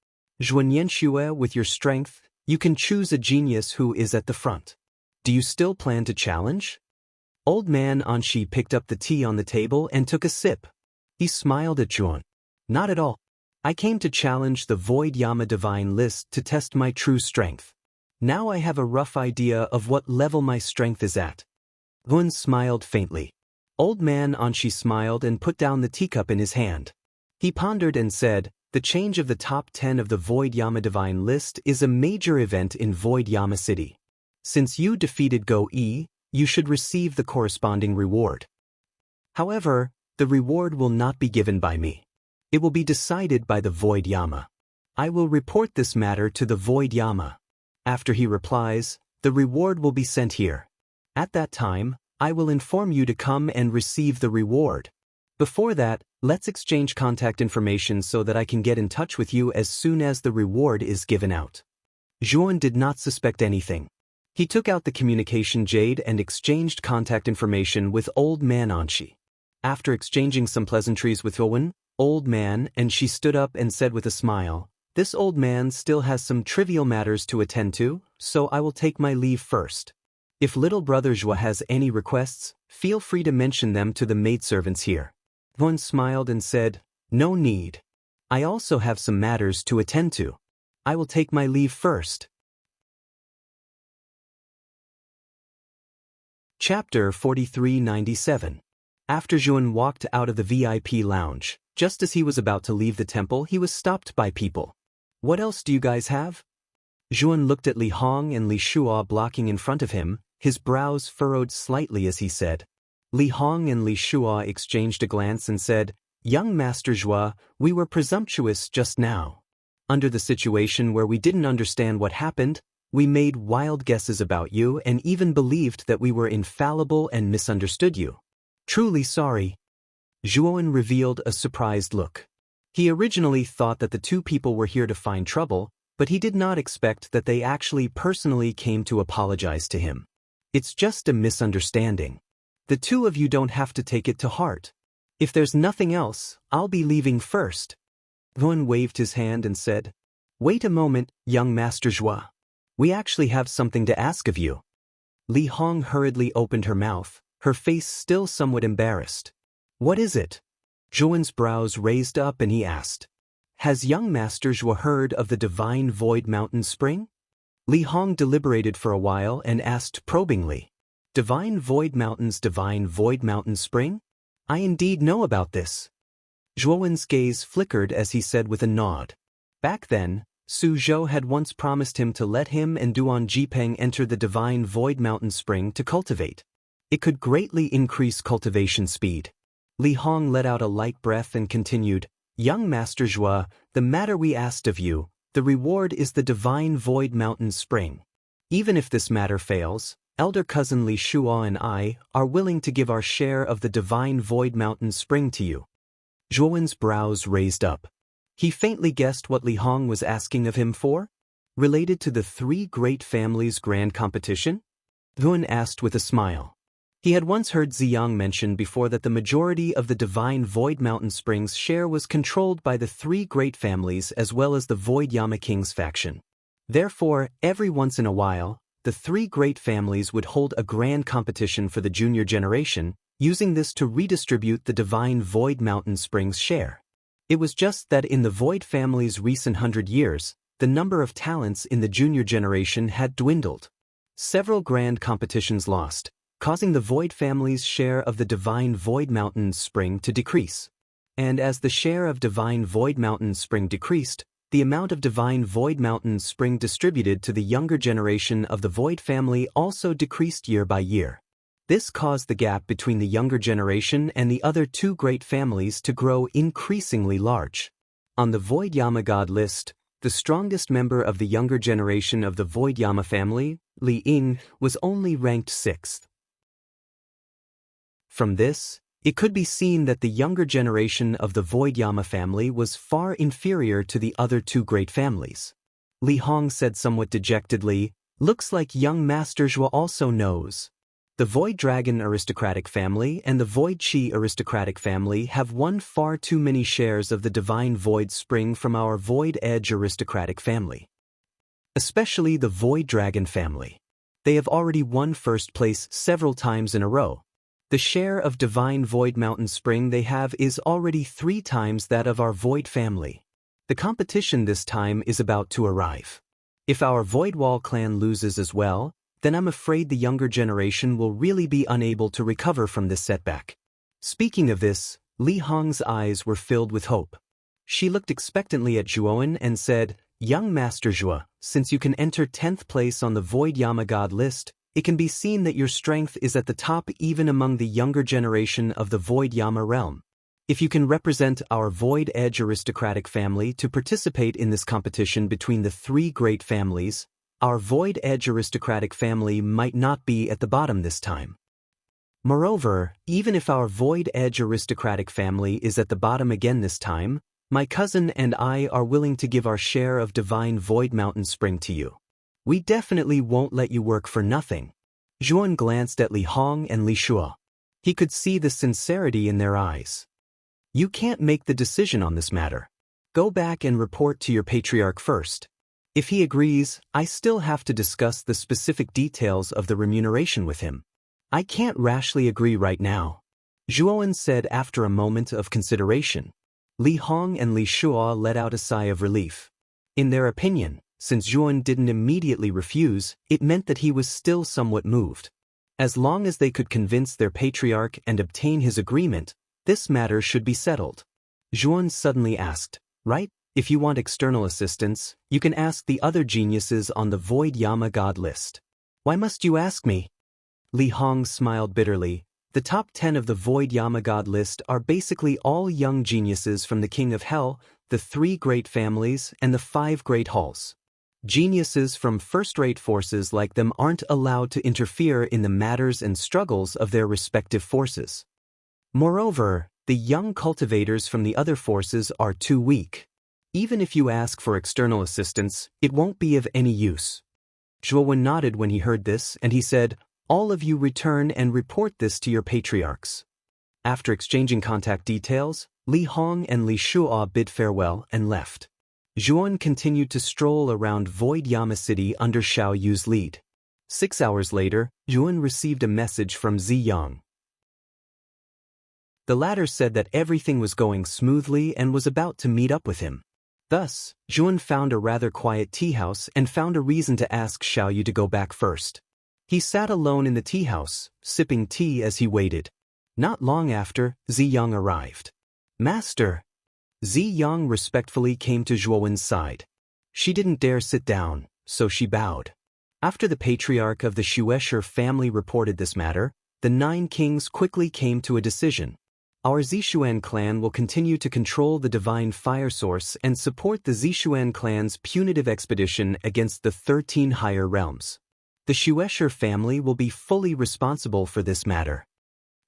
Zhuan Yanxue, with your strength, you can choose a genius who is at the front. Do you still plan to challenge? Old man Anshi picked up the tea on the table and took a sip. He smiled at Zhuan. Not at all. I came to challenge the Void Yama Divine List to test my true strength. Now I have a rough idea of what level my strength is at. Zhuan smiled faintly. Old man Anshi smiled and put down the teacup in his hand. He pondered and said, The change of the top 10 of the Void Yama Divine List is a major event in Void Yama City. Since you defeated Go Yi, you should receive the corresponding reward. However, the reward will not be given by me. It will be decided by the Void Yama. I will report this matter to the Void Yama. After he replies, the reward will be sent here. At that time, I will inform you to come and receive the reward. Before that, let's exchange contact information so that I can get in touch with you as soon as the reward is given out. Zhuan did not suspect anything. He took out the communication jade and exchanged contact information with old man Anshi. After exchanging some pleasantries with Zhuan, old man, and she stood up and said with a smile, This old man still has some trivial matters to attend to, so I will take my leave first. If little brother Zhuo has any requests, feel free to mention them to the maidservants here. Yuan smiled and said, "No need. I also have some matters to attend to. I will take my leave first." Chapter 4397. After Yuan walked out of the VIP lounge, just as he was about to leave the temple, he was stopped by people. "What else do you guys have?" Yuan looked at Li Hong and Li Shuo blocking in front of him, his brows furrowed slightly as he said. Li Hong and Li Shuo exchanged a glance and said, "Young Master Zhua, we were presumptuous just now. Under the situation where we didn't understand what happened, we made wild guesses about you and even believed that we were infallible and misunderstood you. Truly sorry." Zhuan revealed a surprised look. He originally thought that the two people were here to find trouble, but he did not expect that they actually personally came to apologize to him. "It's just a misunderstanding. The two of you don't have to take it to heart. If there's nothing else, I'll be leaving first." Yuan waved his hand and said, "Wait a moment, young Master Zhua. We actually have something to ask of you." Li Hong hurriedly opened her mouth, her face still somewhat embarrassed. "What is it?" Zhuan's brows raised up and he asked, "Has young Master Zhua heard of the Divine Void Mountain Spring?" Li Hong deliberated for a while and asked probingly, "Divine Void Mountain Spring? I indeed know about this." Zhuan's gaze flickered as he said with a nod. Back then, Su Zhou had once promised him to let him and Duan Jipeng enter the Divine Void Mountain Spring to cultivate. It could greatly increase cultivation speed. Li Hong let out a light breath and continued, "Young Master Zhua, the matter we asked of you, the reward is the Divine Void Mountain Spring. Even if this matter fails, elder cousin Li Shuo and I are willing to give our share of the Divine Void Mountain Spring to you." Zhuan's brows raised up. He faintly guessed what Li Hong was asking of him for? Related to the three great families' grand competition? Yuan asked with a smile. He had once heard Ziyang mention before that the majority of the Divine Void Mountain Spring's share was controlled by the three great families as well as the Void Yama King's faction. Therefore, every once in a while, the three great families would hold a grand competition for the junior generation, using this to redistribute the Divine Void Mountain Spring's share. It was just that in the Void family's recent 100 years, the number of talents in the junior generation had dwindled. Several grand competitions lost, causing the Void family's share of the Divine Void Mountain Spring to decrease. And as the share of Divine Void Mountain Spring decreased, the amount of Divine Void Mountain Spring distributed to the younger generation of the Void family also decreased year by year. This caused the gap between the younger generation and the other two great families to grow increasingly large. On the Void Yama God list, the strongest member of the younger generation of the Void Yama family, Li Ying, was only ranked 6th. From this, it could be seen that the younger generation of the Void Yama family was far inferior to the other two great families. Li Hong said somewhat dejectedly, "Looks like young Master Zhua also knows. The Void Dragon aristocratic family and the Void Chi aristocratic family have won far too many shares of the Divine Void Spring from our Void Edge aristocratic family. Especially the Void Dragon family. They have already won first place several times in a row. The share of Divine Void Mountain Spring they have is already 3 times that of our Void family. The competition this time is about to arrive. If our Void Wall clan loses as well, then I'm afraid the younger generation will really be unable to recover from this setback." Speaking of this, Li Hong's eyes were filled with hope. She looked expectantly at Zhuan and said, "Young Master Zhua, since you can enter 10th place on the Void Yama God list, it can be seen that your strength is at the top even among the younger generation of the Void Yama realm. If you can represent our Void Edge aristocratic family to participate in this competition between the 3 great families, our Void Edge aristocratic family might not be at the bottom this time. Moreover, even if our Void Edge aristocratic family is at the bottom again this time, my cousin and I are willing to give our share of Divine Void Mountain Spring to you. We definitely won't let you work for nothing." Zhuan glanced at Li Hong and Li Shuo. He could see the sincerity in their eyes. "You can't make the decision on this matter. Go back and report to your patriarch first. If he agrees, I still have to discuss the specific details of the remuneration with him. I can't rashly agree right now." Zhuowen said after a moment of consideration. Li Hong and Li Shuo let out a sigh of relief. In their opinion, since Zhuowen didn't immediately refuse, it meant that he was still somewhat moved. As long as they could convince their patriarch and obtain his agreement, this matter should be settled. Zhuowen suddenly asked, "Right? If you want external assistance, you can ask the other geniuses on the Void Yama God list." "Why must you ask me?" Li Hong smiled bitterly. The top 10 of the Void Yama God list are basically all young geniuses from the King of Hell, the 3 great families, and the 5 great halls. Geniuses from first-rate forces like them aren't allowed to interfere in the matters and struggles of their respective forces. Moreover, the young cultivators from the other forces are too weak. Even if you ask for external assistance, it won't be of any use. Zhuowen nodded when he heard this, and he said, "All of you return and report this to your patriarchs." After exchanging contact details, Li Hong and Li Shuo bid farewell and left. Zhuowen continued to stroll around Void Yama City under Xiao Yu's lead. 6 hours later, Zhuowen received a message from Zi Yang. The latter said that everything was going smoothly and was about to meet up with him. Thus, Zhuowen found a rather quiet tea house and found a reason to ask Xiao Yu to go back first. He sat alone in the tea house, sipping tea as he waited. Not long after, Zi Yang arrived. "Master!" Zi Yang respectfully came to Zhuowen's side. She didn't dare sit down, so she bowed. After the patriarch of the Xuesher family reported this matter, the 9 kings quickly came to a decision. Our Zixuan clan will continue to control the divine fire source and support the Zixuan clan's punitive expedition against the 13 higher realms. The Xuesher family will be fully responsible for this matter.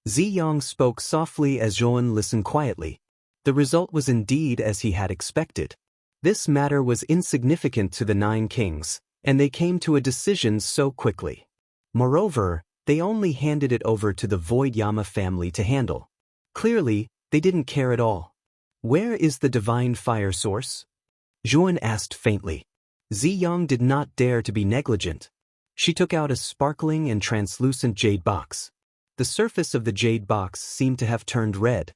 Zi Yang spoke softly as Zhuowen listened quietly. The result was indeed as he had expected. This matter was insignificant to the 9 kings, and they came to a decision so quickly. Moreover, they only handed it over to the Void Yama family to handle. Clearly, they didn't care at all. "Where is the divine fire source?" Zhuowen asked faintly. Zi Yang did not dare to be negligent. She took out a sparkling and translucent jade box. The surface of the jade box seemed to have turned red.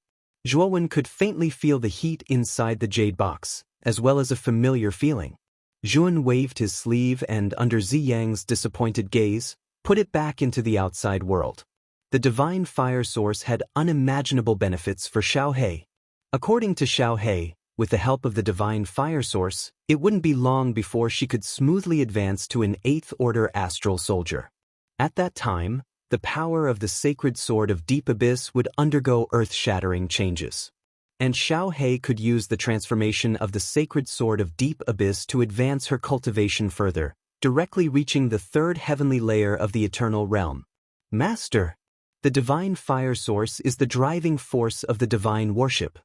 Zhuowen could faintly feel the heat inside the jade box, as well as a familiar feeling. Zhuowen waved his sleeve and, under Zi Yang's disappointed gaze, put it back into the outside world. The divine fire source had unimaginable benefits for Xiao He. According to Xiao He, with the help of the divine fire source, it wouldn't be long before she could smoothly advance to an 8th-order astral soldier. At that time, the power of the sacred sword of Deep Abyss would undergo earth-shattering changes. And Xiao He could use the transformation of the sacred sword of Deep Abyss to advance her cultivation further, directly reaching the 3rd heavenly layer of the eternal realm. "Master!" The divine fire source is the driving force of the divine worship.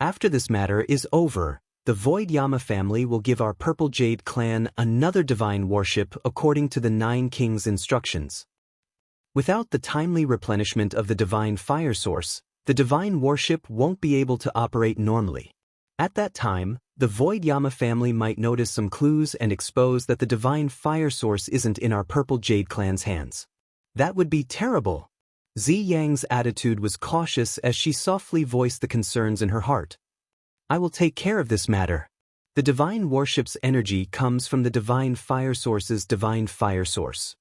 After this matter is over, the Void Yama family will give our Purple Jade clan another divine worship according to the 9 kings' instructions. Without the timely replenishment of the divine fire source, the divine worship won't be able to operate normally. At that time, the Void Yama family might notice some clues and expose that the divine fire source isn't in our Purple Jade clan's hands. That would be terrible. Zi Yang's attitude was cautious as she softly voiced the concerns in her heart. "I will take care of this matter. The divine worship's energy comes from the divine fire source's divine fire source.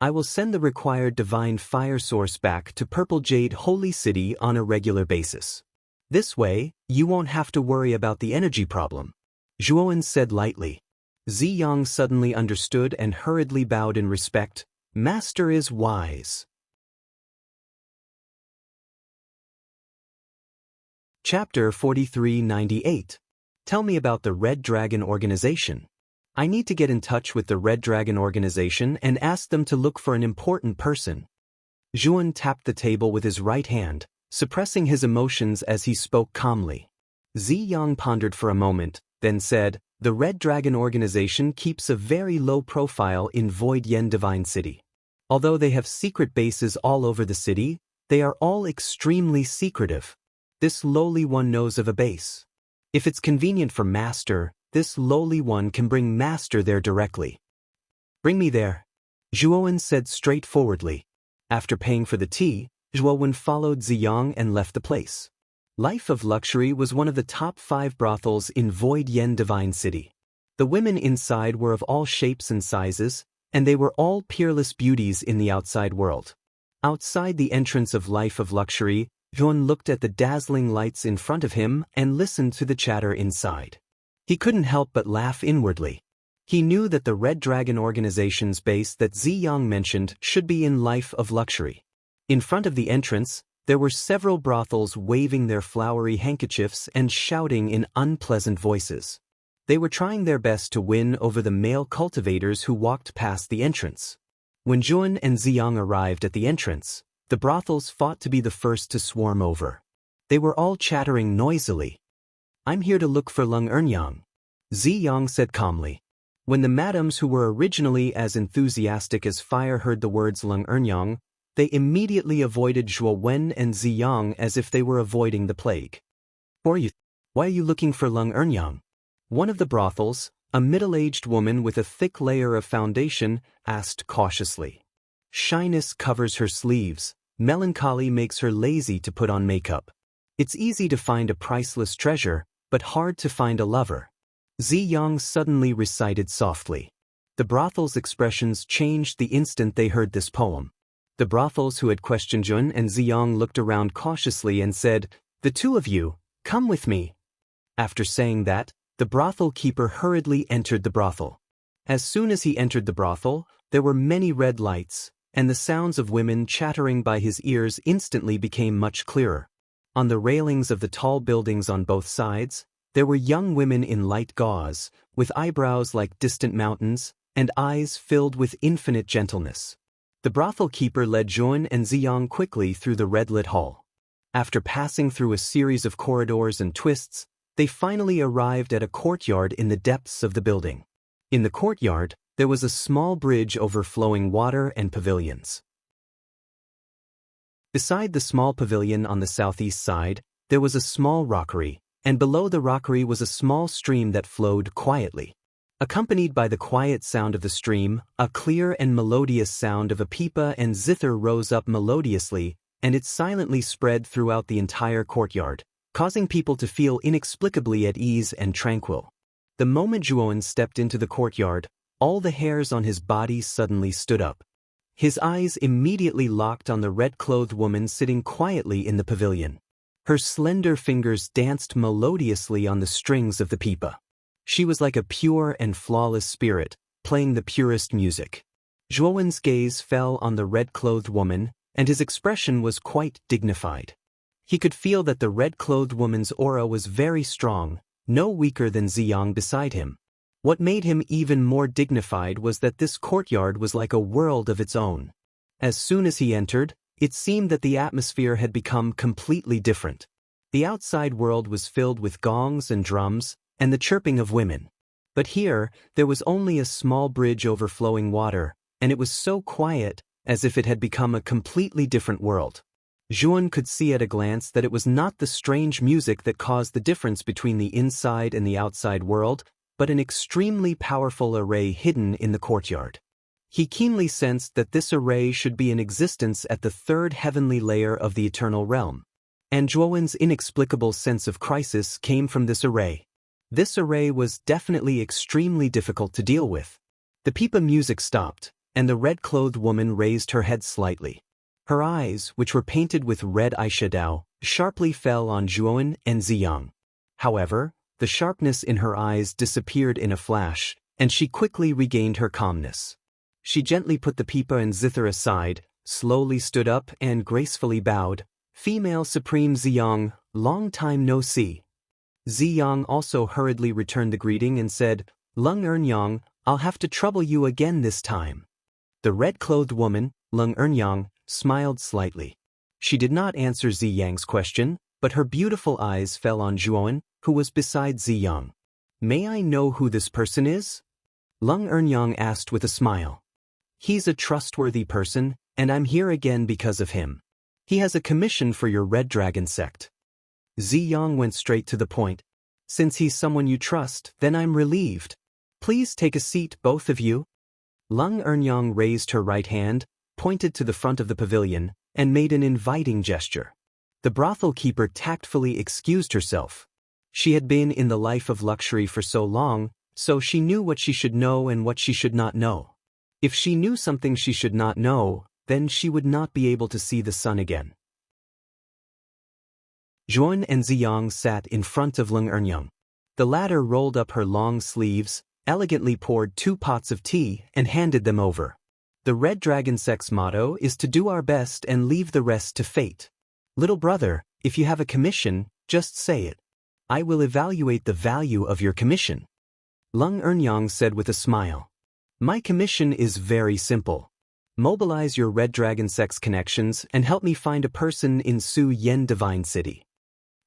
I will send the required divine fire source back to Purple Jade Holy City on a regular basis. This way, you won't have to worry about the energy problem," Zhuowen said lightly. Zi Yang suddenly understood and hurriedly bowed in respect. "Master is wise." Chapter 4398. Tell me about the Red Dragon Organization. I need to get in touch with the Red Dragon Organization and ask them to look for an important person. Zhuowen tapped the table with his right hand, suppressing his emotions as he spoke calmly. Zi Yang pondered for a moment, then said, "The Red Dragon Organization keeps a very low profile in Void Yen Divine City. Although they have secret bases all over the city, they are all extremely secretive. This lowly one knows of a base. If it's convenient for Master, this lowly one can bring Master there directly." "Bring me there," Zhuowen said straightforwardly. After paying for the tea, Zhuowen followed Ziyang and left the place. Life of Luxury was one of the top 5 brothels in Void Yen Divine City. The women inside were of all shapes and sizes, and they were all peerless beauties in the outside world. Outside the entrance of Life of Luxury, Zhuowen looked at the dazzling lights in front of him and listened to the chatter inside. He couldn't help but laugh inwardly. He knew that the Red Dragon organization's base that Ziyang mentioned should be in Life of Luxury. In front of the entrance, there were several brothels waving their flowery handkerchiefs and shouting in unpleasant voices. They were trying their best to win over the male cultivators who walked past the entrance. When Zhuowen and Ziyang arrived at the entrance, the brothels fought to be the first to swarm over. They were all chattering noisily. "I'm here to look for Lung Earnyang," Ziyang said calmly. When the madams who were originally as enthusiastic as fire heard the words Lung Earnyang, they immediately avoided Zhuowen and Ziyang as if they were avoiding the plague. Why are you looking for Lung Earnyang? One of the brothels, a middle-aged woman with a thick layer of foundation, asked cautiously. Shyness covers her sleeves, melancholy makes her lazy to put on makeup. It's easy to find a priceless treasure, but hard to find a lover. Ziyang suddenly recited softly. The brothel's expressions changed the instant they heard this poem. The brothels who had questioned Zhuowen and Ziyang looked around cautiously and said, "The two of you, come with me." After saying that, the brothel keeper hurriedly entered the brothel. As soon as he entered the brothel, there were many red lights, and the sounds of women chattering by his ears instantly became much clearer. On the railings of the tall buildings on both sides, there were young women in light gauze, with eyebrows like distant mountains, and eyes filled with infinite gentleness. The brothel keeper led Zhuowen and Ziyang quickly through the red-lit hall. After passing through a series of corridors and twists, they finally arrived at a courtyard in the depths of the building. In the courtyard, there was a small bridge overflowing water and pavilions. Beside the small pavilion on the southeast side, there was a small rockery, and below the rockery was a small stream that flowed quietly. Accompanied by the quiet sound of the stream, a clear and melodious sound of a pipa and zither rose up melodiously, and it silently spread throughout the entire courtyard, causing people to feel inexplicably at ease and tranquil. The moment Zhuowen stepped into the courtyard, all the hairs on his body suddenly stood up. His eyes immediately locked on the red-clothed woman sitting quietly in the pavilion. Her slender fingers danced melodiously on the strings of the pipa. She was like a pure and flawless spirit, playing the purest music. Zhuowen's gaze fell on the red-clothed woman, and his expression was quite dignified. He could feel that the red-clothed woman's aura was very strong, no weaker than Ziyang beside him. What made him even more dignified was that this courtyard was like a world of its own. As soon as he entered, it seemed that the atmosphere had become completely different. The outside world was filled with gongs and drums, and the chirping of women. But here, there was only a small bridge overflowing water, and it was so quiet, as if it had become a completely different world. Zhuowen could see at a glance that it was not the strange music that caused the difference between the inside and the outside world, but an extremely powerful array hidden in the courtyard. He keenly sensed that this array should be in existence at the third heavenly layer of the eternal realm. And Zhuowen's inexplicable sense of crisis came from this array. This array was definitely extremely difficult to deal with. The pipa music stopped, and the red-clothed woman raised her head slightly. Her eyes, which were painted with red eyeshadow, sharply fell on Zhuowen and Ziyang. However, the sharpness in her eyes disappeared in a flash, and she quickly regained her calmness. She gently put the pipa and zither aside, slowly stood up and gracefully bowed. "Female Supreme Ziyang, long time no see." Ziyang also hurriedly returned the greeting and said, "Lung Earnyang, I'll have to trouble you again this time." The red-clothed woman, Lung Earnyang, smiled slightly. She did not answer Ziyang's question, but her beautiful eyes fell on Zhuowen, who was beside Ziyang. "May I know who this person is?" Lung Earnyang asked with a smile. "He's a trustworthy person, and I'm here again because of him. He has a commission for your Red Dragon sect." Ziyang went straight to the point. "Since he's someone you trust, then I'm relieved. Please take a seat, both of you." Lung Earnyang raised her right hand, pointed to the front of the pavilion, and made an inviting gesture. The brothel keeper tactfully excused herself. She had been in the life of luxury for so long, so she knew what she should know and what she should not know. If she knew something she should not know, then she would not be able to see the sun again. Zhuan and Ziyang sat in front of Leng Ernyang. The latter rolled up her long sleeves, elegantly poured 2 pots of tea, and handed them over. The Red Dragon Sect's motto is to do our best and leave the rest to fate. Little brother, if you have a commission, just say it. I will evaluate the value of your commission. Leng Ernyang said with a smile. My commission is very simple. Mobilize your Red Dragon Sect's connections and help me find a person in Su Yen Divine City.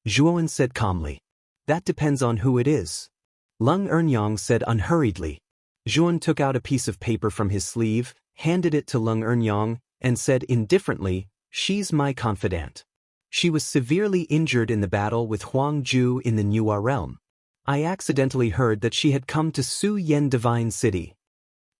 Zhuan said calmly. That depends on who it is. Leng Ernyang said unhurriedly. Zhuan took out a piece of paper from his sleeve, handed it to Leng Ernyang, and said indifferently, She's my confidant. She was severely injured in the battle with Huang Ju in the Nuwa realm. I accidentally heard that she had come to Su Yen Divine City.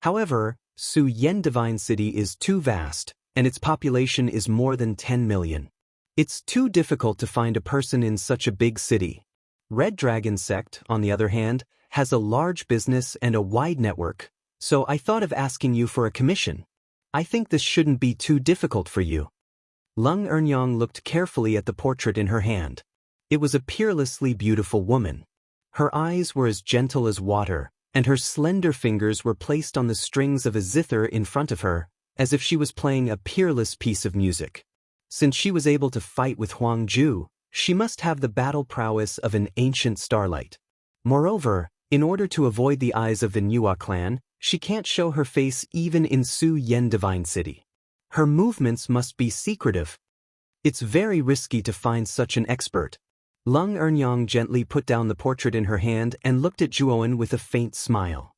However, Su Yen Divine City is too vast, and its population is more than 10 million. It's too difficult to find a person in such a big city. Red Dragon Sect, on the other hand, has a large business and a wide network, so I thought of asking you for a commission. I think this shouldn't be too difficult for you. Leng Ernyang looked carefully at the portrait in her hand. It was a peerlessly beautiful woman. Her eyes were as gentle as water, and her slender fingers were placed on the strings of a zither in front of her, as if she was playing a peerless piece of music. Since she was able to fight with Huang Ju, she must have the battle prowess of an ancient starlight. Moreover, in order to avoid the eyes of the Nuwa clan, she can't show her face even in Su Yen Divine City. Her movements must be secretive. It's very risky to find such an expert. Leng Ernyang gently put down the portrait in her hand and looked at Zhuan with a faint smile.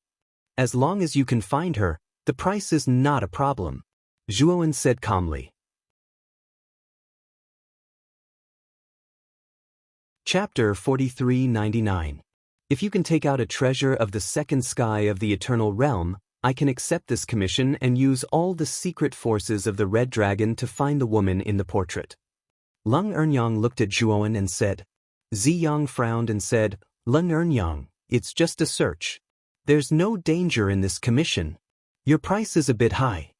As long as you can find her, the price is not a problem, Zhuan said calmly. Chapter 4399. If you can take out a treasure of the second sky of the eternal realm, I can accept this commission and use all the secret forces of the Red Dragon to find the woman in the portrait. Leng Ernyang looked at Zhuan and said. Ziyang frowned and said, Leng Ernyang, it's just a search. There's no danger in this commission. Your price is a bit high.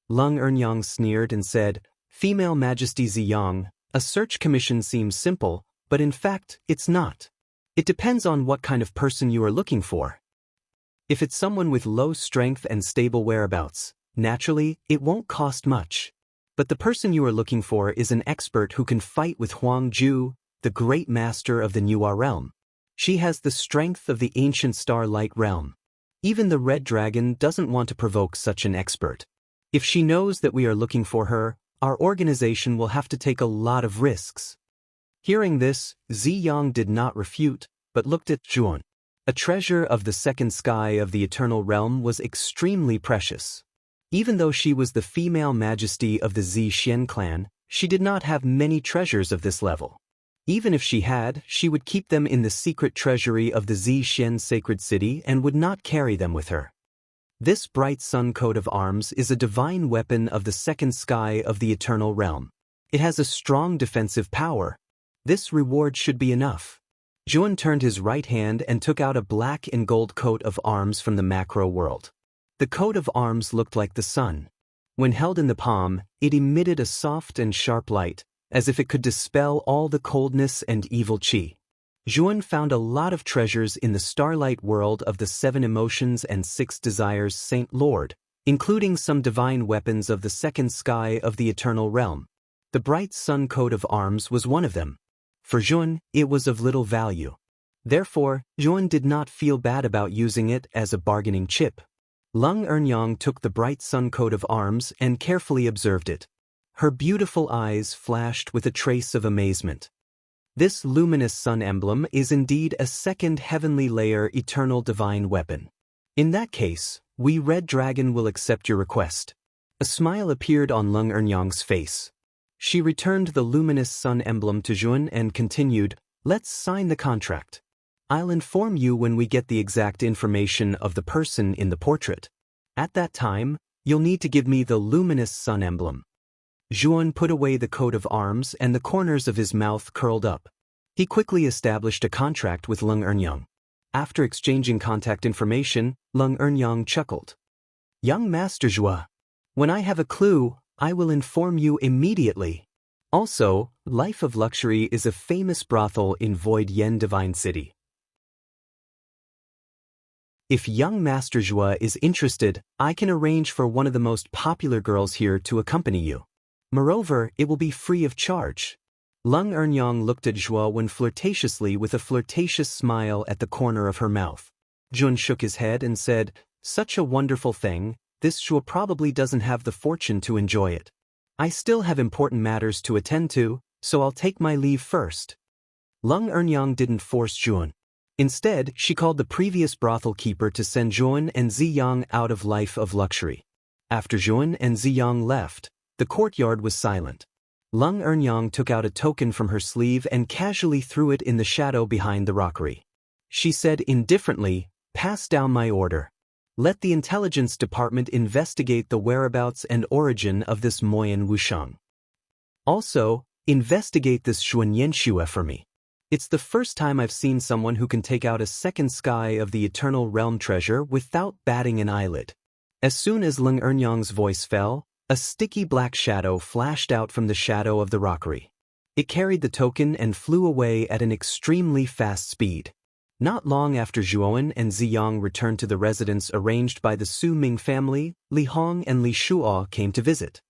Leng Ernyang sneered and said, Female Majesty Ziyang, a search commission seems simple, but in fact, it's not. It depends on what kind of person you are looking for. If it's someone with low strength and stable whereabouts, naturally, it won't cost much. But the person you are looking for is an expert who can fight with Huang Ju, the great master of the Nuwa realm. She has the strength of the ancient starlight realm. Even the Red Dragon doesn't want to provoke such an expert. If she knows that we are looking for her, our organization will have to take a lot of risks. Hearing this, Ziyang did not refute, but looked at Zhuan. A treasure of the second sky of the eternal realm was extremely precious. Even though she was the female majesty of the Zixien clan, she did not have many treasures of this level. Even if she had, she would keep them in the secret treasury of the Zixien sacred city and would not carry them with her. This bright sun coat of arms is a divine weapon of the second sky of the eternal realm. It has a strong defensive power. This reward should be enough. Zhuan turned his right hand and took out a black and gold coat of arms from the macro world. The coat of arms looked like the sun. When held in the palm, it emitted a soft and sharp light, as if it could dispel all the coldness and evil qi. Zhuan found a lot of treasures in the starlight world of the 7 emotions and 6 desires Saint Lord, including some divine weapons of the second sky of the eternal realm. The bright sun coat of arms was one of them. For Zhuan, it was of little value. Therefore, Zhuan did not feel bad about using it as a bargaining chip. Leng Ernyang took the bright sun coat of arms and carefully observed it. Her beautiful eyes flashed with a trace of amazement. This luminous sun emblem is indeed a second heavenly layer eternal divine weapon. In that case, we Red Dragon will accept your request. A smile appeared on Leng Ernyang's face. She returned the luminous sun emblem to Zhuan and continued, Let's sign the contract. I'll inform you when we get the exact information of the person in the portrait. At that time, You'll need to give me the luminous sun emblem. Zhuan put away the coat of arms and the corners of his mouth curled up. He quickly established a contract with Lung Ernyang. After exchanging contact information, Lung Ernyang chuckled. Young Master Zhua, when I have a clue, I will inform you immediately. Also, Life of Luxury is a famous brothel in Void Yen Divine City. If young Master Zhua is interested, I can arrange for one of the most popular girls here to accompany you. Moreover, it will be free of charge. Lung Ernyang looked at Zhuan flirtatiously with a flirtatious smile at the corner of her mouth. Jun shook his head and said, such a wonderful thing, this Zhuan probably doesn't have the fortune to enjoy it. I still have important matters to attend to, so I'll take my leave first. Lung Ernyang didn't force Jun. Instead, she called the previous brothel keeper to send Jun and Ziyang out of Life of Luxury. After Jun and Ziyang left, the courtyard was silent. Lung Ernyang took out a token from her sleeve and casually threw it in the shadow behind the rockery. She said indifferently, pass down my order. Let the intelligence department investigate the whereabouts and origin of this Moyan Wusheng. Also, investigate this Xuanyanxue for me. It's the first time I've seen someone who can take out a second sky of the Eternal Realm treasure without batting an eyelid. As soon as Lung Ernyang's voice fell, a sticky black shadow flashed out from the shadow of the rockery. It carried the token and flew away at an extremely fast speed. Not long after Zhuan and Ziyang returned to the residence arranged by the Su Ming family, Li Hong and Li Shuo came to visit.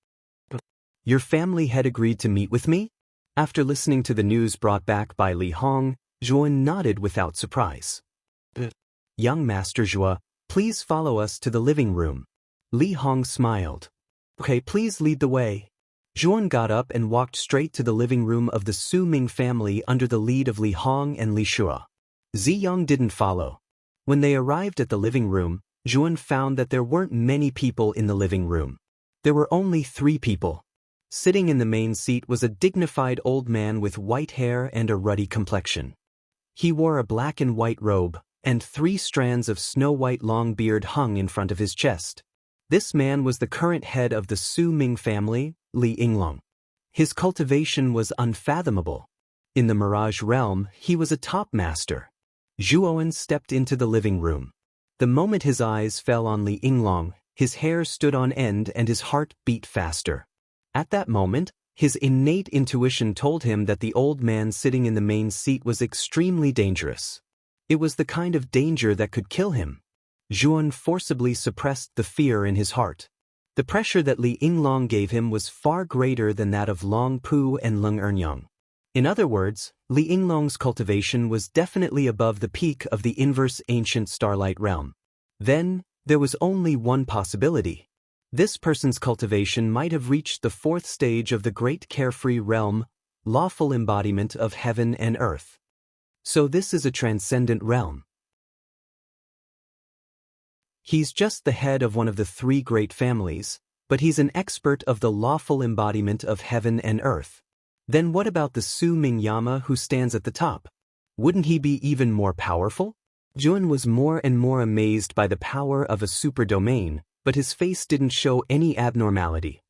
Your family had agreed to meet with me? After listening to the news brought back by Li Hong, Zhuan nodded without surprise. Young Master Zhua, please follow us to the living room. Li Hong smiled. Okay, please lead the way. Zhuan got up and walked straight to the living room of the Su Ming family under the lead of Li Hong and Li Shuo. Ziyang didn't follow. When they arrived at the living room, Zhuan found that there weren't many people in the living room. There were only 3 people. Sitting in the main seat was a dignified old man with white hair and a ruddy complexion. He wore a black and white robe, and 3 strands of snow-white long beard hung in front of his chest. This man was the current head of the Su Ming family, Li Yinglong. His cultivation was unfathomable. In the Mirage realm, he was a top master. Zhuan stepped into the living room. The moment his eyes fell on Li Yinglong, his hair stood on end and his heart beat faster. At that moment, his innate intuition told him that the old man sitting in the main seat was extremely dangerous. It was the kind of danger that could kill him. Zhuan forcibly suppressed the fear in his heart. The pressure that Li Yinglong gave him was far greater than that of Long Pu and Lung Ernyang. In other words, Li Yinglong's cultivation was definitely above the peak of the inverse ancient starlight realm. Then, there was only one possibility. This person's cultivation might have reached the 4th stage of the great carefree realm, lawful embodiment of heaven and earth. So this is a transcendent realm. He's just the head of one of the 3 great families, but he's an expert of the lawful embodiment of heaven and earth. Then what about the Su Ming Yama who stands at the top? Wouldn't he be even more powerful? Jun was more and more amazed by the power of a super domain, but his face didn't show any abnormality.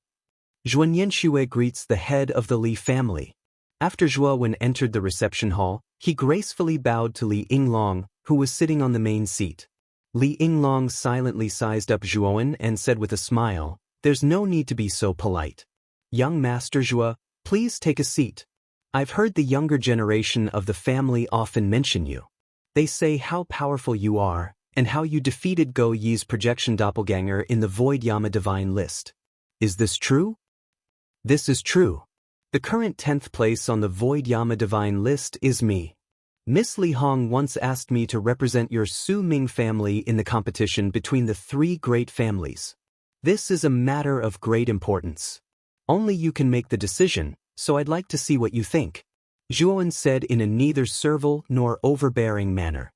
Xuanyanxue greets the head of the Li family. After Zhuan entered the reception hall, he gracefully bowed to Li Yinglong, who was sitting on the main seat. Li Yinglong silently sized up Zhuan and said with a smile, "There's no need to be so polite. Young Master Zhua, please take a seat. I've heard the younger generation of the family often mention you. They say how powerful you are, and how you defeated Go Yi's projection doppelganger in the Void Yama Divine list. Is this true?" This is true. The current 10th place on the Void Yama Divine list is me. Miss Li Hong once asked me to represent your Su Ming family in the competition between the 3 great families. This is a matter of great importance. Only you can make the decision, so I'd like to see what you think. Zhuan said in a neither servile nor overbearing manner.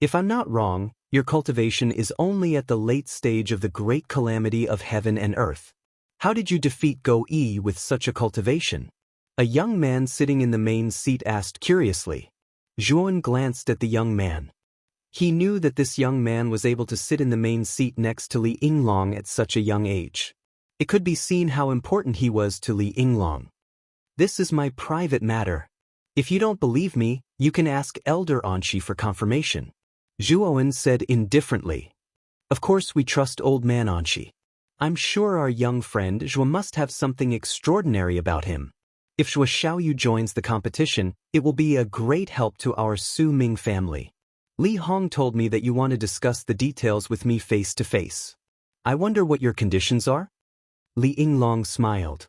If I'm not wrong, your cultivation is only at the late stage of the great calamity of heaven and earth. How did you defeat Go Yi with such a cultivation? A young man sitting in the main seat asked curiously. Zhuan glanced at the young man. He knew that this young man was able to sit in the main seat next to Li Yinglong at such a young age. It could be seen how important he was to Li Yinglong. This is my private matter. If you don't believe me, you can ask Elder Anshi for confirmation. Zhuowen said indifferently. Of course we trust old man Anshi. I'm sure our young friend Zhuo must have something extraordinary about him. If Zhuo Xiaoyu joins the competition, it will be a great help to our Su Ming family. Li Hong told me that you want to discuss the details with me face to face. I wonder what your conditions are? Li Yinglong smiled.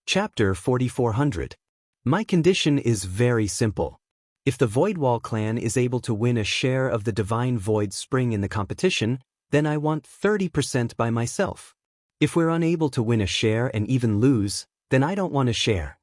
Chapter 4400. My condition is very simple. If the Void Wall clan is able to win a share of the Divine Void Spring in the competition, then I want 30% by myself. If we're unable to win a share and even lose, then I don't want a share.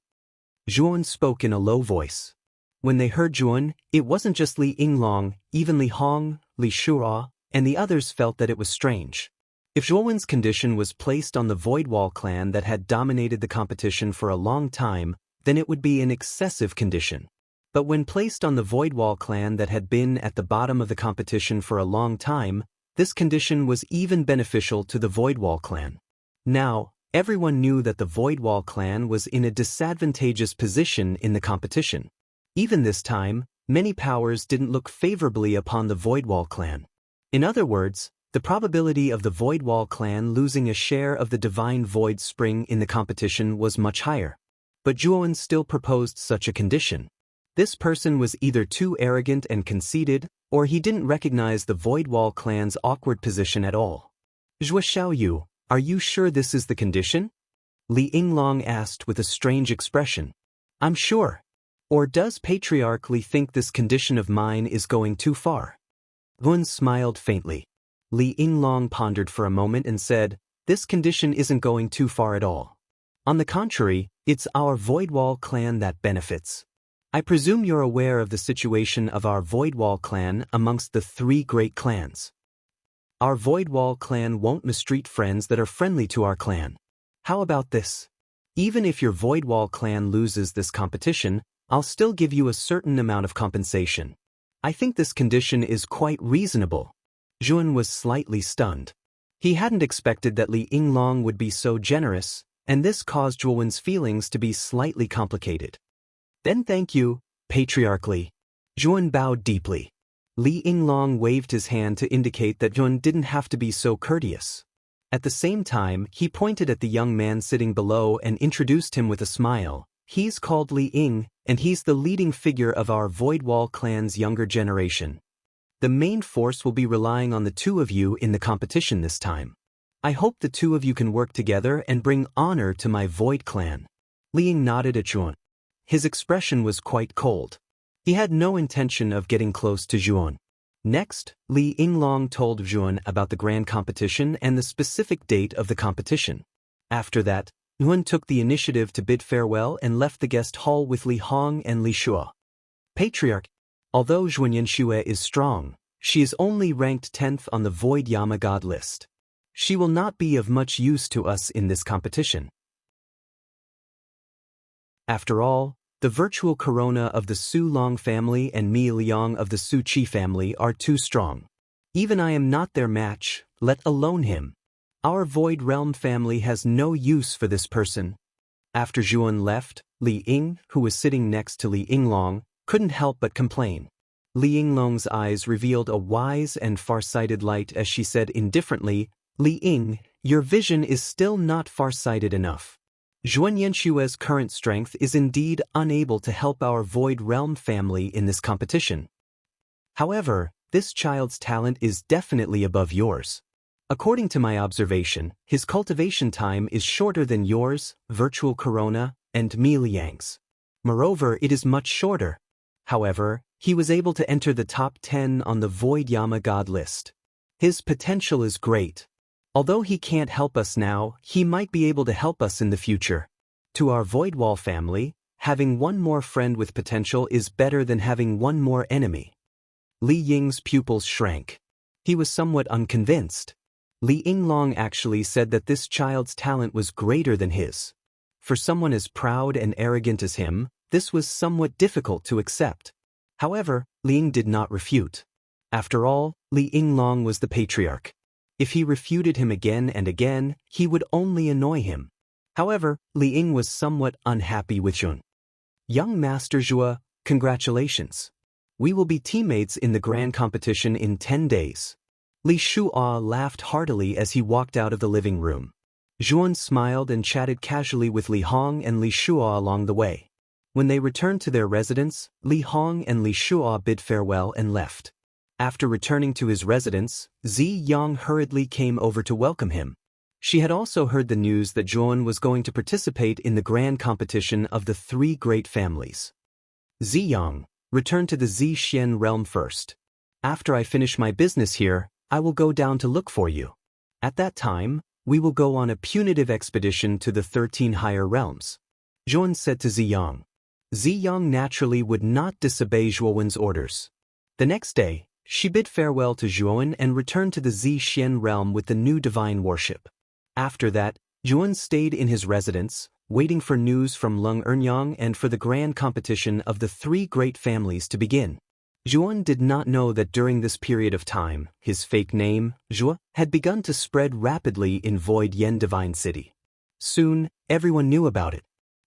Zhuan spoke in a low voice. When they heard Zhuan, it wasn't just Li Yinglong, even Li Hong, Li Shuo, and the others felt that it was strange. If Zhuowen's condition was placed on the Void Wall clan that had dominated the competition for a long time, then it would be an excessive condition. But when placed on the Void Wall clan that had been at the bottom of the competition for a long time, this condition was even beneficial to the Void Wall clan. Now, everyone knew that the Void Wall clan was in a disadvantageous position in the competition. Even this time, many powers didn't look favorably upon the Void Wall clan. In other words, the probability of the Void Wall clan losing a share of the Divine Void Spring in the competition was much higher. But Zhuowen still proposed such a condition. This person was either too arrogant and conceited, or he didn't recognize the Void Wall clan's awkward position at all. Zhuo Xiaoyu, are you sure this is the condition? Li Yinglong asked with a strange expression. I'm sure. Or does Patriarch Li think this condition of mine is going too far? Zhuan smiled faintly. Li Yinglong pondered for a moment and said, this condition isn't going too far at all. On the contrary, it's our Void Wall clan that benefits. I presume you're aware of the situation of our Void Wall clan amongst the three great clans. Our Void Wall clan won't mistreat friends that are friendly to our clan. How about this? Even if your Void Wall clan loses this competition, I'll still give you a certain amount of compensation. I think this condition is quite reasonable. Zhuan was slightly stunned. He hadn't expected that Li Yinglong would be so generous, and this caused Zhuowen's feelings to be slightly complicated. Then thank you, Patriarch Li. Zhuan bowed deeply. Li Yinglong waved his hand to indicate that Zhuan didn't have to be so courteous. At the same time, he pointed at the young man sitting below and introduced him with a smile. He's called Li Ying, and he's the leading figure of our Void Wall clan's younger generation. The main force will be relying on the two of you in the competition this time. I hope the two of you can work together and bring honor to my Void clan. Li Ying nodded at Zhuan. His expression was quite cold. He had no intention of getting close to Zhuan. Next, Li Yinglong told Zhuan about the grand competition and the specific date of the competition. After that, Zhuan took the initiative to bid farewell and left the guest hall with Li Hong and Li Shuo. Patriarch, although Zhuan Yanxue is strong, she is only ranked 10th on the Void Yama God list. She will not be of much use to us in this competition. After all, the virtual corona of the Su Long family and Mi Liang of the Su Qi family are too strong. Even I am not their match, let alone him. Our Void Realm family has no use for this person. After Zhuan left, Li Ying, who was sitting next to Li Yinglong, couldn't help but complain. Li Yinglong's eyes revealed a wise and far-sighted light as she said indifferently, Li Ying, your vision is still not far-sighted enough. Zhuan Yanshue's current strength is indeed unable to help our Void Realm family in this competition. However, this child's talent is definitely above yours. According to my observation, his cultivation time is shorter than yours, Virtual Corona, and Mi Liang's. Moreover, it is much shorter. However, he was able to enter the top 10 on the Void Yama God list. His potential is great. Although he can't help us now, he might be able to help us in the future. To our Void Wall family, having one more friend with potential is better than having one more enemy. Li Ying's pupils shrank. He was somewhat unconvinced. Li Yinglong actually said that this child's talent was greater than his. For someone as proud and arrogant as him, This was somewhat difficult to accept. However, Li Ying did not refute. After all, Li Yinglong was the patriarch. If he refuted him again and again, he would only annoy him. However, Li Ying was somewhat unhappy with Zhun. Young Master Zhua, congratulations. We will be teammates in the grand competition in 10 days. Li Shuo laughed heartily as he walked out of the living room. Zhuan smiled and chatted casually with Li Hong and Li Shuo along the way. When they returned to their residence, Li Hong and Li Shuo bid farewell and left. After returning to his residence, Zi Yang hurriedly came over to welcome him. She had also heard the news that Zhuan was going to participate in the grand competition of the three great families. Zi Yang, return to the Zi Xian realm first. After I finish my business here, I will go down to look for you. At that time, we will go on a punitive expedition to the 13 higher realms. Zhuan said to Zi Yang. Zi Yang naturally would not disobey Zhuowen's orders. The next day, she bid farewell to Zhuowen and returned to the Zi Xian realm with the new divine warship. After that, Zhuowen stayed in his residence, waiting for news from Lung Ernyang and for the grand competition of the three great families to begin. Zhuowen did not know that during this period of time, his fake name, Zhua, had begun to spread rapidly in Void Yen Divine City. Soon, everyone knew about it.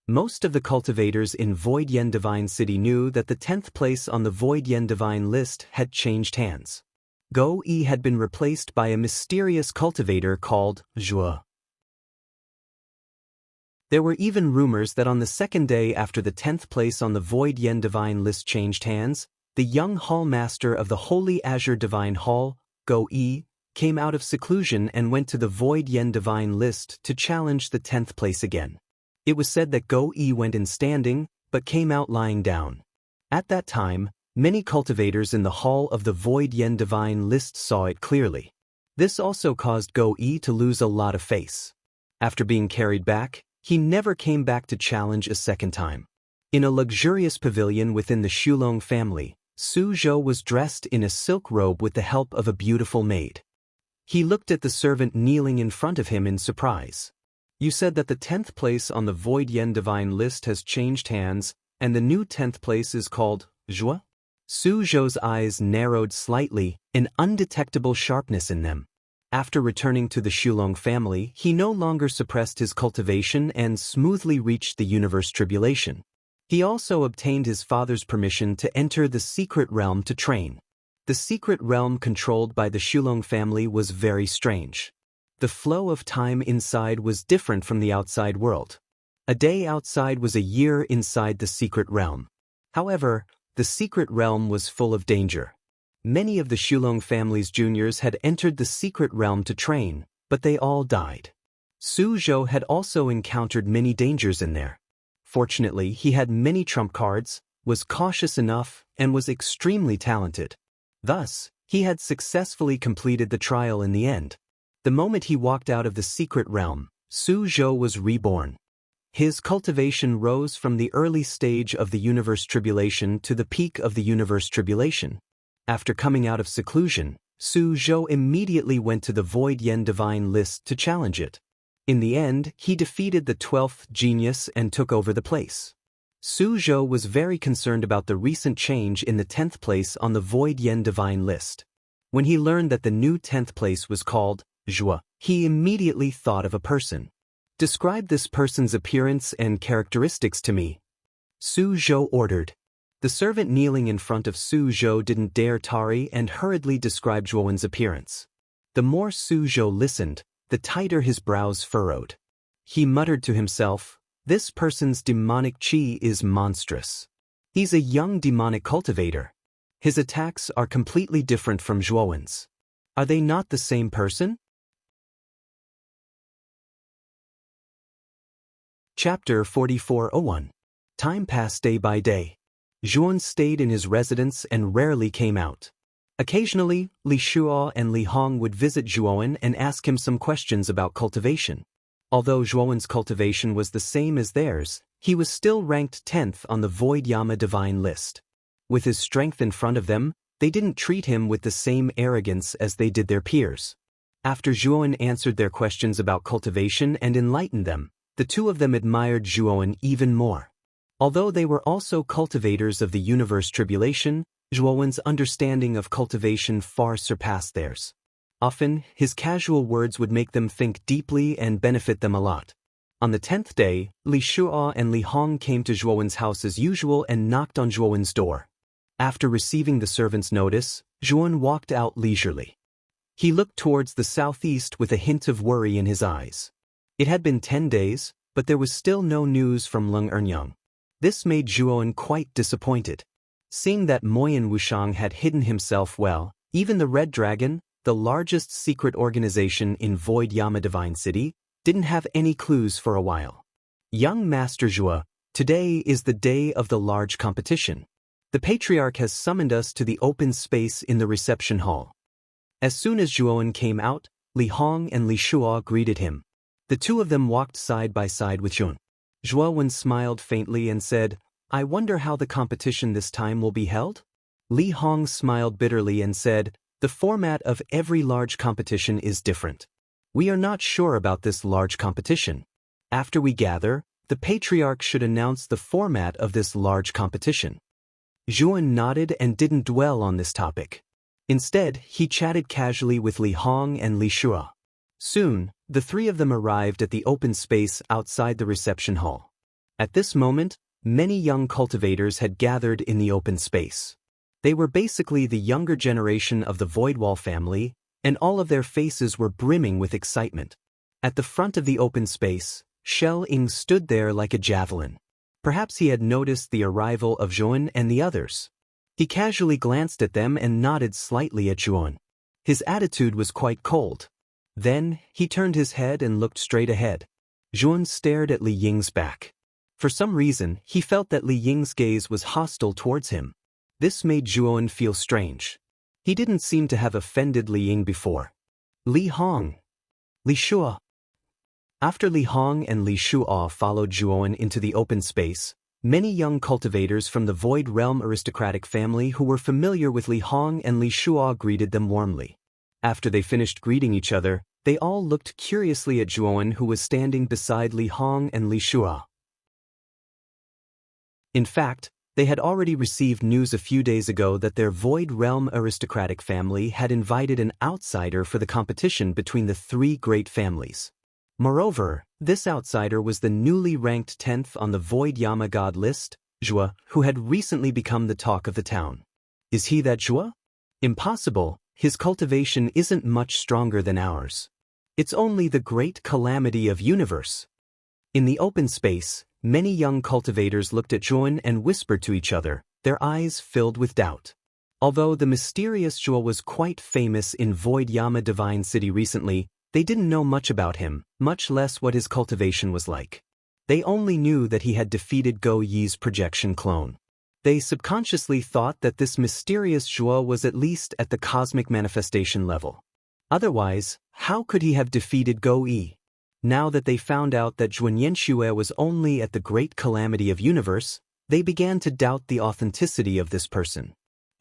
Most of the cultivators in Void Yen Divine City knew that the 10th place on the Void Yen Divine list had changed hands. Go Yi had been replaced by a mysterious cultivator called Zhua. There were even rumors that on the second day after the 10th place on the Void Yen Divine list changed hands, the young hall master of the Holy Azure Divine Hall, Go Yi, came out of seclusion and went to the Void Yen Divine list to challenge the 10th place again. It was said that Go Yi went in standing, but came out lying down. At that time, many cultivators in the Hall of the Void Yen Divine list saw it clearly. This also caused Go Yi to lose a lot of face. After being carried back, he never came back to challenge a second time. In a luxurious pavilion within the Xulong family, Su Zhou was dressed in a silk robe with the help of a beautiful maid. He looked at the servant kneeling in front of him in surprise. You said that the 10th place on the Void Yen Divine list has changed hands, and the new 10th place is called Zhua? Su Zhou's eyes narrowed slightly, an undetectable sharpness in them. After returning to the Xulong family, he no longer suppressed his cultivation and smoothly reached the universe tribulation. He also obtained his father's permission to enter the secret realm to train. The secret realm controlled by the Xulong family was very strange. The flow of time inside was different from the outside world. A day outside was a year inside the secret realm. However, the secret realm was full of danger. Many of the Xulong family's juniors had entered the secret realm to train, but they all died. Su Zhou had also encountered many dangers in there. Fortunately, he had many trump cards, was cautious enough, and was extremely talented. Thus, he had successfully completed the trial in the end. The moment he walked out of the secret realm, Su Zhou was reborn. His cultivation rose from the early stage of the universe tribulation to the peak of the universe tribulation. After coming out of seclusion, Su Zhou immediately went to the Void Yen Divine list to challenge it. In the end, he defeated the 12th genius and took over the place. Su Zhou was very concerned about the recent change in the 10th place on the Void Yen Divine list. When he learned that the new 10th place was called Zhua, he immediately thought of a person. Describe this person's appearance and characteristics to me. Su Zhou ordered. The servant kneeling in front of Su Zhou didn't dare tarry and hurriedly described Zhuowen's appearance. The more Su Zhou listened, the tighter his brows furrowed. He muttered to himself, "This person's demonic chi is monstrous. He's a young demonic cultivator. His attacks are completely different from Zhuowen's. Are they not the same person?" Chapter 44:01. Time passed day by day. Zhuowen stayed in his residence and rarely came out. Occasionally, Li Shuo and Li Hong would visit Zhuowen and ask him some questions about cultivation. Although Zhuowen's cultivation was the same as theirs, he was still ranked 10th on the Void Yama Divine list. With his strength in front of them, they didn't treat him with the same arrogance as they did their peers. After Zhuowen answered their questions about cultivation and enlightened them, the two of them admired Zhuowen even more. Although they were also cultivators of the universe tribulation, Zhuowen's understanding of cultivation far surpassed theirs. Often, his casual words would make them think deeply and benefit them a lot. On the 10th day, Li Shuo and Li Hong came to Zhuowen's house as usual and knocked on Zhuowen's door. After receiving the servant's notice, Zhuowen walked out leisurely. He looked towards the southeast with a hint of worry in his eyes. It had been 10 days, but there was still no news from Leng Ernyang. This made Zhuowen quite disappointed. Seeing that Moyan Wushang had hidden himself well, even the Red Dragon, the largest secret organization in Void Yama Divine City, didn't have any clues for a while. Young Master Zhuo, today is the day of the large competition. The Patriarch has summoned us to the open space in the reception hall. As soon as Zhuowen came out, Li Hong and Li Shuo greeted him. The two of them walked side by side with Zhuowen. Zhuowen smiled faintly and said, "I wonder how the competition this time will be held?" Li Hong smiled bitterly and said, "The format of every large competition is different. We are not sure about this large competition. After we gather, the Patriarch should announce the format of this large competition." Zhuowen nodded and didn't dwell on this topic. Instead, he chatted casually with Li Hong and Li Shuo. Soon, the three of them arrived at the open space outside the reception hall. At this moment, many young cultivators had gathered in the open space. They were basically the younger generation of the Voidwall family, and all of their faces were brimming with excitement. At the front of the open space, Shell Ying stood there like a javelin. Perhaps he had noticed the arrival of Zhuowen and the others. He casually glanced at them and nodded slightly at Zhuowen. His attitude was quite cold. Then, he turned his head and looked straight ahead. Zhuowen stared at Li Ying's back. For some reason, he felt that Li Ying's gaze was hostile towards him. This made Zhuowen feel strange. He didn't seem to have offended Li Ying before. Li Hong. Li Shuo. After Li Hong and Li Shuo followed Zhuowen into the open space, many young cultivators from the Void Realm aristocratic family who were familiar with Li Hong and Li Shuo greeted them warmly. After they finished greeting each other, they all looked curiously at Zhuowen, who was standing beside Li Hong and Li Shuo. In fact, they had already received news a few days ago that their Void Realm aristocratic family had invited an outsider for the competition between the three great families. Moreover, this outsider was the newly ranked 10th on the Void Yama God list, Zhuo, who had recently become the talk of the town. Is he that Zhuo? Impossible, his cultivation isn't much stronger than ours. It's only the great calamity of universe. In the open space, many young cultivators looked at Zhuowen and whispered to each other, their eyes filled with doubt. Although the mysterious Zhuo was quite famous in Void Yama Divine City recently, they didn't know much about him, much less what his cultivation was like. They only knew that he had defeated Go Yi's projection clone. They subconsciously thought that this mysterious Zhuo was at least at the cosmic manifestation level. Otherwise, how could he have defeated Go Yi? Now that they found out that Zhuan Yanxue was only at the great calamity of universe, they began to doubt the authenticity of this person.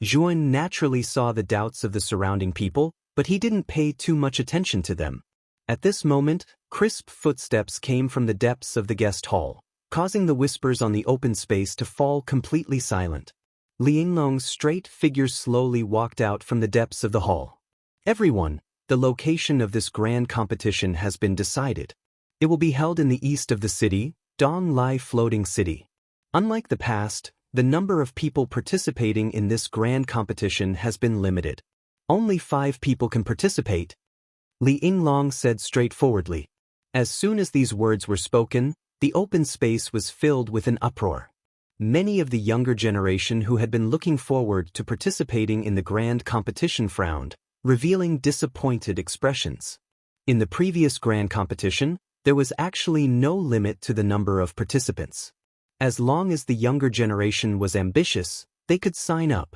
Zhuan naturally saw the doubts of the surrounding people, but he didn't pay too much attention to them. At this moment, crisp footsteps came from the depths of the guest hall, causing the whispers on the open space to fall completely silent. Li Yinglong's straight figure slowly walked out from the depths of the hall. "Everyone, the location of this grand competition has been decided. It will be held in the east of the city, Dong Lai Floating City. Unlike the past, the number of people participating in this grand competition has been limited. Only 5 people can participate," Li Yinglong said straightforwardly. As soon as these words were spoken, the open space was filled with an uproar. Many of the younger generation who had been looking forward to participating in the grand competition frowned, revealing disappointed expressions. In the previous grand competition, there was actually no limit to the number of participants. As long as the younger generation was ambitious, they could sign up.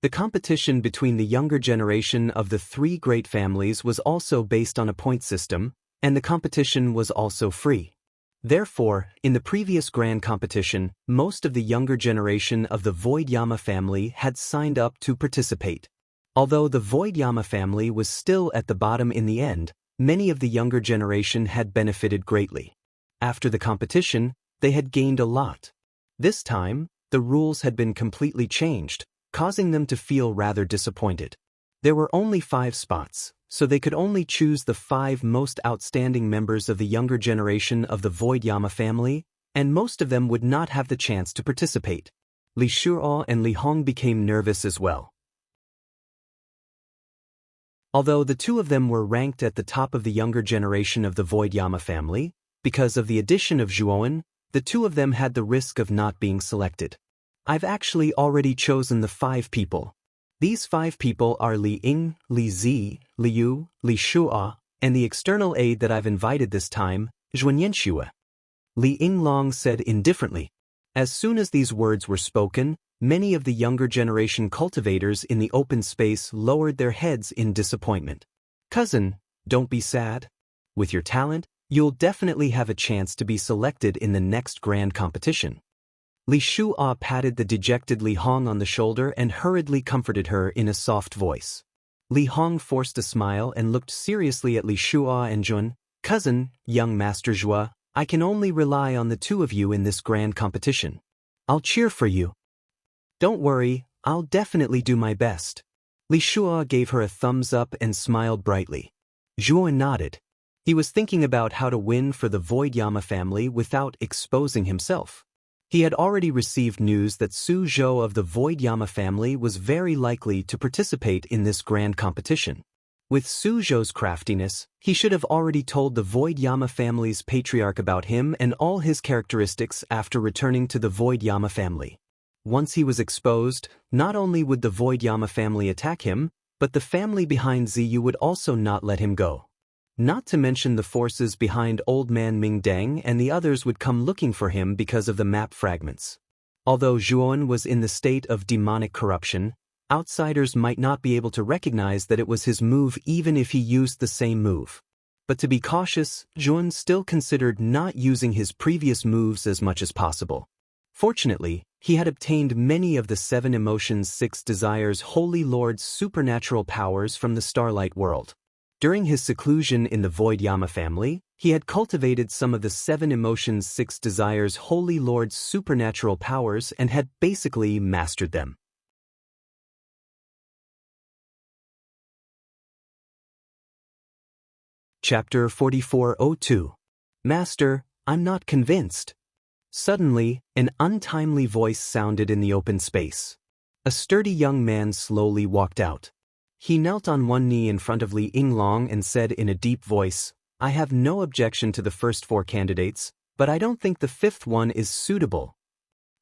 The competition between the younger generation of the three great families was also based on a point system, and the competition was also free. Therefore, in the previous grand competition, most of the younger generation of the Void Yama family had signed up to participate. Although the Void Yama family was still at the bottom in the end, many of the younger generation had benefited greatly. After the competition, they had gained a lot. This time, the rules had been completely changed, causing them to feel rather disappointed. There were only 5 spots, so they could only choose the 5 most outstanding members of the younger generation of the Void Yama family, and most of them would not have the chance to participate. Li Shuo and Li Hong became nervous as well. Although the two of them were ranked at the top of the younger generation of the Void Yama family, because of the addition of Zhuowen, the two of them had the risk of not being selected. I've actually already chosen the 5 people. These 5 people are Li Ying, Li Zi, Li Yu, Li Shuo, and the external aide that I've invited this time, Zhuanyanxue. Li Yinglong said indifferently. As soon as these words were spoken, many of the younger generation cultivators in the open space lowered their heads in disappointment. Cousin, don't be sad. With your talent, you'll definitely have a chance to be selected in the next grand competition. Li Shuo patted the dejected Li Hong on the shoulder and hurriedly comforted her in a soft voice. Li Hong forced a smile and looked seriously at Li Shuo and Jun. Cousin, young Master Zhua, I can only rely on the two of you in this grand competition. I'll cheer for you. Don't worry, I'll definitely do my best. Li Shuo gave her a thumbs up and smiled brightly. Zhuo nodded. He was thinking about how to win for the Void Yama family without exposing himself. He had already received news that Su Zhou of the Void Yama family was very likely to participate in this grand competition. With Su Zhou's craftiness, he should have already told the Void Yama family's patriarch about him and all his characteristics after returning to the Void Yama family. Once he was exposed, not only would the Void Yama family attack him, but the family behind Ziyu would also not let him go. Not to mention the forces behind Old Man Ming Deng and the others would come looking for him because of the map fragments. Although Zhuon was in the state of demonic corruption, outsiders might not be able to recognize that it was his move even if he used the same move. But to be cautious, Zhuon still considered not using his previous moves as much as possible. Fortunately, he had obtained many of the 7 emotions 6 desires Holy Lord's supernatural powers from the Starlight World. During his seclusion in the Void Yama family, he had cultivated some of the 7 emotions 6 desires Holy Lord's supernatural powers and had basically mastered them. Chapter 4402. Master, I'm not convinced. Suddenly, an untimely voice sounded in the open space. A sturdy young man slowly walked out. He knelt on one knee in front of Li Yinglong and said in a deep voice, I have no objection to the first 4 candidates, but I don't think the 5th one is suitable.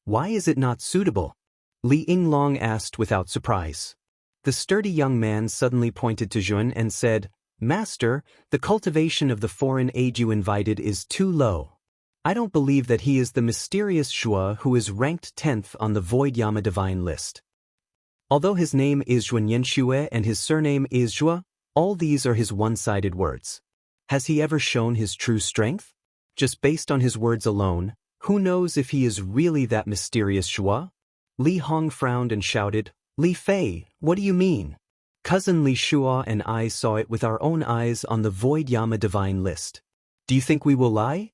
Why is it not suitable? Li Yinglong asked without surprise. The sturdy young man suddenly pointed to Jun and said, Master, the cultivation of the foreign aide you invited is too low. I don't believe that he is the mysterious Shua who is ranked 10th on the Void Yama divine list. Although his name is Zhuanyanxue and his surname is Zhua, all these are his one-sided words. Has he ever shown his true strength? Just based on his words alone, who knows if he is really that mysterious Shua? Li Hong frowned and shouted, Li Fei, what do you mean? Cousin Li Shuo and I saw it with our own eyes on the Void Yama divine list. Do you think we will lie?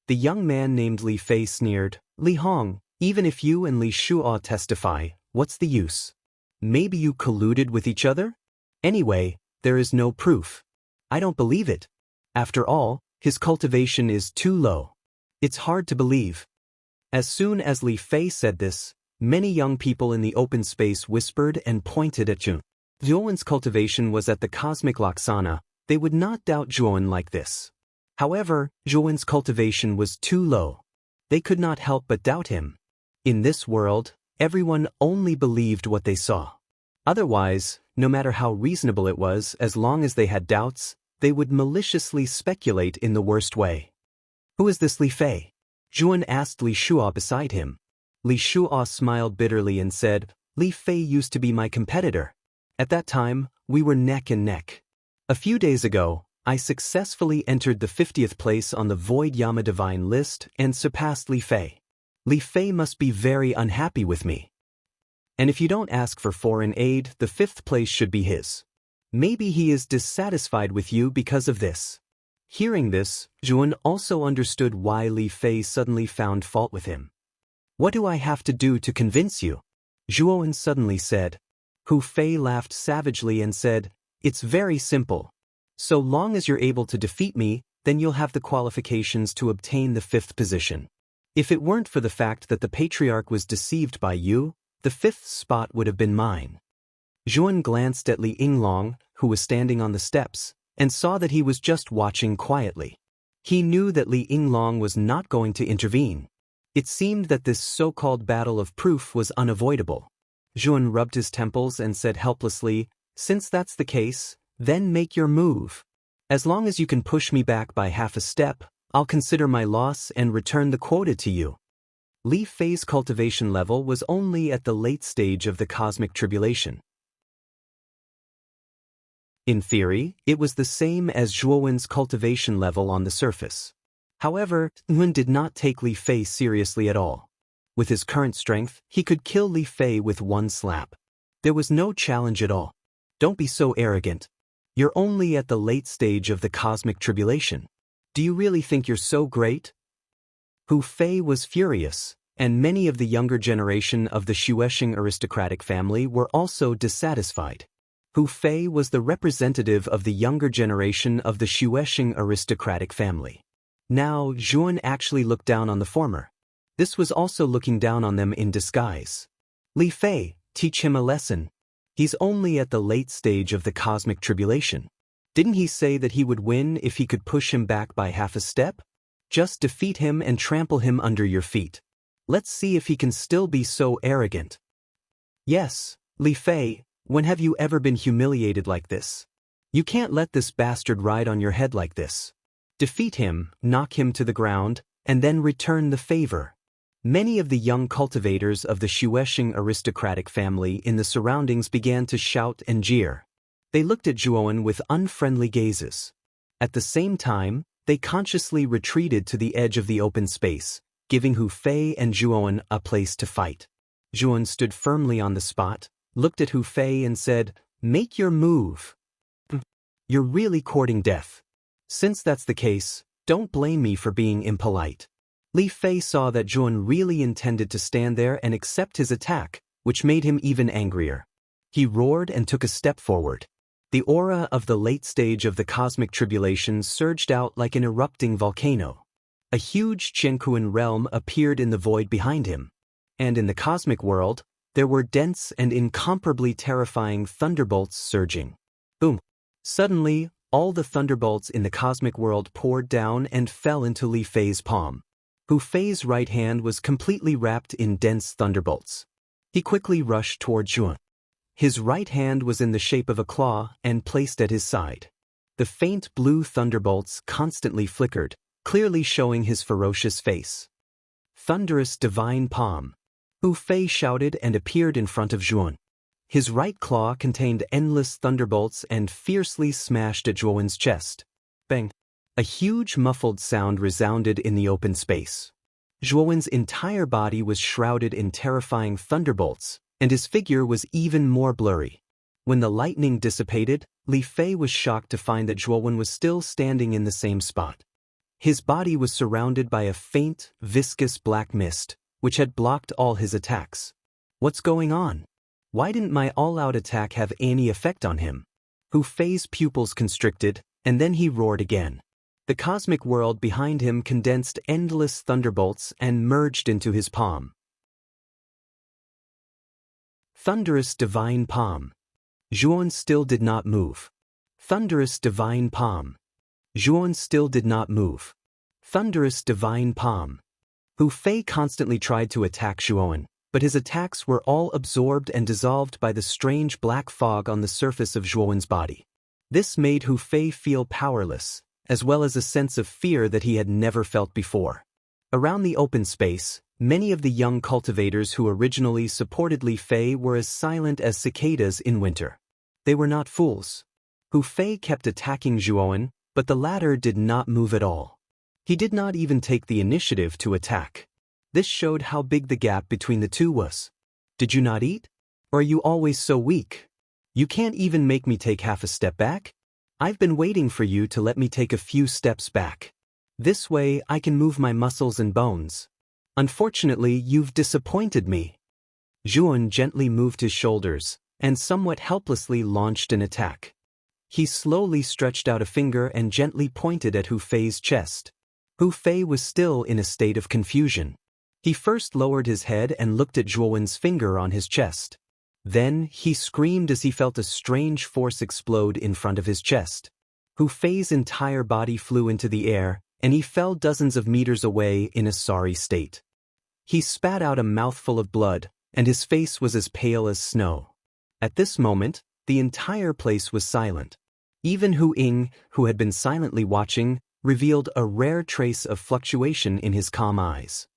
The young man named Li Fei sneered, Li Hong, even if you and Li Shuo testify, what's the use? Maybe you colluded with each other? Anyway, there is no proof. I don't believe it. After all, his cultivation is too low. It's hard to believe. As soon as Li Fei said this, many young people in the open space whispered and pointed at Jun. Zhuowen's cultivation was at the cosmic Laksana. They would not doubt Zhuowen like this. However, Zhuowen's cultivation was too low. They could not help but doubt him. In this world, everyone only believed what they saw. Otherwise, no matter how reasonable it was, as long as they had doubts, they would maliciously speculate in the worst way. Who is this Li Fei? Zhuan asked Li Shuo beside him. Li Shuo smiled bitterly and said, Li Fei used to be my competitor. At that time, we were neck and neck. A few days ago, I successfully entered the 50th place on the Void Yama divine list and surpassed Li Fei. Li Fei must be very unhappy with me. And if you don't ask for foreign aid, the 5th place should be his. Maybe he is dissatisfied with you because of this. Hearing this, Zhuan also understood why Li Fei suddenly found fault with him. What do I have to do to convince you? Zhuowen suddenly said. Hu Fei laughed savagely and said, It's very simple. So long as you're able to defeat me, then you'll have the qualifications to obtain the 5th position. If it weren't for the fact that the patriarch was deceived by you, the 5th spot would have been mine. Zhuowen glanced at Li Yinglong, who was standing on the steps, and saw that he was just watching quietly. He knew that Li Yinglong was not going to intervene. It seemed that this so-called battle of proof was unavoidable. Zhuowen rubbed his temples and said helplessly, Since that's the case, then make your move. As long as you can push me back by half a step, I'll consider my loss and return the quota to you. Li Fei's cultivation level was only at the late stage of the cosmic tribulation. In theory, it was the same as Zhuowen's cultivation level on the surface. However, Yun did not take Li Fei seriously at all. With his current strength, he could kill Li Fei with one slap. There was no challenge at all. Don't be so arrogant. You're only at the late stage of the cosmic tribulation. Do you really think you're so great? Hu Fei was furious, and many of the younger generation of the Xuesheng aristocratic family were also dissatisfied. Hu Fei was the representative of the younger generation of the Xuesheng aristocratic family. Now, Zhuowen actually looked down on the former. This was also looking down on them in disguise. Li Fei, teach him a lesson. He's only at the late stage of the cosmic tribulation. Didn't he say that he would win if he could push him back by half a step? Just defeat him and trample him under your feet. Let's see if he can still be so arrogant. Yes, Li Fei, when have you ever been humiliated like this? You can't let this bastard ride on your head like this. Defeat him, knock him to the ground, and then return the favor. Many of the young cultivators of the Xuesheng aristocratic family in the surroundings began to shout and jeer. They looked at Zhuowen with unfriendly gazes. At the same time, they consciously retreated to the edge of the open space, giving Hu Fei and Zhuowen a place to fight. Zhuowen stood firmly on the spot, looked at Hu Fei and said, Make your move. You're really courting death. Since that's the case, don't blame me for being impolite. Li Fei saw that Zhuowen really intended to stand there and accept his attack, which made him even angrier. He roared and took a step forward. The aura of the late stage of the cosmic tribulation surged out like an erupting volcano. A huge Chenkuan realm appeared in the void behind him. And in the cosmic world, there were dense and incomparably terrifying thunderbolts surging. Boom! Suddenly, all the thunderbolts in the cosmic world poured down and fell into Li Fei's palm. Hu Fei's right hand was completely wrapped in dense thunderbolts. He quickly rushed toward Zhuowen. His right hand was in the shape of a claw and placed at his side. The faint blue thunderbolts constantly flickered, clearly showing his ferocious face. Thunderous divine palm. Hu Fei shouted and appeared in front of Zhuowen. His right claw contained endless thunderbolts and fiercely smashed at Zhuowen's chest. Bang! A huge muffled sound resounded in the open space. Zhuowen's entire body was shrouded in terrifying thunderbolts, and his figure was even more blurry. When the lightning dissipated, Li Fei was shocked to find that Zhuowen was still standing in the same spot. His body was surrounded by a faint, viscous black mist, which had blocked all his attacks. What's going on? Why didn't my all-out attack have any effect on him? Hu Fei's pupils constricted, and then he roared again. The cosmic world behind him condensed endless thunderbolts and merged into his palm. Thunderous divine palm. Zhuowen still did not move. Thunderous divine palm. Zhuowen still did not move. Thunderous divine palm. Hu Fei constantly tried to attack Zhuowen, but his attacks were all absorbed and dissolved by the strange black fog on the surface of Zhuowen's body. This made Hu Fei feel powerless, as well as a sense of fear that he had never felt before. Around the open space, many of the young cultivators who originally supported Li Fei were as silent as cicadas in winter. They were not fools. Hu Fei kept attacking Zhuowen, but the latter did not move at all. He did not even take the initiative to attack. This showed how big the gap between the two was. Did you not eat? Or are you always so weak? You can't even make me take half a step back? I've been waiting for you to let me take a few steps back. This way I can move my muscles and bones. Unfortunately, you've disappointed me. Zhuan gently moved his shoulders, and somewhat helplessly launched an attack. He slowly stretched out a finger and gently pointed at Hu Fei's chest. Hu Fei was still in a state of confusion. He first lowered his head and looked at Zhuan's finger on his chest. Then, he screamed as he felt a strange force explode in front of his chest. Hu Fei's entire body flew into the air, and he fell dozens of meters away in a sorry state. He spat out a mouthful of blood, and his face was as pale as snow. At this moment, the entire place was silent. Even Hu Ying, who had been silently watching, revealed a rare trace of fluctuation in his calm eyes.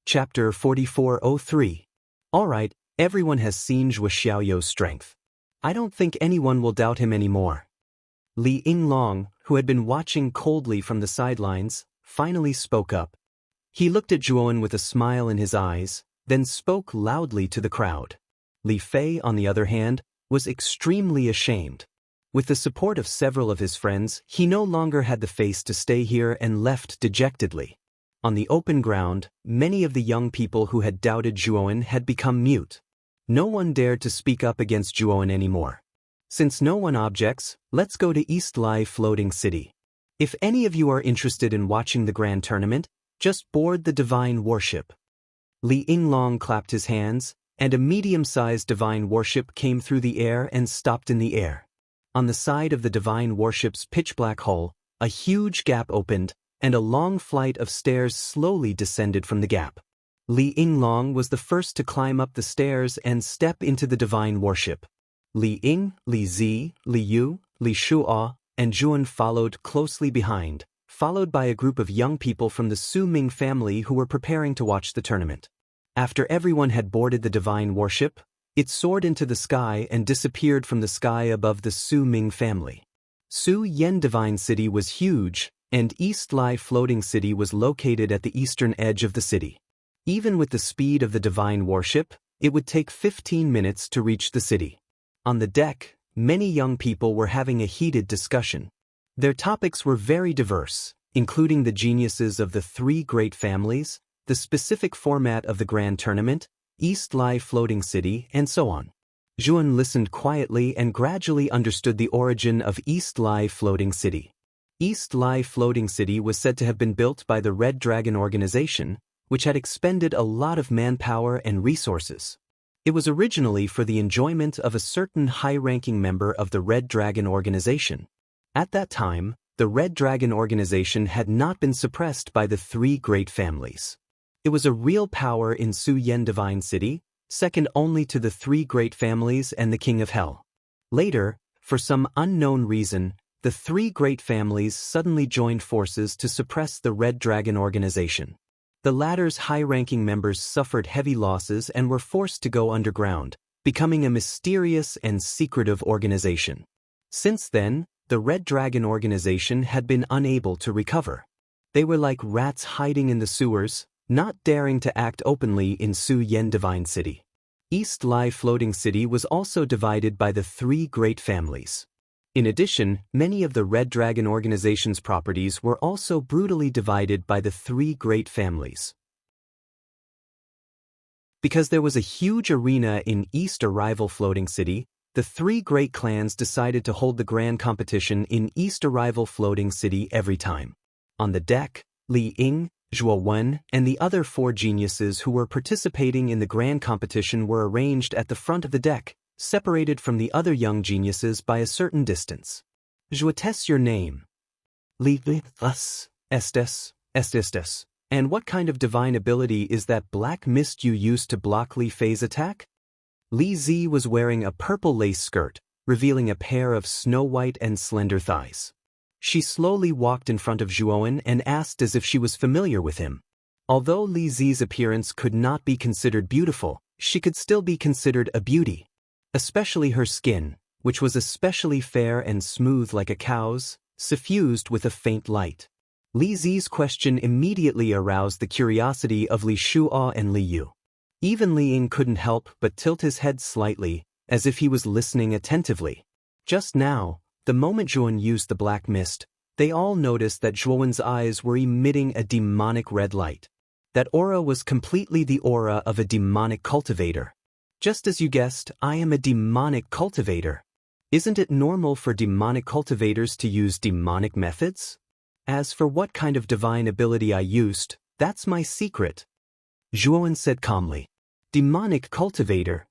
Chapter 4403. Alright, everyone has seen Zhuo Xiaoyou's strength. I don't think anyone will doubt him anymore. Li Yinglong, who had been watching coldly from the sidelines, finally spoke up. He looked at Zhuan with a smile in his eyes, then spoke loudly to the crowd. Li Fei, on the other hand, was extremely ashamed. With the support of several of his friends, he no longer had the face to stay here and left dejectedly. On the open ground, many of the young people who had doubted Zhuan had become mute. No one dared to speak up against Zhuan anymore. Since no one objects, let's go to East Lai Floating City. If any of you are interested in watching the grand tournament, just board the divine warship. Li Yinglong clapped his hands, and a medium-sized divine warship came through the air and stopped in the air. On the side of the divine warship's pitch-black hull, a huge gap opened, and a long flight of stairs slowly descended from the gap. Li Yinglong was the first to climb up the stairs and step into the divine warship. Li Ying, Li Zi, Li Yu, Li Shuo, and Zhuan followed closely behind, followed by a group of young people from the Su Ming family who were preparing to watch the tournament. After everyone had boarded the divine warship, it soared into the sky and disappeared from the sky above the Su Ming family. Su Yen Divine City was huge, and East Lai Floating City was located at the eastern edge of the city. Even with the speed of the divine warship, it would take 15 minutes to reach the city. On the deck, many young people were having a heated discussion. Their topics were very diverse, including the geniuses of the three great families, the specific format of the grand tournament, East Lai Floating City, and so on. Zhuan listened quietly and gradually understood the origin of East Lai Floating City. East Lai Floating City was said to have been built by the Red Dragon organization, which had expended a lot of manpower and resources. It was originally for the enjoyment of a certain high-ranking member of the Red Dragon organization. At that time, the Red Dragon organization had not been suppressed by the three great families. It was a real power in Su Yen Divine City, second only to the three great families and the King of Hell. Later, for some unknown reason, the three great families suddenly joined forces to suppress the Red Dragon organization. The latter's high-ranking members suffered heavy losses and were forced to go underground, becoming a mysterious and secretive organization. Since then, the Red Dragon organization had been unable to recover. They were like rats hiding in the sewers, not daring to act openly in Su Yen Divine City. East Lai Floating City was also divided by the three great families. In addition, many of the Red Dragon organization's properties were also brutally divided by the three great families. Because there was a huge arena in East Arrival Floating City, the three great clans decided to hold the grand competition in East Arrival Floating City every time. On the deck, Li Ying, Zhuo Wen, and the other four geniuses who were participating in the grand competition were arranged at the front of the deck, separated from the other young geniuses by a certain distance. What your name? Li us, estes. And what kind of divine ability is that black mist you used to block Li Fei's attack? Li Zi was wearing a purple lace skirt, revealing a pair of snow-white and slender thighs. She slowly walked in front of Zhuan and asked as if she was familiar with him. Although Li Zi's appearance could not be considered beautiful, she could still be considered a beauty. Especially her skin, which was especially fair and smooth like a cow's, suffused with a faint light. Li Zi's question immediately aroused the curiosity of Li Shuo and Li Yu. Even Li Ying couldn't help but tilt his head slightly, as if he was listening attentively. Just now, the moment Zhuan used the black mist, They all noticed that Zhuowen's eyes were emitting a demonic red light. That aura was completely the aura of a demonic cultivator. Just as you guessed, I am a demonic cultivator. Isn't it normal for demonic cultivators to use demonic methods? As for what kind of divine ability I used, that's my secret. Zhuowen said calmly. Demonic cultivator.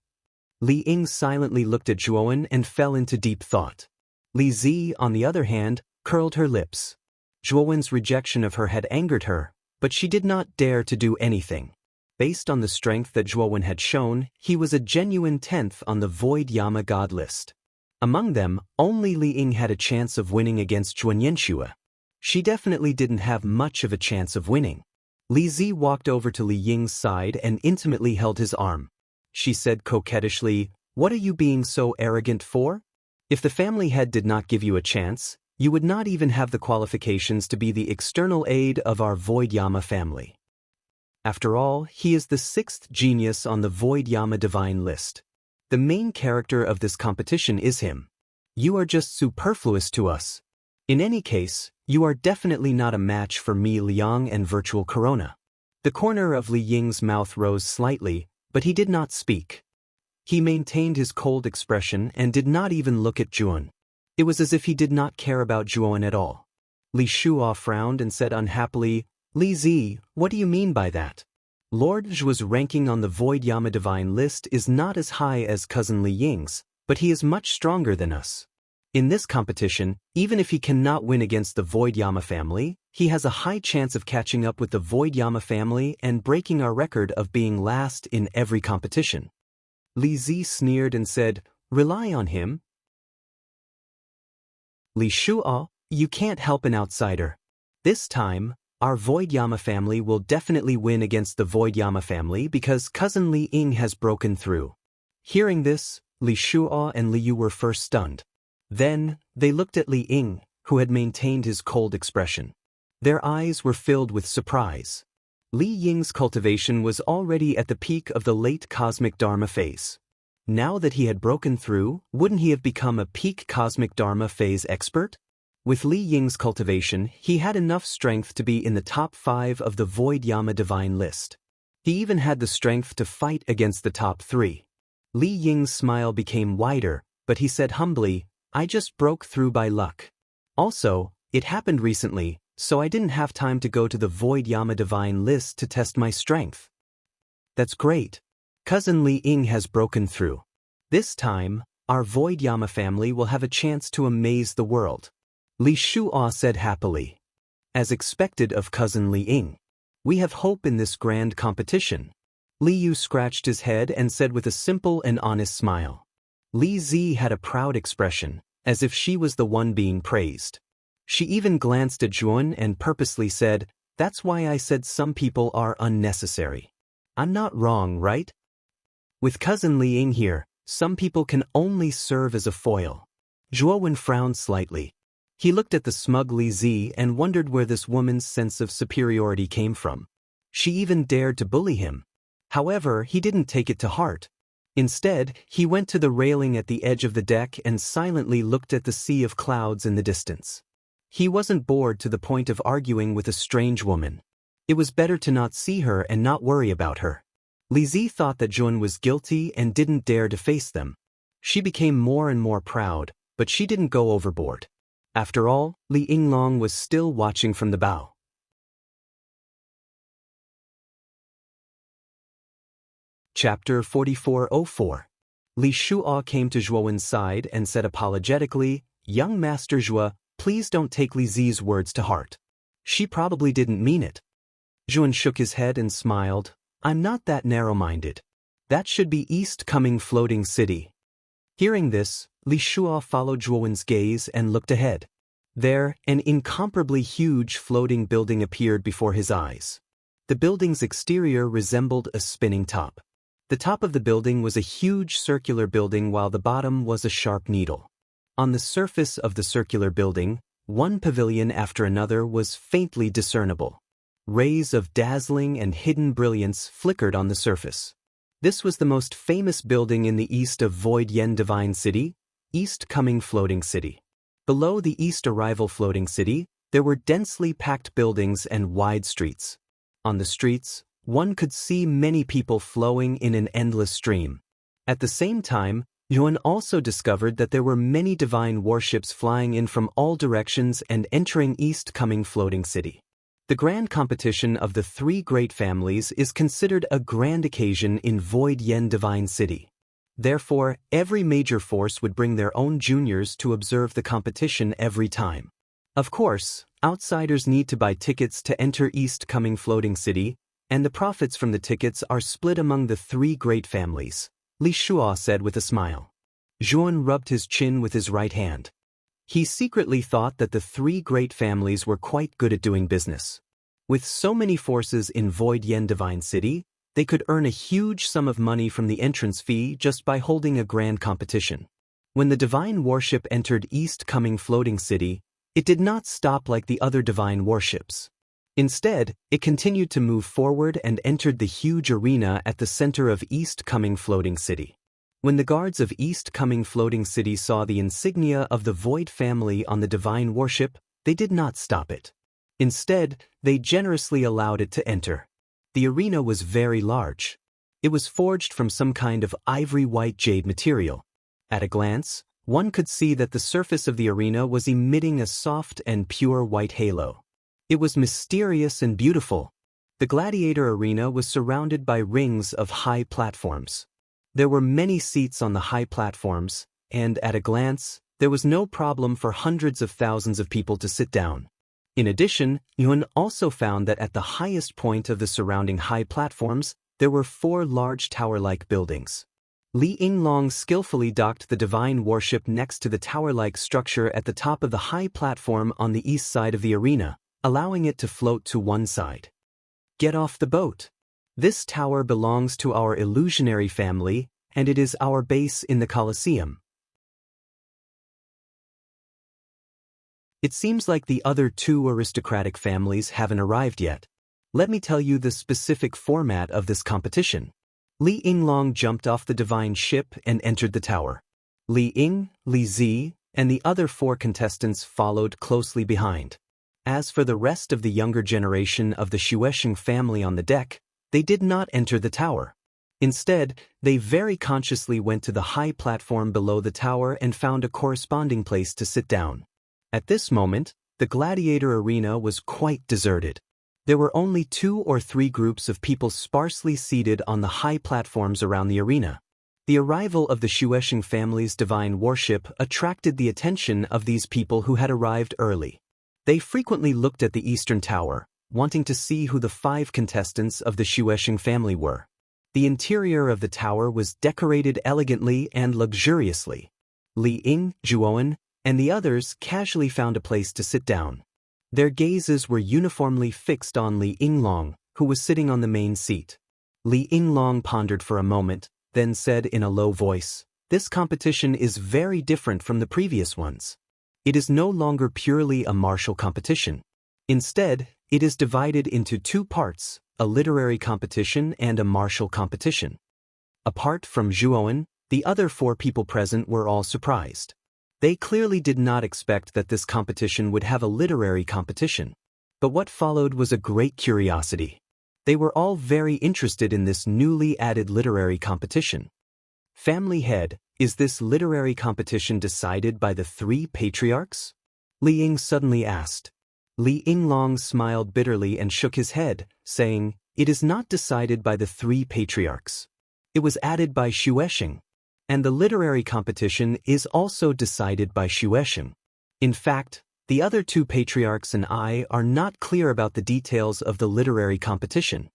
Li Ying silently looked at Zhuowen and fell into deep thought. Li Zi, on the other hand, curled her lips. Zhuowen's rejection of her had angered her, but she did not dare to do anything. Based on the strength that Zhuowen had shown, he was a genuine 10th on the Void Yama God list. Among them, only Li Ying had a chance of winning against Zhuan Yanxue. She definitely didn't have much of a chance of winning. Li Zi walked over to Li Ying's side and intimately held his arm. She said coquettishly, "What are you being so arrogant for? If the family head did not give you a chance, you would not even have the qualifications to be the external aid of our Void Yama family. After all, he is the 6th genius on the Void Yama divine list. The main character of this competition is him. You are just superfluous to us. In any case, you are definitely not a match for me, Liang and Virtual Corona." The corner of Li Ying's mouth rose slightly, but he did not speak. He maintained his cold expression and did not even look at Zhuan. It was as if he did not care about Zhuowen at all. Li Shuo frowned and said unhappily, "Li Zi, what do you mean by that? Lord Zhuo's ranking on the Void Yama divine list is not as high as cousin Li Ying's, but he is much stronger than us. In this competition, even if he cannot win against the Void Yama family, he has a high chance of catching up with the Void Yama family and breaking our record of being last in every competition." Li Zi sneered and said, "Rely on him?" Li Shuo, you can't help an outsider. This time, our Void Yama family will definitely win against the Void Yama family because cousin Li Ying has broken through. Hearing this, Li Shuo and Li Yu were first stunned. Then, they looked at Li Ying, who had maintained his cold expression. Their eyes were filled with surprise. Li Ying's cultivation was already at the peak of the late cosmic Dharma phase. Now that he had broken through, wouldn't he have become a peak cosmic Dharma phase expert? With Li Ying's cultivation, he had enough strength to be in the top 5 of the Void Yama divine list. He even had the strength to fight against the top 3. Li Ying's smile became wider, but he said humbly, "I just broke through by luck. Also, it happened recently, so I didn't have time to go to the Void Yama divine list to test my strength." "That's great. Cousin Li Ying has broken through. This time, our Void Yama family will have a chance to amaze the world," Li Shuo said happily. "As expected of cousin Li Ying. We have hope in this grand competition." Li Yu scratched his head and said with a simple and honest smile. Li Zi had a proud expression, as if she was the one being praised. She even glanced at Zhuan and purposely said, "That's why I said some people are unnecessary. I'm not wrong, right? With cousin Li Ying here, some people can only serve as a foil." Zhuowen frowned slightly. He looked at the smug Li Zi and wondered where this woman's sense of superiority came from. She even dared to bully him. However, he didn't take it to heart. Instead, he went to the railing at the edge of the deck and silently looked at the sea of clouds in the distance. He wasn't bored to the point of arguing with a strange woman. It was better to not see her and not worry about her. Li Zi thought that Zhuan was guilty and didn't dare to face them. She became more and more proud, but she didn't go overboard. After all, Li Yinglong was still watching from the bow. Chapter 4404. Li Shuo came to Zhuowen's side and said apologetically, "Young Master Zhuo, please don't take Li Zi's words to heart. She probably didn't mean it." Zhuan shook his head and smiled. "I'm not that narrow-minded. That should be East Coming Floating City." Hearing this, Li Shuo followed Zhuowen's gaze and looked ahead. There, an incomparably huge floating building appeared before his eyes. The building's exterior resembled a spinning top. The top of the building was a huge circular building while the bottom was a sharp needle. On the surface of the circular building, one pavilion after another was faintly discernible. Rays of dazzling and hidden brilliance flickered on the surface. This was the most famous building in the east of Void Yen Divine City, East Coming Floating City. Below the East Arrival Floating City, There were densely packed buildings and wide streets. On the streets, one could see many people flowing in an endless stream. At the same time, Yuan also discovered that there were many divine warships flying in from all directions and entering east-coming floating city. The grand competition of the three great families is considered a grand occasion in Void Yen Divine City. Therefore, every major force would bring their own juniors to observe the competition every time. Of course, outsiders need to buy tickets to enter east-coming floating city, and the profits from the tickets are split among the three great families, Li Shuo said with a smile. Zhuan rubbed his chin with his right hand. He secretly thought that the three great families were quite good at doing business. With so many forces in Void Yen Divine City, they could earn a huge sum of money from the entrance fee just by holding a grand competition. When the divine warship entered east-coming floating city, it did not stop like the other divine warships. Instead, it continued to move forward and entered the huge arena at the center of east-coming floating city. When the guards of east-coming floating city saw the insignia of the Void family on the divine warship, they did not stop it. Instead, they generously allowed it to enter. The arena was very large. It was forged from some kind of ivory-white jade material. At a glance, one could see that the surface of the arena was emitting a soft and pure white halo. It was mysterious and beautiful. The gladiator arena was surrounded by rings of high platforms. There were many seats on the high platforms, and at a glance, there was no problem for hundreds of thousands of people to sit down. In addition, Yuan also found that at the highest point of the surrounding high platforms, there were 4 large tower-like buildings. Li Yinglong skillfully docked the divine warship next to the tower-like structure at the top of the high platform on the east side of the arena, allowing it to float to one side. Get off the boat. This tower belongs to our illusionary family, and it is our base in the Colosseum. It seems like the other 2 aristocratic families haven't arrived yet. Let me tell you the specific format of this competition. Li Yinglong jumped off the divine ship and entered the tower. Li Ying, Li Zi, and the other 4 contestants followed closely behind. As for the rest of the younger generation of the Xuesheng family on the deck, they did not enter the tower. Instead, they very consciously went to the high platform below the tower and found a corresponding place to sit down. At this moment, the gladiator arena was quite deserted. There were only 2 or 3 groups of people sparsely seated on the high platforms around the arena. The arrival of the Xuesheng family's divine warship attracted the attention of these people who had arrived early. They frequently looked at the eastern tower, wanting to see who the 5 contestants of the Xuesheng family were. The interior of the tower was decorated elegantly and luxuriously. Li Ying, Zhuowen, and the others casually found a place to sit down. Their gazes were uniformly fixed on Li Yinglong, who was sitting on the main seat. Li Yinglong pondered for a moment, then said in a low voice, "This competition is very different from the previous ones. It is no longer purely a martial competition. Instead, it is divided into 2 parts, a literary competition and a martial competition." Apart from Zhuowen, the other 4 people present were all surprised. They clearly did not expect that this competition would have a literary competition. But what followed was a great curiosity. They were all very interested in this newly added literary competition. Family head, is this literary competition decided by the 3 patriarchs? Li Ying suddenly asked. Li Yinglong smiled bitterly and shook his head, saying, "It is not decided by the 3 patriarchs. It was added by Xuesheng. And the literary competition is also decided by Xuesheng. In fact, the other 2 patriarchs and I are not clear about the details of the literary competition.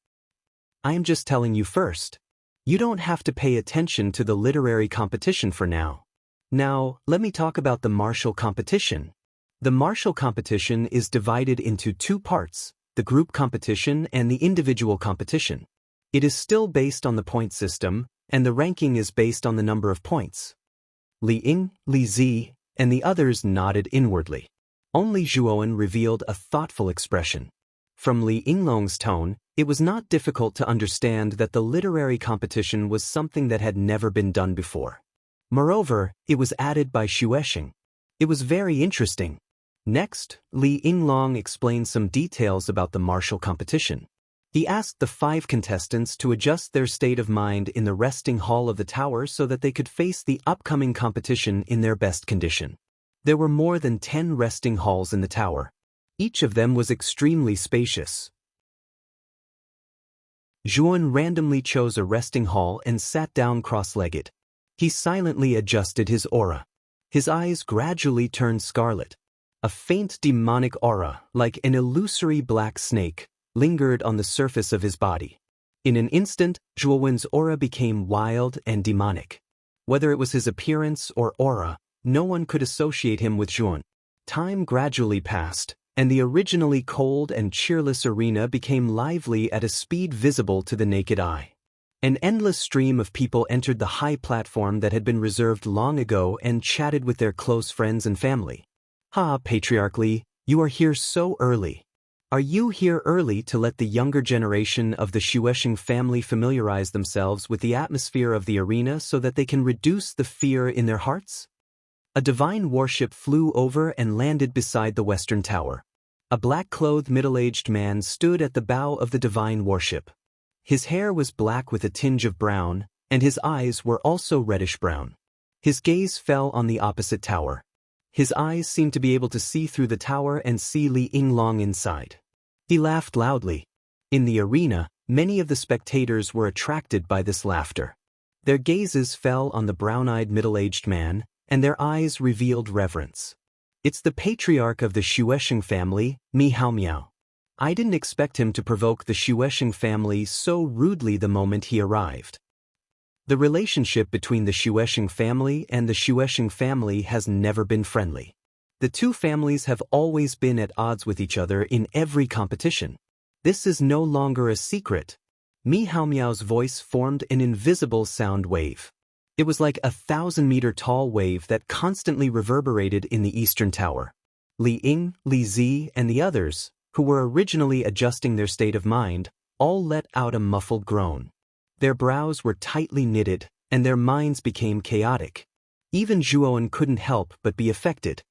I am just telling you first. You don't have to pay attention to the literary competition for now. Now, let me talk about the martial competition. The martial competition is divided into 2 parts, the group competition and the individual competition. It is still based on the point system, and the ranking is based on the number of points." Li Ying, Li Zi, and the others nodded inwardly. Only Zhuowen revealed a thoughtful expression. From Li Yinglong's tone, it was not difficult to understand that the literary competition was something that had never been done before. Moreover, it was added by Xuesheng. It was very interesting. Next, Li Yinglong explained some details about the martial competition. He asked the 5 contestants to adjust their state of mind in the resting hall of the tower so that they could face the upcoming competition in their best condition. There were more than 10 resting halls in the tower. Each of them was extremely spacious. Zhuan randomly chose a resting hall and sat down cross-legged. He silently adjusted his aura. His eyes gradually turned scarlet. A faint demonic aura, like an illusory black snake, lingered on the surface of his body. In an instant, Zhuowen's aura became wild and demonic. Whether it was his appearance or aura, no one could associate him with Zhuan. Time gradually passed, and the originally cold and cheerless arena became lively at a speed visible to the naked eye. An endless stream of people entered the high platform that had been reserved long ago and chatted with their close friends and family. "Ha, Patriarch Li, you are here so early. Are you here early to let the younger generation of the Xuesheng family familiarize themselves with the atmosphere of the arena so that they can reduce the fear in their hearts?" A divine warship flew over and landed beside the western tower. A black-clothed middle-aged man stood at the bow of the divine warship. His hair was black with a tinge of brown, and his eyes were also reddish-brown. His gaze fell on the opposite tower. His eyes seemed to be able to see through the tower and see Li Yinglong inside. He laughed loudly. In the arena, many of the spectators were attracted by this laughter. Their gazes fell on the brown-eyed middle-aged man, and their eyes revealed reverence. "It's the patriarch of the Xuesheng family, Mi Haomiao. I didn't expect him to provoke the Xuesheng family so rudely the moment he arrived." The relationship between the Xuesheng family and the Xuesheng family has never been friendly. The two families have always been at odds with each other in every competition. This is no longer a secret. Mi Haomiao's voice formed an invisible sound wave. It was like a 1,000-meter-tall wave that constantly reverberated in the eastern tower. Li Ying, Li Zi, and the others, who were originally adjusting their state of mind, all let out a muffled groan. Their brows were tightly knitted, and their minds became chaotic. Even Zhuowen couldn't help but be affected.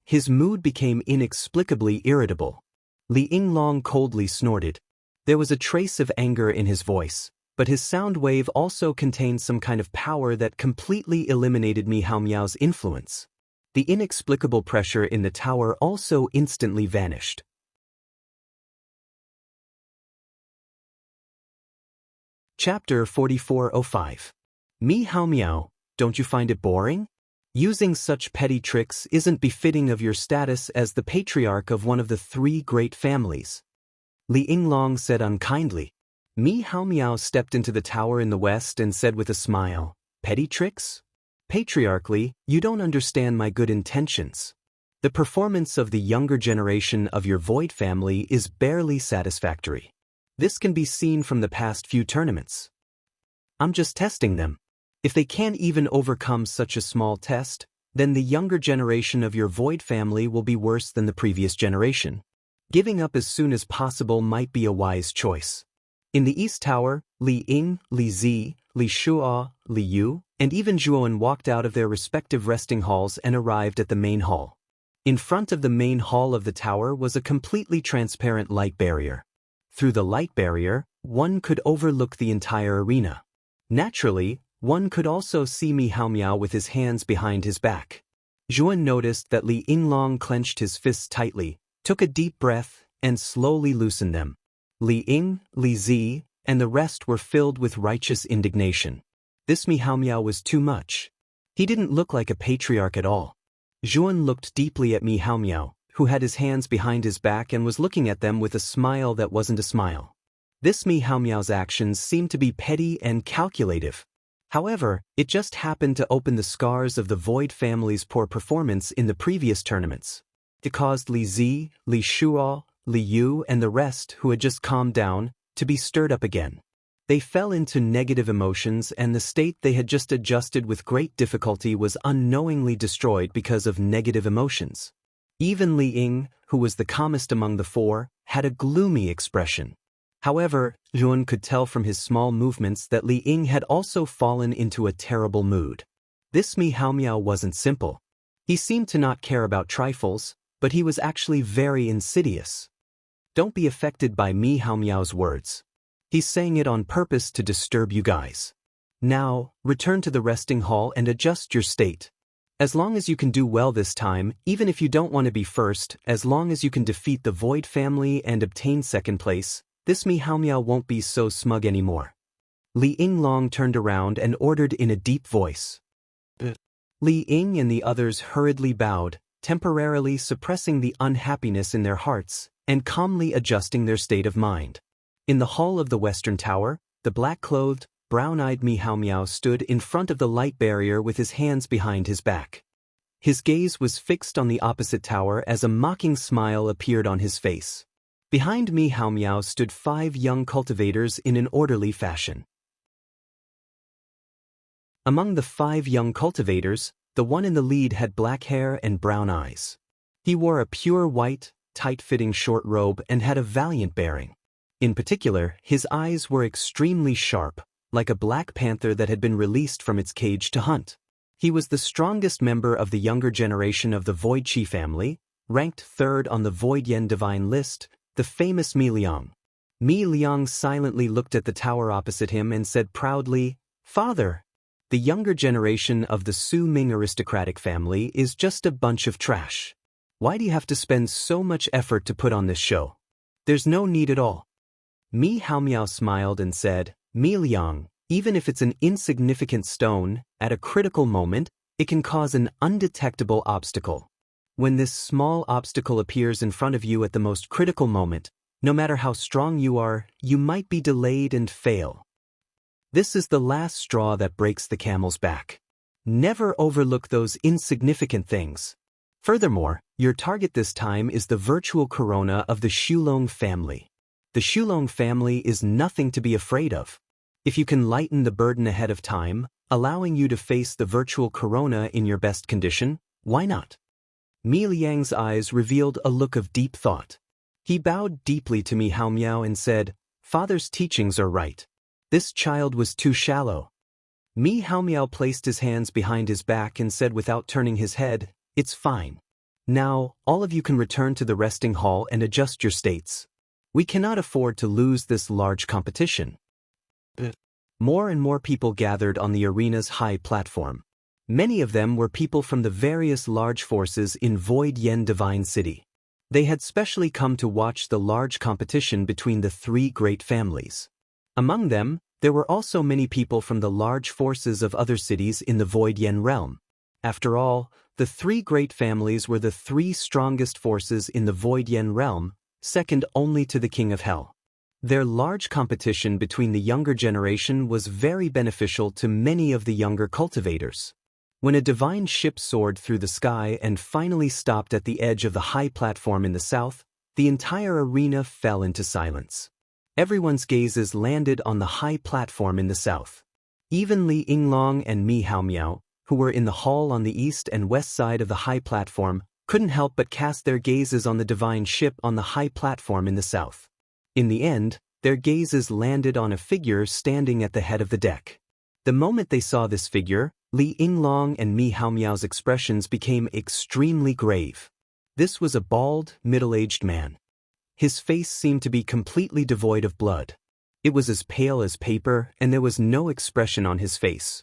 His mood became inexplicably irritable. Li Yinglong coldly snorted. There was a trace of anger in his voice, but his sound wave also contained some kind of power that completely eliminated Mi Haomiao's influence. The inexplicable pressure in the tower also instantly vanished. Chapter 4405. Mi Haomiao, don't you find it boring? Using such petty tricks isn't befitting of your status as the patriarch of one of the 3 great families. Li Yinglong said unkindly. Mi Haomiao stepped into the tower in the west and said with a smile, "Petty tricks? Patriarch Li, you don't understand my good intentions. The performance of the younger generation of your Void family is barely satisfactory. This can be seen from the past few tournaments. I'm just testing them. If they can't even overcome such a small test, then the younger generation of your Void family will be worse than the previous generation. Giving up as soon as possible might be a wise choice." In the East Tower, Li Ying, Li Zi, Li Shuo, Li Yu, and even Zhuowen walked out of their respective resting halls and arrived at the main hall. In front of the main hall of the tower was a completely transparent light barrier. Through the light barrier, one could overlook the entire arena. Naturally, one could also see Mi Haomiao with his hands behind his back. Zhuowen noticed that Li Yinglong clenched his fists tightly, took a deep breath, and slowly loosened them. Li Ying, Li Zi, and the rest were filled with righteous indignation. This Mi Haomiao was too much. He didn't look like a patriarch at all. Zhuowen looked deeply at Mi Haomiao, who had his hands behind his back and was looking at them with a smile that wasn't a smile. This Mi Haomiao's actions seemed to be petty and calculative. However, it just happened to open the scars of the Void family's poor performance in the previous tournaments. It caused Li Zi, Li Shuo, Li Yu, and the rest, who had just calmed down, to be stirred up again. They fell into negative emotions, and the state they had just adjusted with great difficulty was unknowingly destroyed because of negative emotions. Even Li Ying, who was the calmest among the 4, had a gloomy expression. However, Zhuowen could tell from his small movements that Li Ying had also fallen into a terrible mood. This Mi Haomiao wasn't simple. He seemed to not care about trifles, but he was actually very insidious. Don't be affected by Mi Hao Miao's words. He's saying it on purpose to disturb you guys. Now, return to the resting hall and adjust your state. As long as you can do well this time, even if you don't want to be first, as long as you can defeat the Void family and obtain second place, this Mi Hao Miao won't be so smug anymore. Li Yinglong turned around and ordered in a deep voice. Li Ying and the others hurriedly bowed, temporarily suppressing the unhappiness in their hearts and calmly adjusting their state of mind. In the hall of the Western Tower, the black-clothed, brown-eyed Mi Hao Miao stood in front of the light barrier with his hands behind his back. His gaze was fixed on the opposite tower as a mocking smile appeared on his face. Behind Mi Hao Miao stood 5 young cultivators in an orderly fashion. Among the 5 young cultivators, the one in the lead had black hair and brown eyes. He wore a pure white, tight-fitting short robe and had a valiant bearing. In particular, his eyes were extremely sharp, like a black panther that had been released from its cage to hunt. He was the strongest member of the younger generation of the Void Qi family, ranked 3rd on the Void Yen divine list, the famous Mi Liang. Mi Liang silently looked at the tower opposite him and said proudly, "Father, the younger generation of the Su Ming aristocratic family is just a bunch of trash. Why do you have to spend so much effort to put on this show? There's no need at all." Mi Hao Miao smiled and said, "Mi Liang, even if it's an insignificant stone, at a critical moment, it can cause an undetectable obstacle. When this small obstacle appears in front of you at the most critical moment, no matter how strong you are, you might be delayed and fail. This is the last straw that breaks the camel's back. Never overlook those insignificant things. Furthermore, your target this time is the virtual corona of the Xulong family. The Xulong family is nothing to be afraid of. If you can lighten the burden ahead of time, allowing you to face the virtual corona in your best condition, why not?" Mi Liang's eyes revealed a look of deep thought. He bowed deeply to Mi Hao Miao and said, "Father's teachings are right. This child was too shallow." Mi Hao Miao placed his hands behind his back and said without turning his head, "It's fine. Now, all of you can return to the resting hall and adjust your states. We cannot afford to lose this large competition." More and more people gathered on the arena's high platform. Many of them were people from the various large forces in Void Yen Divine City. They had specially come to watch the large competition between the 3 great families. Among them, there were also many people from the large forces of other cities in the Void Yen realm. After all, the 3 great families were the 3 strongest forces in the Void Yen realm, second only to the King of Hell. Their large competition between the younger generation was very beneficial to many of the younger cultivators. When a divine ship soared through the sky and finally stopped at the edge of the high platform in the south, the entire arena fell into silence. Everyone's gazes landed on the high platform in the south. Even Li Yinglong and Mi Hao Miao, who were in the hall on the east and west side of the high platform, couldn't help but cast their gazes on the divine ship on the high platform in the south. In the end, their gazes landed on a figure standing at the head of the deck. The moment they saw this figure, Li Yinglong and Mi Hao Miao's expressions became extremely grave. This was a bald, middle-aged man. His face seemed to be completely devoid of blood. It was as pale as paper, and there was no expression on his face.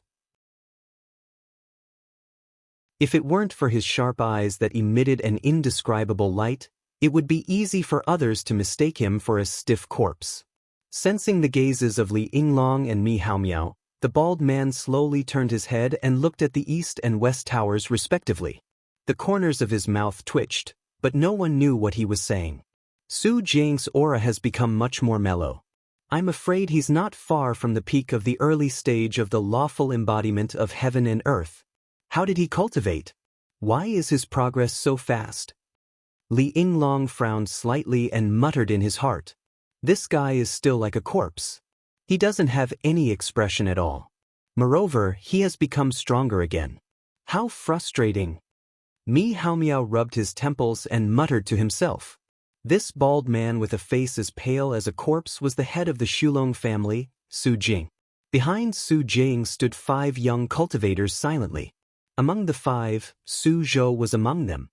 If it weren't for his sharp eyes that emitted an indescribable light, it would be easy for others to mistake him for a stiff corpse. Sensing the gazes of Li Yinglong and Mi Hao Miao, the bald man slowly turned his head and looked at the east and west towers respectively. The corners of his mouth twitched, but no one knew what he was saying. Su Jiang's aura has become much more mellow. I'm afraid he's not far from the peak of the early stage of the lawful embodiment of heaven and earth. How did he cultivate? Why is his progress so fast? Li Yinglong frowned slightly and muttered in his heart. This guy is still like a corpse. He doesn't have any expression at all. Moreover, he has become stronger again. How frustrating. Mi Hao Miao rubbed his temples and muttered to himself. This bald man with a face as pale as a corpse was the head of the Xulong family, Su Jing. Behind Su Jing stood 5 young cultivators silently. Among the 5, Su Zhou was among them.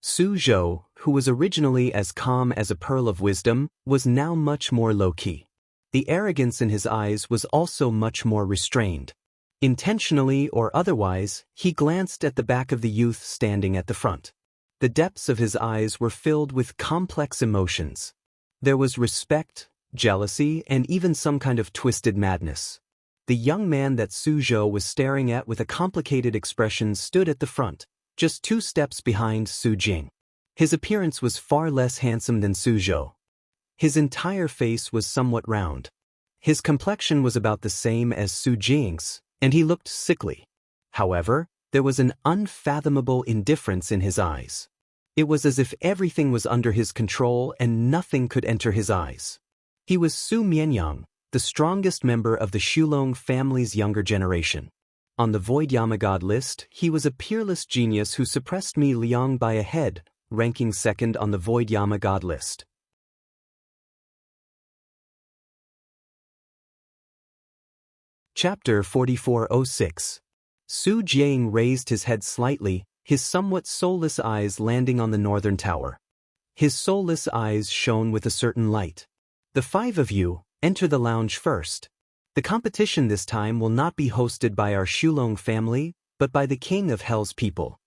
Su Zhou, who was originally as calm as a pearl of wisdom, was now much more low-key. The arrogance in his eyes was also much more restrained. Intentionally or otherwise, he glanced at the back of the youth standing at the front. The depths of his eyes were filled with complex emotions. There was respect, jealousy, and even some kind of twisted madness. The young man that Su Zhou was staring at with a complicated expression stood at the front, just 2 steps behind Su Jing. His appearance was far less handsome than Su Zhou. His entire face was somewhat round. His complexion was about the same as Su Jing's, and he looked sickly. However, there was an unfathomable indifference in his eyes. It was as if everything was under his control and nothing could enter his eyes. He was Su Mianyang, the strongest member of the Xulong family's younger generation. On the Void Yama God list, he was a peerless genius who suppressed Mi Liang by a head, ranking second on the Void Yama God list. Chapter 4406. Su Jiang raised his head slightly, his somewhat soulless eyes landing on the northern tower. His soulless eyes shone with a certain light. The 5 of you, enter the lounge first. The competition this time will not be hosted by our Xulong family, but by the King of Hell's people.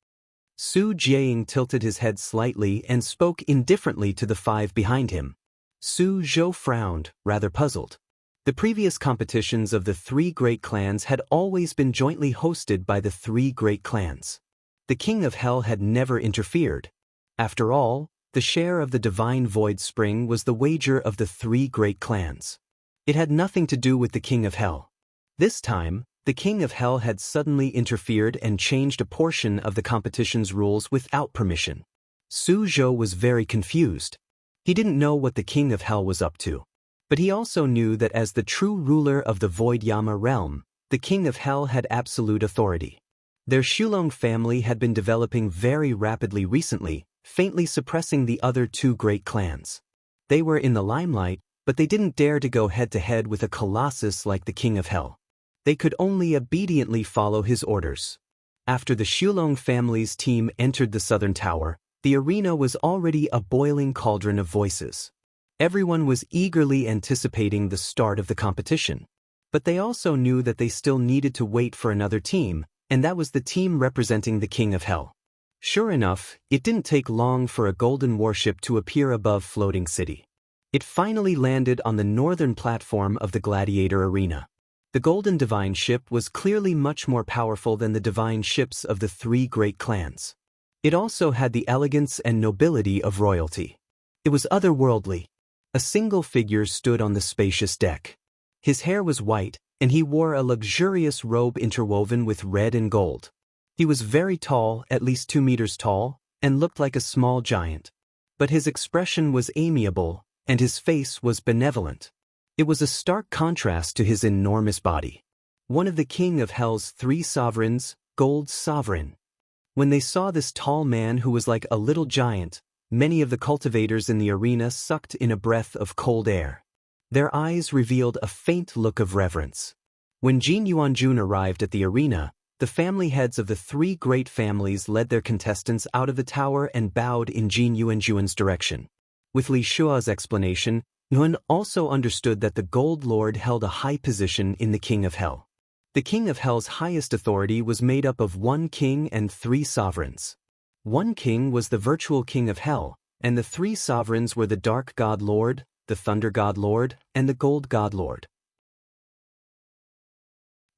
Su Jiang tilted his head slightly and spoke indifferently to the 5 behind him. Su Zhou frowned, rather puzzled. The previous competitions of the 3 great clans had always been jointly hosted by the 3 great clans. The King of Hell had never interfered. After all, the share of the divine void spring was the wager of the 3 great clans. It had nothing to do with the King of Hell. This time, the King of Hell had suddenly interfered and changed a portion of the competition's rules without permission. Su Zhou was very confused. He didn't know what the King of Hell was up to. But he also knew that as the true ruler of the Void Yama realm, the King of Hell had absolute authority. Their Xulong family had been developing very rapidly recently, faintly suppressing the other 2 great clans. They were in the limelight, but they didn't dare to go head-to-head with a colossus like the King of Hell. They could only obediently follow his orders. After the Xulong family's team entered the southern tower, the arena was already a boiling cauldron of voices. Everyone was eagerly anticipating the start of the competition. But they also knew that they still needed to wait for another team, and that was the team representing the King of Hell. Sure enough, it didn't take long for a golden warship to appear above Floating City. It finally landed on the northern platform of the Gladiator Arena. The golden divine ship was clearly much more powerful than the divine ships of the 3 great clans. It also had the elegance and nobility of royalty. It was otherworldly. A single figure stood on the spacious deck. His hair was white, and he wore a luxurious robe interwoven with red and gold. He was very tall, at least 2 meters tall, and looked like a small giant. But his expression was amiable, and his face was benevolent. It was a stark contrast to his enormous body. One of the King of Hell's 3 sovereigns, Gold's sovereign. When they saw this tall man who was like a little giant, many of the cultivators in the arena sucked in a breath of cold air. Their eyes revealed a faint look of reverence. When Jin Yuanjun arrived at the arena, the family heads of the 3 great families led their contestants out of the tower and bowed in Jin Yuanjun's direction. With Li Shua's explanation, Yuan also understood that the Gold Lord held a high position in the King of Hell. The King of Hell's highest authority was made up of 1 king and 3 sovereigns. 1 king was the virtual King of Hell, and the 3 sovereigns were the Dark God Lord, the Thunder God Lord, and the Gold God Lord.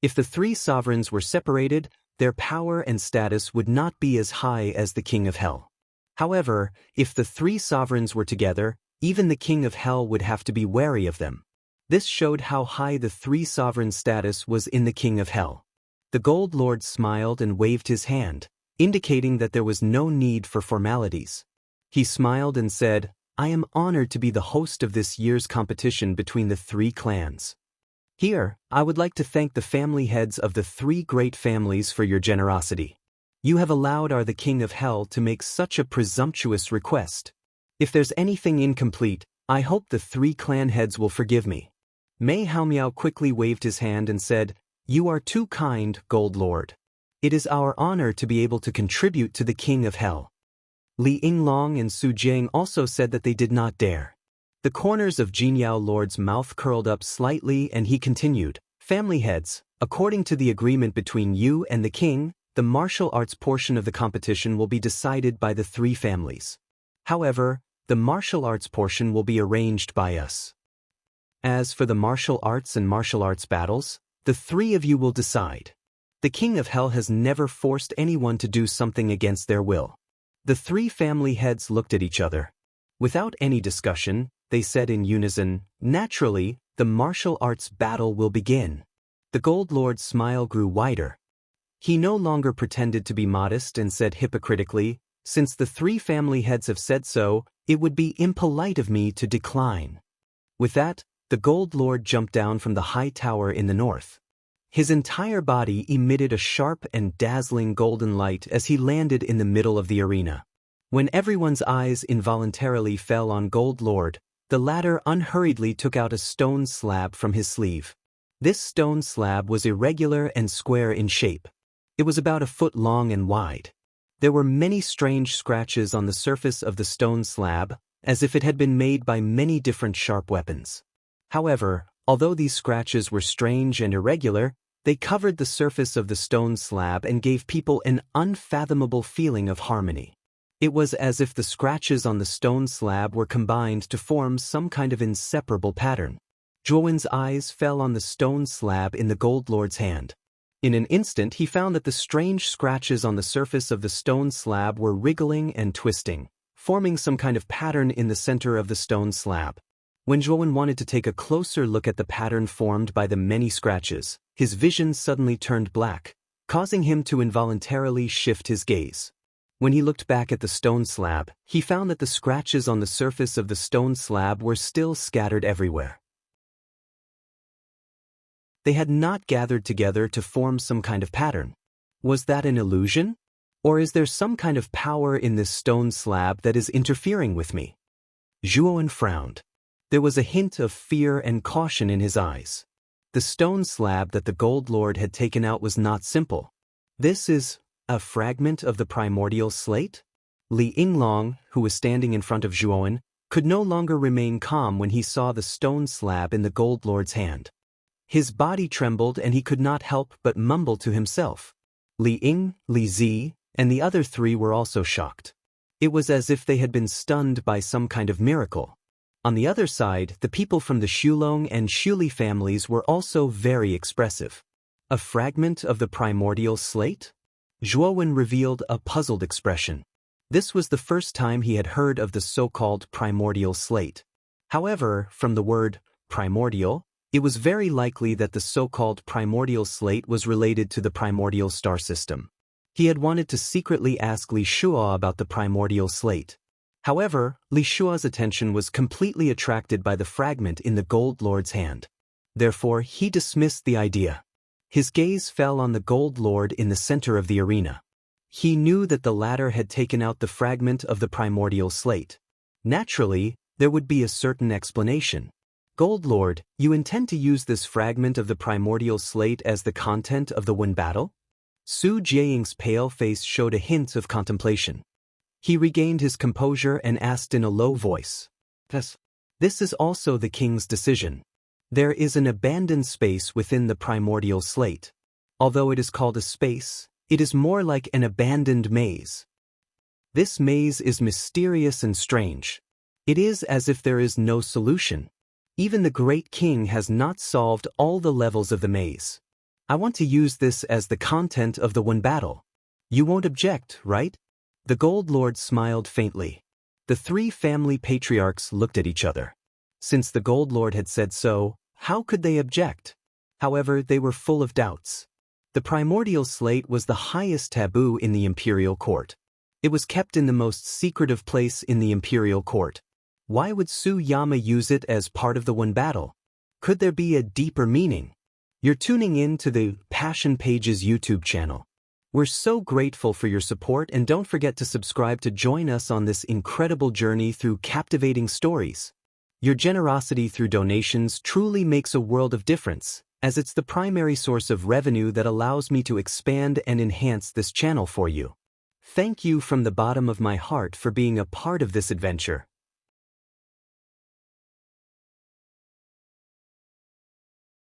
If the 3 sovereigns were separated, their power and status would not be as high as the King of Hell. However, if the 3 sovereigns were together, even the King of Hell would have to be wary of them. This showed how high the 3 sovereign status was in the King of Hell. The Gold Lord smiled and waved his hand, indicating that there was no need for formalities. He smiled and said, "I am honored to be the host of this year's competition between the 3 clans. Here, I would like to thank the family heads of the 3 great families for your generosity. You have allowed the King of Hell to make such a presumptuous request. If there's anything incomplete, I hope the 3 clan heads will forgive me." Mei Haomiao quickly waved his hand and said, "You are too kind, Gold Lord. It is our honor to be able to contribute to the King of Hell." Li Yinglong and Su Jiang also said that they did not dare. The corners of Jinyao Lord's mouth curled up slightly and he continued, "Family heads, according to the agreement between you and the king, the martial arts portion of the competition will be decided by the three families. However, the martial arts portion will be arranged by us. As for the martial arts and martial arts battles, the three of you will decide. The King of Hell has never forced anyone to do something against their will." The three family heads looked at each other. Without any discussion, they said in unison, "Naturally, the martial arts battle will begin." The Gold Lord's smile grew wider. He no longer pretended to be modest and said hypocritically, "Since the three family heads have said so, it would be impolite of me to decline." With that, the Gold Lord jumped down from the high tower in the north. His entire body emitted a sharp and dazzling golden light as he landed in the middle of the arena. When everyone's eyes involuntarily fell on Gold Lord, the latter unhurriedly took out a stone slab from his sleeve. This stone slab was irregular and square in shape. It was about a foot long and wide. There were many strange scratches on the surface of the stone slab, as if it had been made by many different sharp weapons. However, although these scratches were strange and irregular, they covered the surface of the stone slab and gave people an unfathomable feeling of harmony. It was as if the scratches on the stone slab were combined to form some kind of inseparable pattern. Zhuowen's eyes fell on the stone slab in the Gold Lord's hand. In an instant he found that the strange scratches on the surface of the stone slab were wriggling and twisting, forming some kind of pattern in the center of the stone slab. When Zhuowen wanted to take a closer look at the pattern formed by the many scratches, his vision suddenly turned black, causing him to involuntarily shift his gaze. When he looked back at the stone slab, he found that the scratches on the surface of the stone slab were still scattered everywhere. They had not gathered together to form some kind of pattern. Was that an illusion? Or is there some kind of power in this stone slab that is interfering with me? Zhuowen frowned. There was a hint of fear and caution in his eyes. The stone slab that the Gold Lord had taken out was not simple. "This is a fragment of the primordial slate?" Li Yinglong, who was standing in front of Zhuowen, could no longer remain calm when he saw the stone slab in the Gold Lord's hand. His body trembled and he could not help but mumble to himself. Li Ying, Li Zi, and the other three were also shocked. It was as if they had been stunned by some kind of miracle. On the other side, the people from the Xulong and Xuli families were also very expressive. A fragment of the primordial slate? Zhuowen revealed a puzzled expression. This was the first time he had heard of the so-called primordial slate. However, from the word primordial, it was very likely that the so-called primordial slate was related to the primordial star system. He had wanted to secretly ask Li Shua about the primordial slate. However, Li Shua's attention was completely attracted by the fragment in the Gold Lord's hand. Therefore, he dismissed the idea. His gaze fell on the Gold Lord in the center of the arena. He knew that the latter had taken out the fragment of the primordial slate. Naturally, there would be a certain explanation. "Gold Lord, you intend to use this fragment of the primordial slate as the content of the Wen battle?" Su Jiaying's pale face showed a hint of contemplation. He regained his composure and asked in a low voice, "Yes, this is also the king's decision. There is an abandoned space within the primordial slate. Although it is called a space, it is more like an abandoned maze. This maze is mysterious and strange. It is as if there is no solution. Even the great king has not solved all the levels of the maze. I want to use this as the content of the Wen battle. You won't object, right?" The Gold Lord smiled faintly. The three family patriarchs looked at each other. Since the Gold Lord had said so, how could they object? However, they were full of doubts. The primordial slate was the highest taboo in the imperial court. It was kept in the most secretive place in the imperial court. Why would Su Yama use it as part of the Wen battle? Could there be a deeper meaning? You're tuning in to the Passion Pages YouTube channel. We're so grateful for your support, and don't forget to subscribe to join us on this incredible journey through captivating stories. Your generosity through donations truly makes a world of difference, as it's the primary source of revenue that allows me to expand and enhance this channel for you. Thank you from the bottom of my heart for being a part of this adventure.